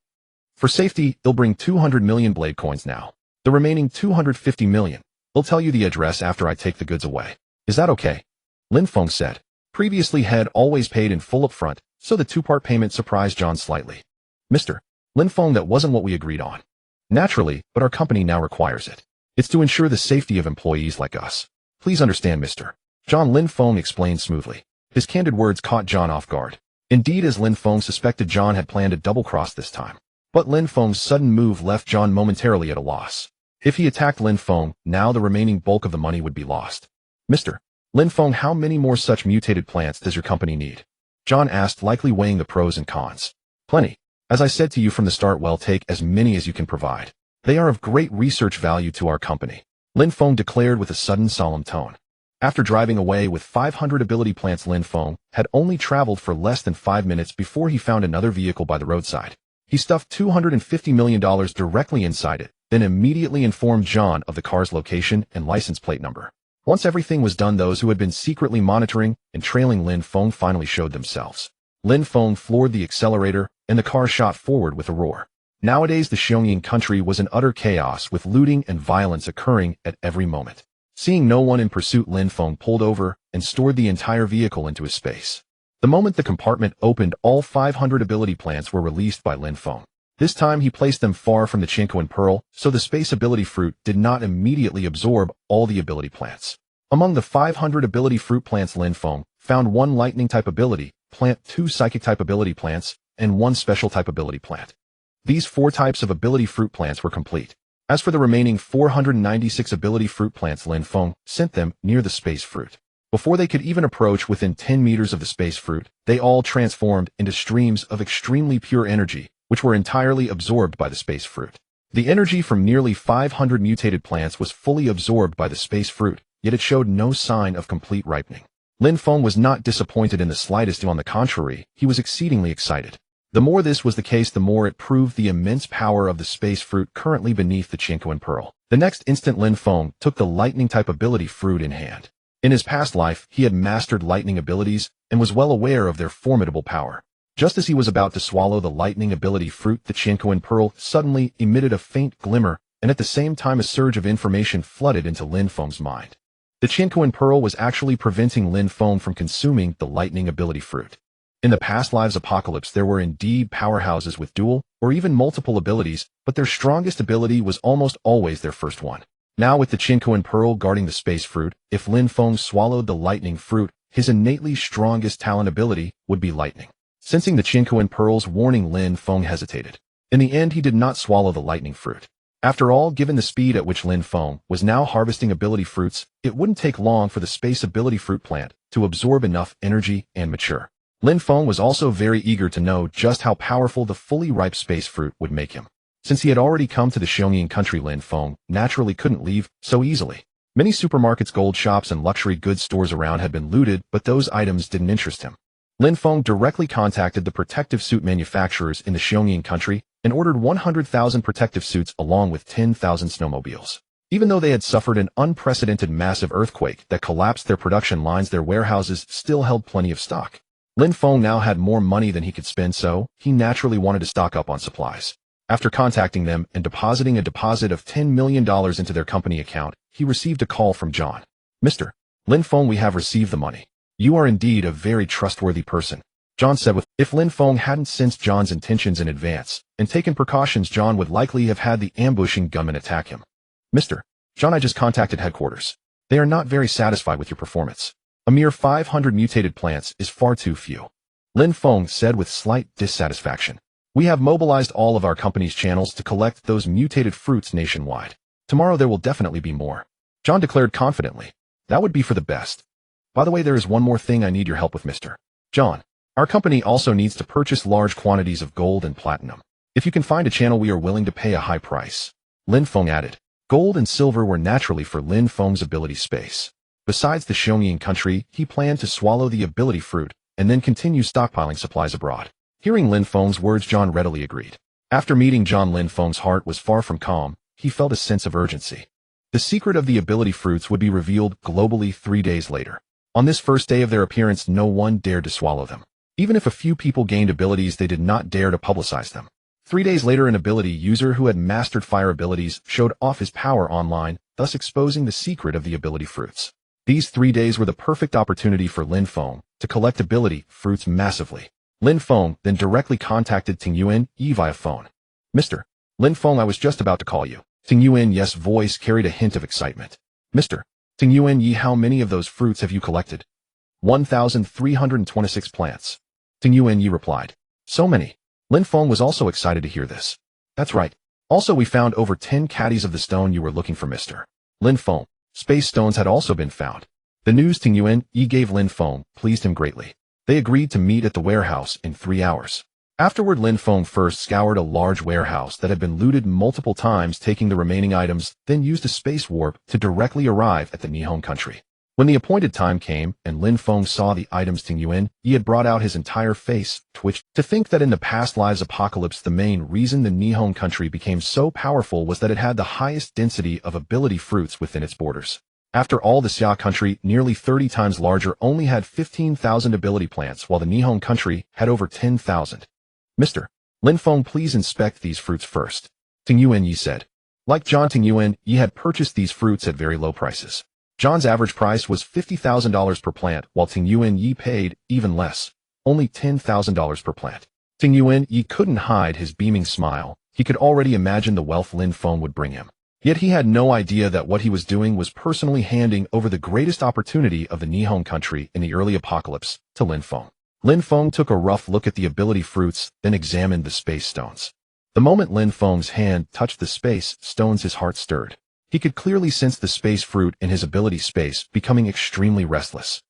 For safety, they'll bring 200 million blade coins now. The remaining 250 million, they'll tell you the address after I take the goods away. Is that okay?" Lin Feng said. Previously had always paid in full upfront, so the two-part payment surprised John slightly. "Mr. Lin Feng, that wasn't what we agreed on." "Naturally, but our company now requires it. It's to ensure the safety of employees like us. Please understand, Mr. John," Lin Feng explained smoothly. His candid words caught John off guard. Indeed, as Lin Feng suspected, John had planned a double-cross this time. But Lin Feng's sudden move left John momentarily at a loss. If he attacked Lin Feng, now the remaining bulk of the money would be lost. "Mr. Lin Feng, how many more such mutated plants does your company need?" John asked, likely weighing the pros and cons. Plenty. As I said to you from the start, well, take as many as you can provide. They are of great research value to our company, Lin Feng declared with a sudden solemn tone. After driving away with 500 ability plants, Lin Feng had only traveled for less than 5 minutes before he found another vehicle by the roadside. He stuffed $250 million directly inside it, then immediately informed John of the car's location and license plate number. Once everything was done, those who had been secretly monitoring and trailing Lin Feng finally showed themselves. Lin Feng floored the accelerator, and the car shot forward with a roar. Nowadays, the Xiongyin country was in utter chaos, with looting and violence occurring at every moment. Seeing no one in pursuit, Lin Feng pulled over and stored the entire vehicle into his space. The moment the compartment opened, all 500 ability plants were released by Lin Feng. This time he placed them far from the Chinko and Pearl, so the space ability fruit did not immediately absorb all the ability plants. Among the 500 ability fruit plants, Lin Feng found 1 lightning type ability plant, 2 psychic type ability plants, and 1 special type ability plant. These 4 types of ability fruit plants were complete. As for the remaining 496 ability fruit plants, Lin Feng sent them near the space fruit. Before they could even approach within 10 meters of the space fruit, they all transformed into streams of extremely pure energy, which were entirely absorbed by the space fruit. The energy from nearly 500 mutated plants was fully absorbed by the space fruit, yet it showed no sign of complete ripening. Lin Feng was not disappointed in the slightest. On the contrary, he was exceedingly excited. The more this was the case, the more it proved the immense power of the space fruit currently beneath the Chinko and Pearl. The next instant, Lin Feng took the lightning type ability fruit in hand. In his past life, he had mastered lightning abilities and was well aware of their formidable power. Just as he was about to swallow the lightning ability fruit, the Chinko and Pearl suddenly emitted a faint glimmer, and at the same time a surge of information flooded into Lin Feng's mind. The Chinko and Pearl was actually preventing Lin Feng from consuming the lightning ability fruit. In the past lives apocalypse, there were indeed powerhouses with dual or even multiple abilities, but their strongest ability was almost always their first one. Now, with the Chinko and Pearl guarding the space fruit, if Lin Feng swallowed the lightning fruit, his innately strongest talent ability would be lightning. Sensing the Chinko and Pearl's warning, Lin Feng hesitated. In the end, he did not swallow the lightning fruit. After all, given the speed at which Lin Feng was now harvesting ability fruits, it wouldn't take long for the space ability fruit plant to absorb enough energy and mature. Lin Feng was also very eager to know just how powerful the fully ripe space fruit would make him. Since he had already come to the Xiongyin country, Lin Feng naturally couldn't leave so easily. Many supermarkets, gold shops, and luxury goods stores around had been looted, but those items didn't interest him. Lin Feng directly contacted the protective suit manufacturers in the Xiongyin country and ordered 100,000 protective suits along with 10,000 snowmobiles. Even though they had suffered an unprecedented massive earthquake that collapsed their production lines, their warehouses still held plenty of stock. Lin Feng now had more money than he could spend, so he naturally wanted to stock up on supplies. After contacting them and depositing a deposit of $10 million into their company account, he received a call from John. "Mr. Lin Feng, we have received the money. You are indeed a very trustworthy person," John said. If Lin Feng hadn't sensed John's intentions in advance and taken precautions, John would likely have had the ambushing gunman attack him. "Mr. John, I just contacted headquarters. They are not very satisfied with your performance. A mere 500 mutated plants is far too few," Lin Feng said with slight dissatisfaction. "We have mobilized all of our company's channels to collect those mutated fruits nationwide. Tomorrow there will definitely be more," John declared confidently. "That would be for the best. By the way, there is one more thing I need your help with, Mr. John. Our company also needs to purchase large quantities of gold and platinum. If you can find a channel, we are willing to pay a high price," Lin Feng added. Gold and silver were naturally for Lin Feng's ability space. Besides the Xiongyin country, he planned to swallow the ability fruit and then continue stockpiling supplies abroad. Hearing Lin Feng's words, John readily agreed. After meeting John, Lin Feng's heart was far from calm. He felt a sense of urgency. The secret of the ability fruits would be revealed globally 3 days later. On this first day of their appearance, no one dared to swallow them. Even if a few people gained abilities, they did not dare to publicize them. 3 days later, an ability user who had mastered fire abilities showed off his power online, thus exposing the secret of the ability fruits. These 3 days were the perfect opportunity for Lin Feng to collect ability fruits massively. Lin Feng then directly contacted Ting Yuan Yi via phone. "Mr. Lin Feng, I was just about to call you." Ting Yuan Yi's voice carried a hint of excitement. "Mr. Ting Yuan Yi, how many of those fruits have you collected?" 1,326 plants. Ting Yuan Yi replied. "So many." Lin Feng was also excited to hear this. "That's right. Also, we found over 10 caddies of the stone you were looking for, Mr. Lin Feng. Space stones had also been found." The news Ting Yuan Yi gave Lin Feng pleased him greatly. They agreed to meet at the warehouse in 3 hours. Afterward, Lin Feng first scoured a large warehouse that had been looted multiple times, taking the remaining items, then used a space warp to directly arrive at the Nihon country. When the appointed time came and Lin Feng saw the items Ting Yuan, he had brought out his entire face, twitched. To think that in the past lives apocalypse the main reason the Nihon country became so powerful was that it had the highest density of ability fruits within its borders. After all, the Xia country, nearly 30 times larger, only had 15,000 ability plants, while the Nihon country had over 10,000. Mr. Lin Feng, please inspect these fruits first. Ting Yuan Yi said. Like John, Ting Yuan Yi had purchased these fruits at very low prices. John's average price was $50,000 per plant, while Ting Yuan Yi paid even less, only $10,000 per plant. Ting Yuan Yi couldn't hide his beaming smile. He could already imagine the wealth Lin Feng would bring him. Yet he had no idea that what he was doing was personally handing over the greatest opportunity of the Nihon country in the early apocalypse to Lin Feng. Lin Feng took a rough look at the ability fruits, then examined the space stones. The moment Lin Feng's hand touched the space stones, his heart stirred. He could clearly sense the space fruit in his ability space becoming extremely restless.